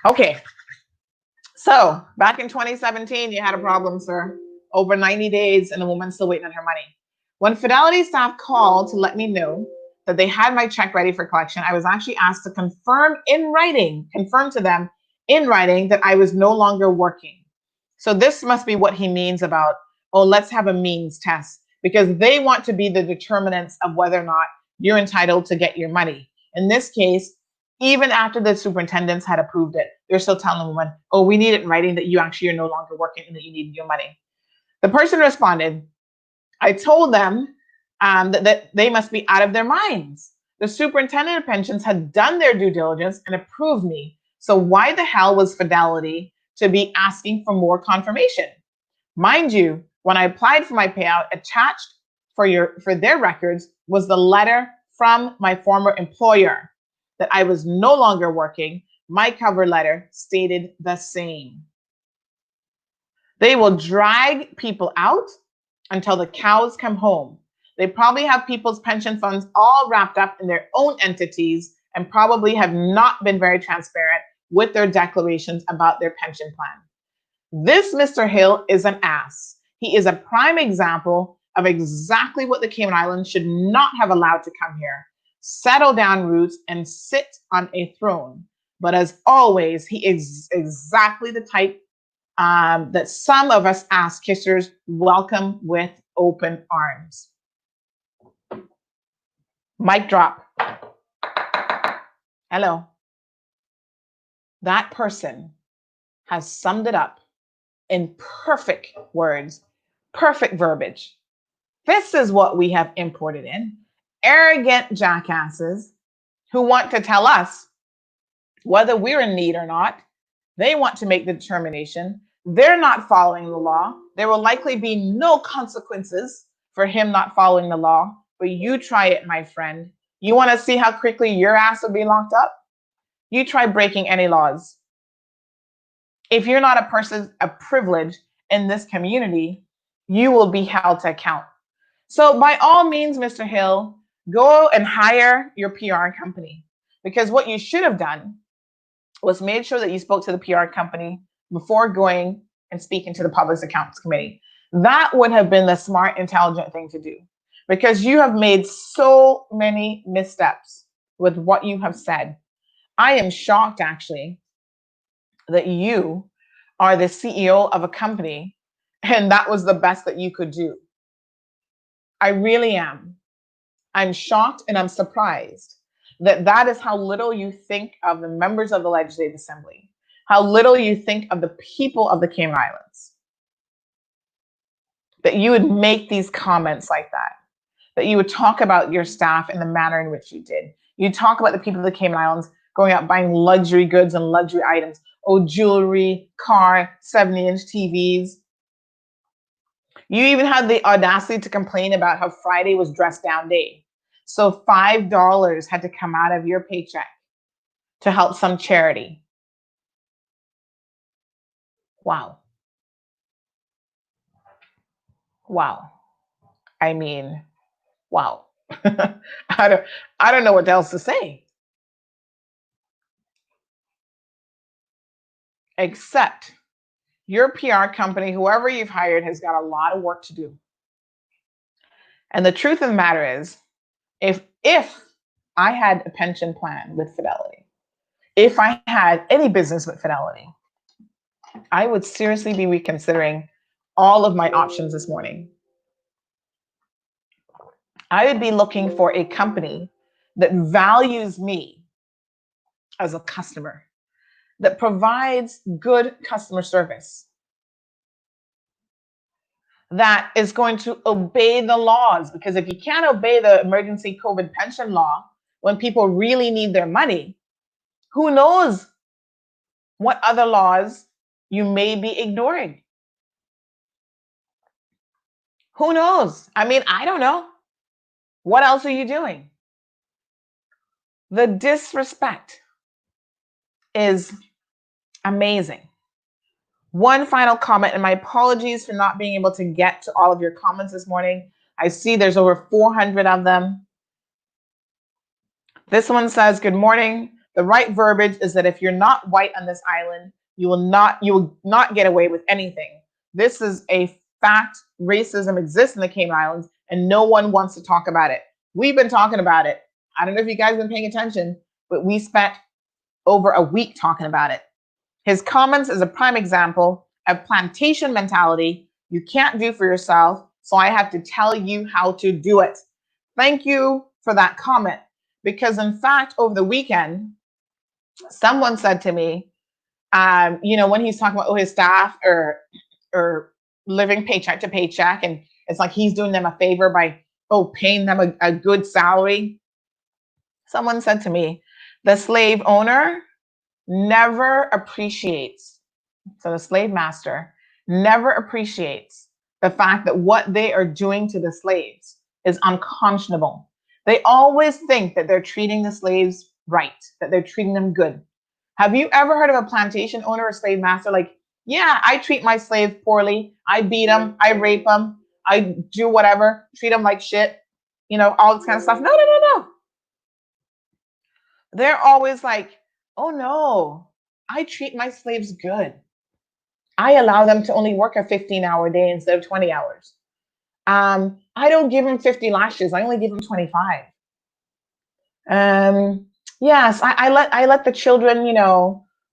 Okay. So back in 2017, you had a problem, sir. Over 90 days and the woman's still waiting on her money. When Fidelity staff called to let me know that they had my check ready for collection, I was actually asked to confirm to them in writing that I was no longer working. So this must be what he means about, oh, let's have a means test, because they want to be the determinants of whether or not you're entitled to get your money. In this case, even after the superintendents had approved it, they're still telling the woman, oh, we need it in writing that you actually are no longer working and that you need your money. The person responded, I told them that they must be out of their minds. The superintendent of pensions had done their due diligence and approved me. So why the hell was Fidelity to be asking for more confirmation? Mind you, when I applied for my payout, attached for their records was the letter from my former employer that I was no longer working. My cover letter stated the same. They will drag people out until the cows come home. They probably have people's pension funds all wrapped up in their own entities and probably have not been very transparent with their declarations about their pension plan. This Mr. Hill is an ass. He is a prime example of exactly what the Cayman Islands should not have allowed to come here. Settle down roots and sit on a throne. But as always, he is exactly the type that some of us ass kissers welcome with open arms. Mic drop. Hello. That person has summed it up in perfect words, perfect verbiage. This is what we have imported in. Arrogant jackasses who want to tell us whether we're in need or not. They want to make the determination. They're not following the law. There will likely be no consequences for him not following the law, but you try it, my friend. You want to see how quickly your ass would be locked up? You try breaking any laws. If you're not a person of privilege in this community, you will be held to account. So by all means, Mr. Hill, go and hire your PR company, because what you should have done was made sure that you spoke to the PR company before going and speaking to the Public Accounts Committee. That would have been the smart, intelligent thing to do, because you have made so many missteps with what you have said. I am shocked, actually, that you are the CEO of a company and that was the best that you could do. I really am. I'm shocked and I'm surprised that that is how little you think of the members of the Legislative Assembly, how little you think of the people of the Cayman Islands, that you would make these comments like that you would talk about your staff in the manner in which you did. You talk about the people of the Cayman Islands going out buying luxury goods and luxury items, jewelry, car, 70-inch TVs. You even had the audacity to complain about how Friday was dress down day. So $5 had to come out of your paycheck to help some charity. Wow. Wow. I mean, wow. I don't know what else to say. Except your PR company, whoever you've hired, has got a lot of work to do. And the truth of the matter is, if I had a pension plan with Fidelity, if I had any business with Fidelity, I would seriously be reconsidering all of my options this morning. I would be looking for a company that values me as a customer, that provides good customer service, that is going to obey the laws. Because if you can't obey the emergency COVID pension law when people really need their money, who knows what other laws you may be ignoring? Who knows? I mean, I don't know. What else are you doing? The disrespect is amazing. One final comment, and my apologies for not being able to get to all of your comments this morning. I see there's over 400 of them. This one says, good morning. The right verbiage is that if you're not white on this island, you will not get away with anything. This is a fact. Racism exists in the Cayman Islands and no one wants to talk about it. We've been talking about it. I don't know if you guys have been paying attention, but we spent over a week talking about it. His comments is a prime example of plantation mentality. You can't do for yourself, so I have to tell you how to do it. Thank you for that comment, because in fact, over the weekend, someone said to me, when he's talking about his staff or living paycheck to paycheck, and it's like he's doing them a favor by paying them a good salary. Someone said to me, the slave owner never appreciates, so the slave master never appreciates the fact that what they are doing to the slaves is unconscionable. They always think that they're treating the slaves right, that they're treating them good. Have you ever heard of a plantation owner or slave master like, yeah, I treat my slaves poorly. I beat them, I rape them, I do whatever, treat them like shit, all this kind of stuff. No. They're always like, oh no, I treat my slaves good. I allow them to only work a 15-hour day instead of 20 hours. I don't give them 50 lashes. I only give them 25. Yes, I let the children,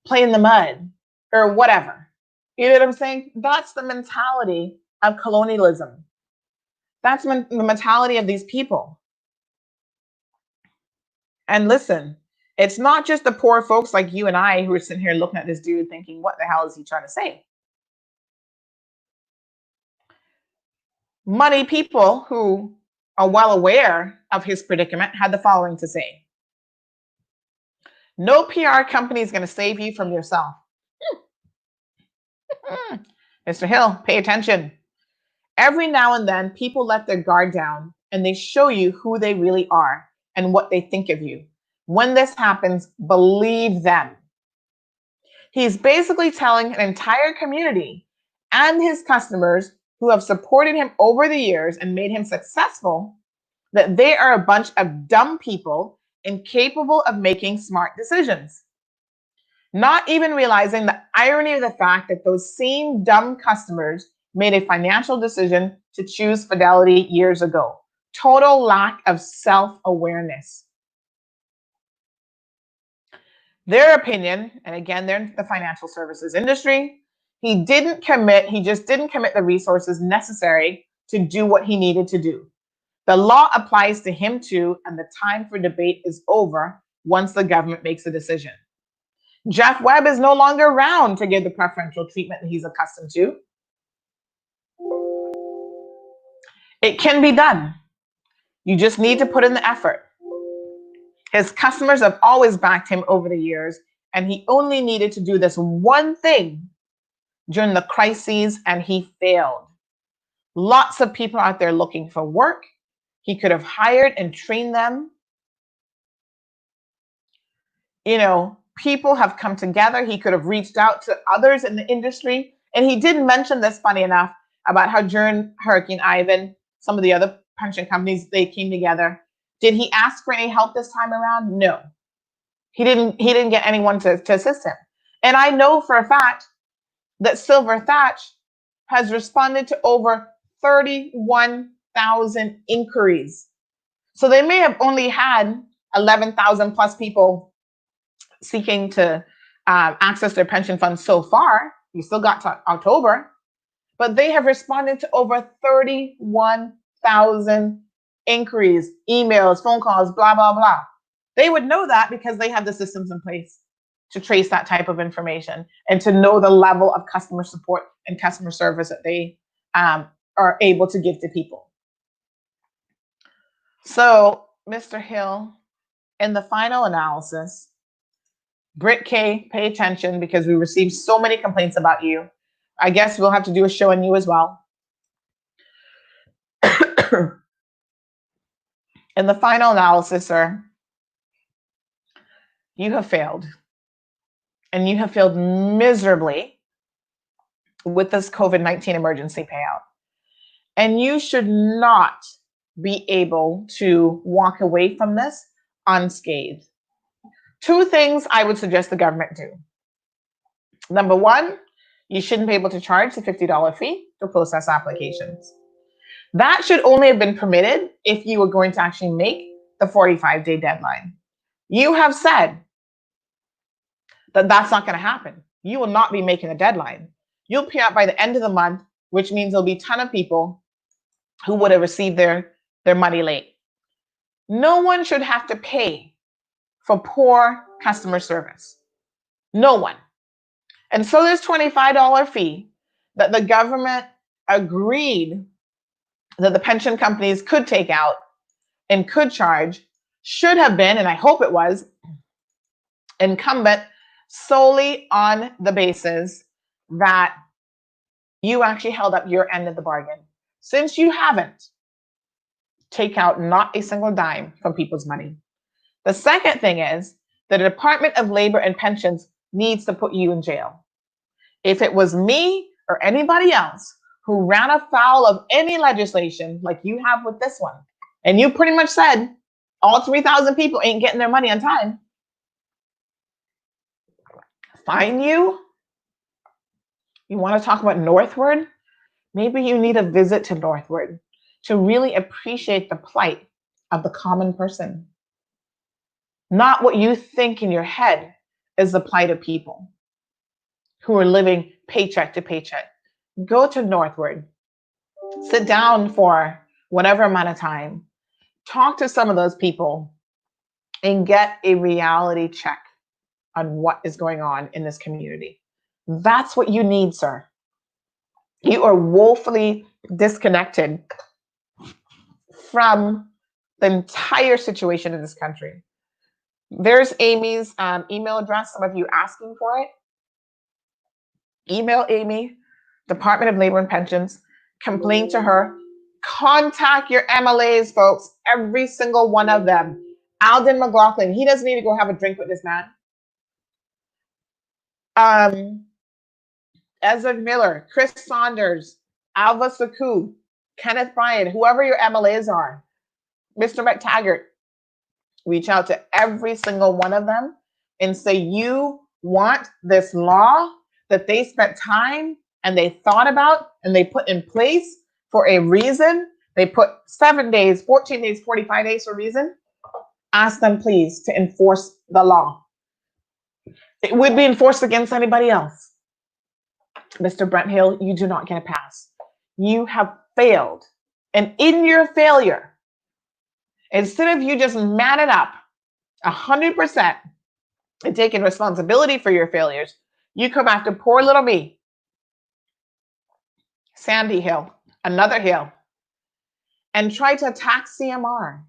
play in the mud or whatever. You know what I'm saying? That's the mentality of colonialism. That's the mentality of these people. And listen, it's not just the poor folks like you and I who are sitting here looking at this dude thinking, what the hell is he trying to say? Money people who are well aware of his predicament had the following to say. No PR company is going to save you from yourself. Mr. Hill, pay attention. Every now and then, people let their guard down and they show you who they really are. and what they think of you. When this happens, believe them. He's basically telling an entire community and his customers who have supported him over the years and made him successful that they are a bunch of dumb people incapable of making smart decisions. Not even realizing the irony of the fact that those same dumb customers made a financial decision to choose Fidelity years ago. Total lack of self-awareness. Their opinion, and again, they're in the financial services industry, he just didn't commit the resources necessary to do what he needed to do. The law applies to him too, and the time for debate is over once the government makes a decision. Jeff Webb is no longer around to give the preferential treatment that he's accustomed to. It can be done. You just need to put in the effort. His customers have always backed him over the years, and he only needed to do this one thing during the crises, and he failed. Lots of people out there looking for work. He could have hired and trained them. People have come together. He could have reached out to others in the industry. And he did mention this, funny enough, about how during Hurricane Ivan, some of the other pension companies, they came together. Did he ask for any help this time around? No. He didn't get anyone to assist him. And I know for a fact that Silver Thatch has responded to over 31,000 inquiries. So they may have only had 11,000 plus people seeking to access their pension funds so far. You still got to October, but they have responded to over 31,000 inquiries, emails, phone calls, blah, blah, blah. They would know that because they have the systems in place to trace that type of information and to know the level of customer support and customer service that they are able to give to people. So, Mr. Hill, in the final analysis, Britt K, pay attention because we received so many complaints about you. I guess we'll have to do a show on you as well. In the final analysis, sir, you have failed. And you have failed miserably with this COVID-19 emergency payout. And you should not be able to walk away from this unscathed. Two things I would suggest the government do. Number one, you shouldn't be able to charge the $50 fee to process applications. That should only have been permitted if you were going to actually make the 45-day deadline. You have said that that's not going to happen. You will not be making a deadline. You'll pay out by the end of the month, which means there'll be a ton of people who would have received their money late. No one should have to pay for poor customer service. No one. And so this $25 fee that the government agreed that the pension companies could take out and could charge should have been, and I hope it was, incumbent solely on the basis that you actually held up your end of the bargain. Since you haven't, take out not a single dime from people's money. The second thing is the Department of Labor and Pensions needs to put you in jail. If it was me or anybody else who ran afoul of any legislation like you have with this one, and you pretty much said all 3,000 people ain't getting their money on time, fine you? You want to talk about Northward? Maybe you need a visit to Northward to really appreciate the plight of the common person. Not what you think in your head is the plight of people who are living paycheck to paycheck. Go to Northward. Sit down for whatever amount of time. Talk to some of those people and get a reality check on what is going on in this community. That's what you need, sir. You are woefully disconnected from the entire situation in this country. There's Amy's email address, some of you asking for it. Email Amy, Department of Labor and Pensions, complain to her, contact your MLAs, folks, every single one of them. Alden McLaughlin, he doesn't need to go have a drink with this man. Ezra Miller, Chris Saunders, Alva Saku, Kenneth Bryan, whoever your MLAs are, Mr. McTaggart, reach out to every single one of them and say you want this law that they spent time and they thought about and they put in place for a reason. They put 7 days, 14 days, 45 days for a reason. Ask them, please, to enforce the law. It would be enforced against anybody else. Mr. Brent Hill, you do not get a pass. You have failed. And in your failure, instead of you just man it up 100% and taking responsibility for your failures, you come after poor little me, Sandy Hill, another Hill, and try to attack CMR,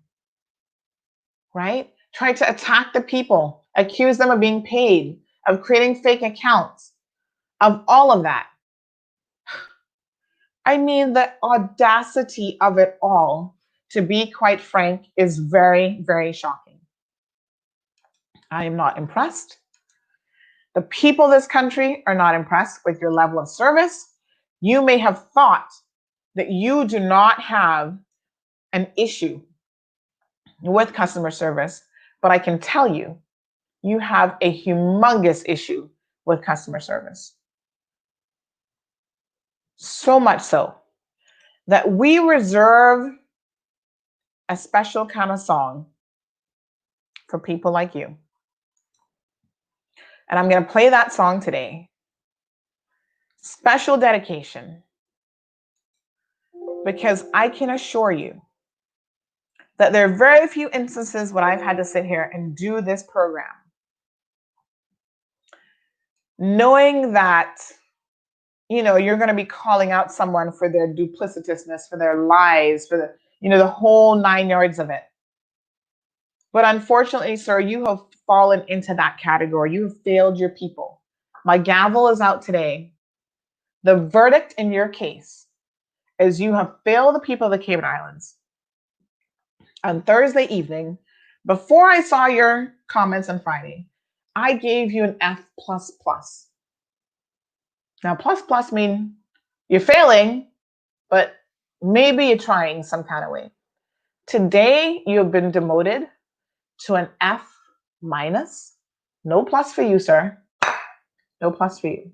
right? Try to attack the people, accuse them of being paid, of creating fake accounts, of all of that. I mean, the audacity of it all, to be quite frank, is very, very shocking. I am not impressed. The people of this country are not impressed with your level of service. You may have thought that you do not have an issue with customer service, but I can tell you, you have a humongous issue with customer service. So much so that we reserve a special kind of song for people like you. And I'm going to play that song today. Special dedication. Because I can assure you that there are very few instances when I've had to sit here and do this program, knowing that, you know, you're going to be calling out someone for their duplicitousness, for their lies, for the, you know, the whole 9 yards of it. But unfortunately, sir, you have fallen into that category. You have failed your people. My gavel is out today. The verdict in your case is you have failed the people of the Cayman Islands. On Thursday evening, before I saw your comments on Friday, I gave you an F++. Now, plus mean you're failing, but maybe you're trying some kind of way. Today, you have been demoted to an F-. No plus for you, sir. No plus for you.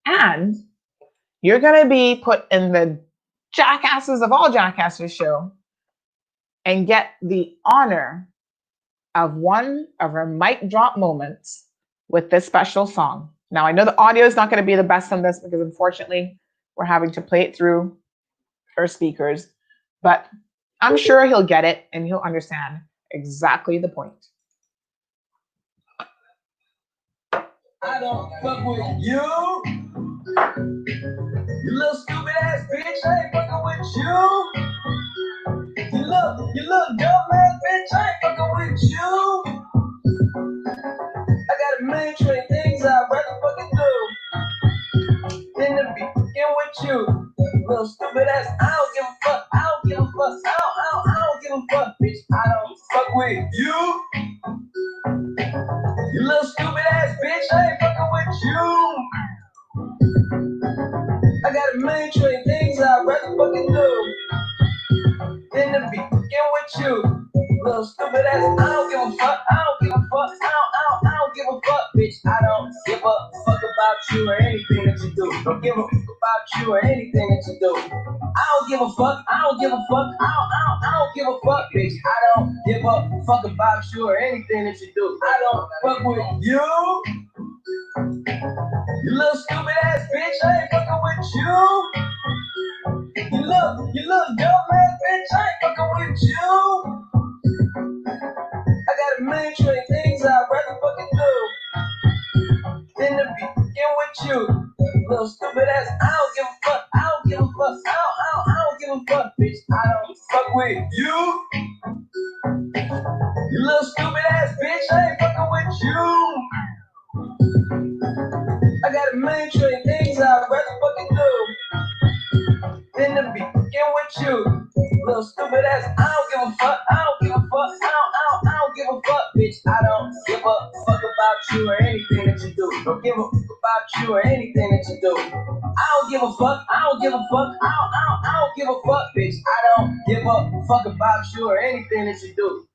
And you're going to be put in the jackasses of all jackasses show and get the honor of one of our mic drop moments with this special song. Now, I know the audio is not going to be the best on this because unfortunately we're having to play it through our speakers, but I'm sure he'll get it and he'll understand exactly the point. I don't fuck with you. You little stupid ass bitch, I ain't fucking with you. You look dumb ass bitch, I ain't fucking with you. I got a million trillion things I'd rather fucking do than to be fucking with you. Little stupid ass, I don't give a fuck, I don't give a fuck, I don't give a fuck, bitch, I don't fuck with you. You little stupid ass bitch, I ain't fucking with you. I got a million trillion things I'd rather fucking do than to be fucking with you. Little stupid ass, I don't give a fuck, I don't give a fuck, I don't give a fuck, bitch. I don't give a fuck about you or anything that you do. Don't give a fuck about you or anything that you do. I don't give a fuck, I don't give a fuck, I don't give a fuck, bitch. I don't give a fuck about you or anything that you do. I don't fuck with you. You little stupid ass bitch, I ain't fucking with you. You look dumb ass bitch, I ain't fucking with you. I got a million trillion things I'd rather fucking do than to be fucking with you. Little stupid ass, I don't give a fuck, I don't give a fuck, I don't give a fuck, bitch. I don't fuck with you. You little stupid ass bitch, I ain't fucking with you. I got a million trillion things I'd rather fucking do than to be fucking with you. Little stupid ass, I don't give a fuck, I don't give a fuck, I don't I don't give a fuck about you or anything that you do. Don't give a fuck about you or anything that you do. I don't give a fuck. I don't give a fuck. I don't give a fuck, bitch. I don't give a fuck about you or anything that you do.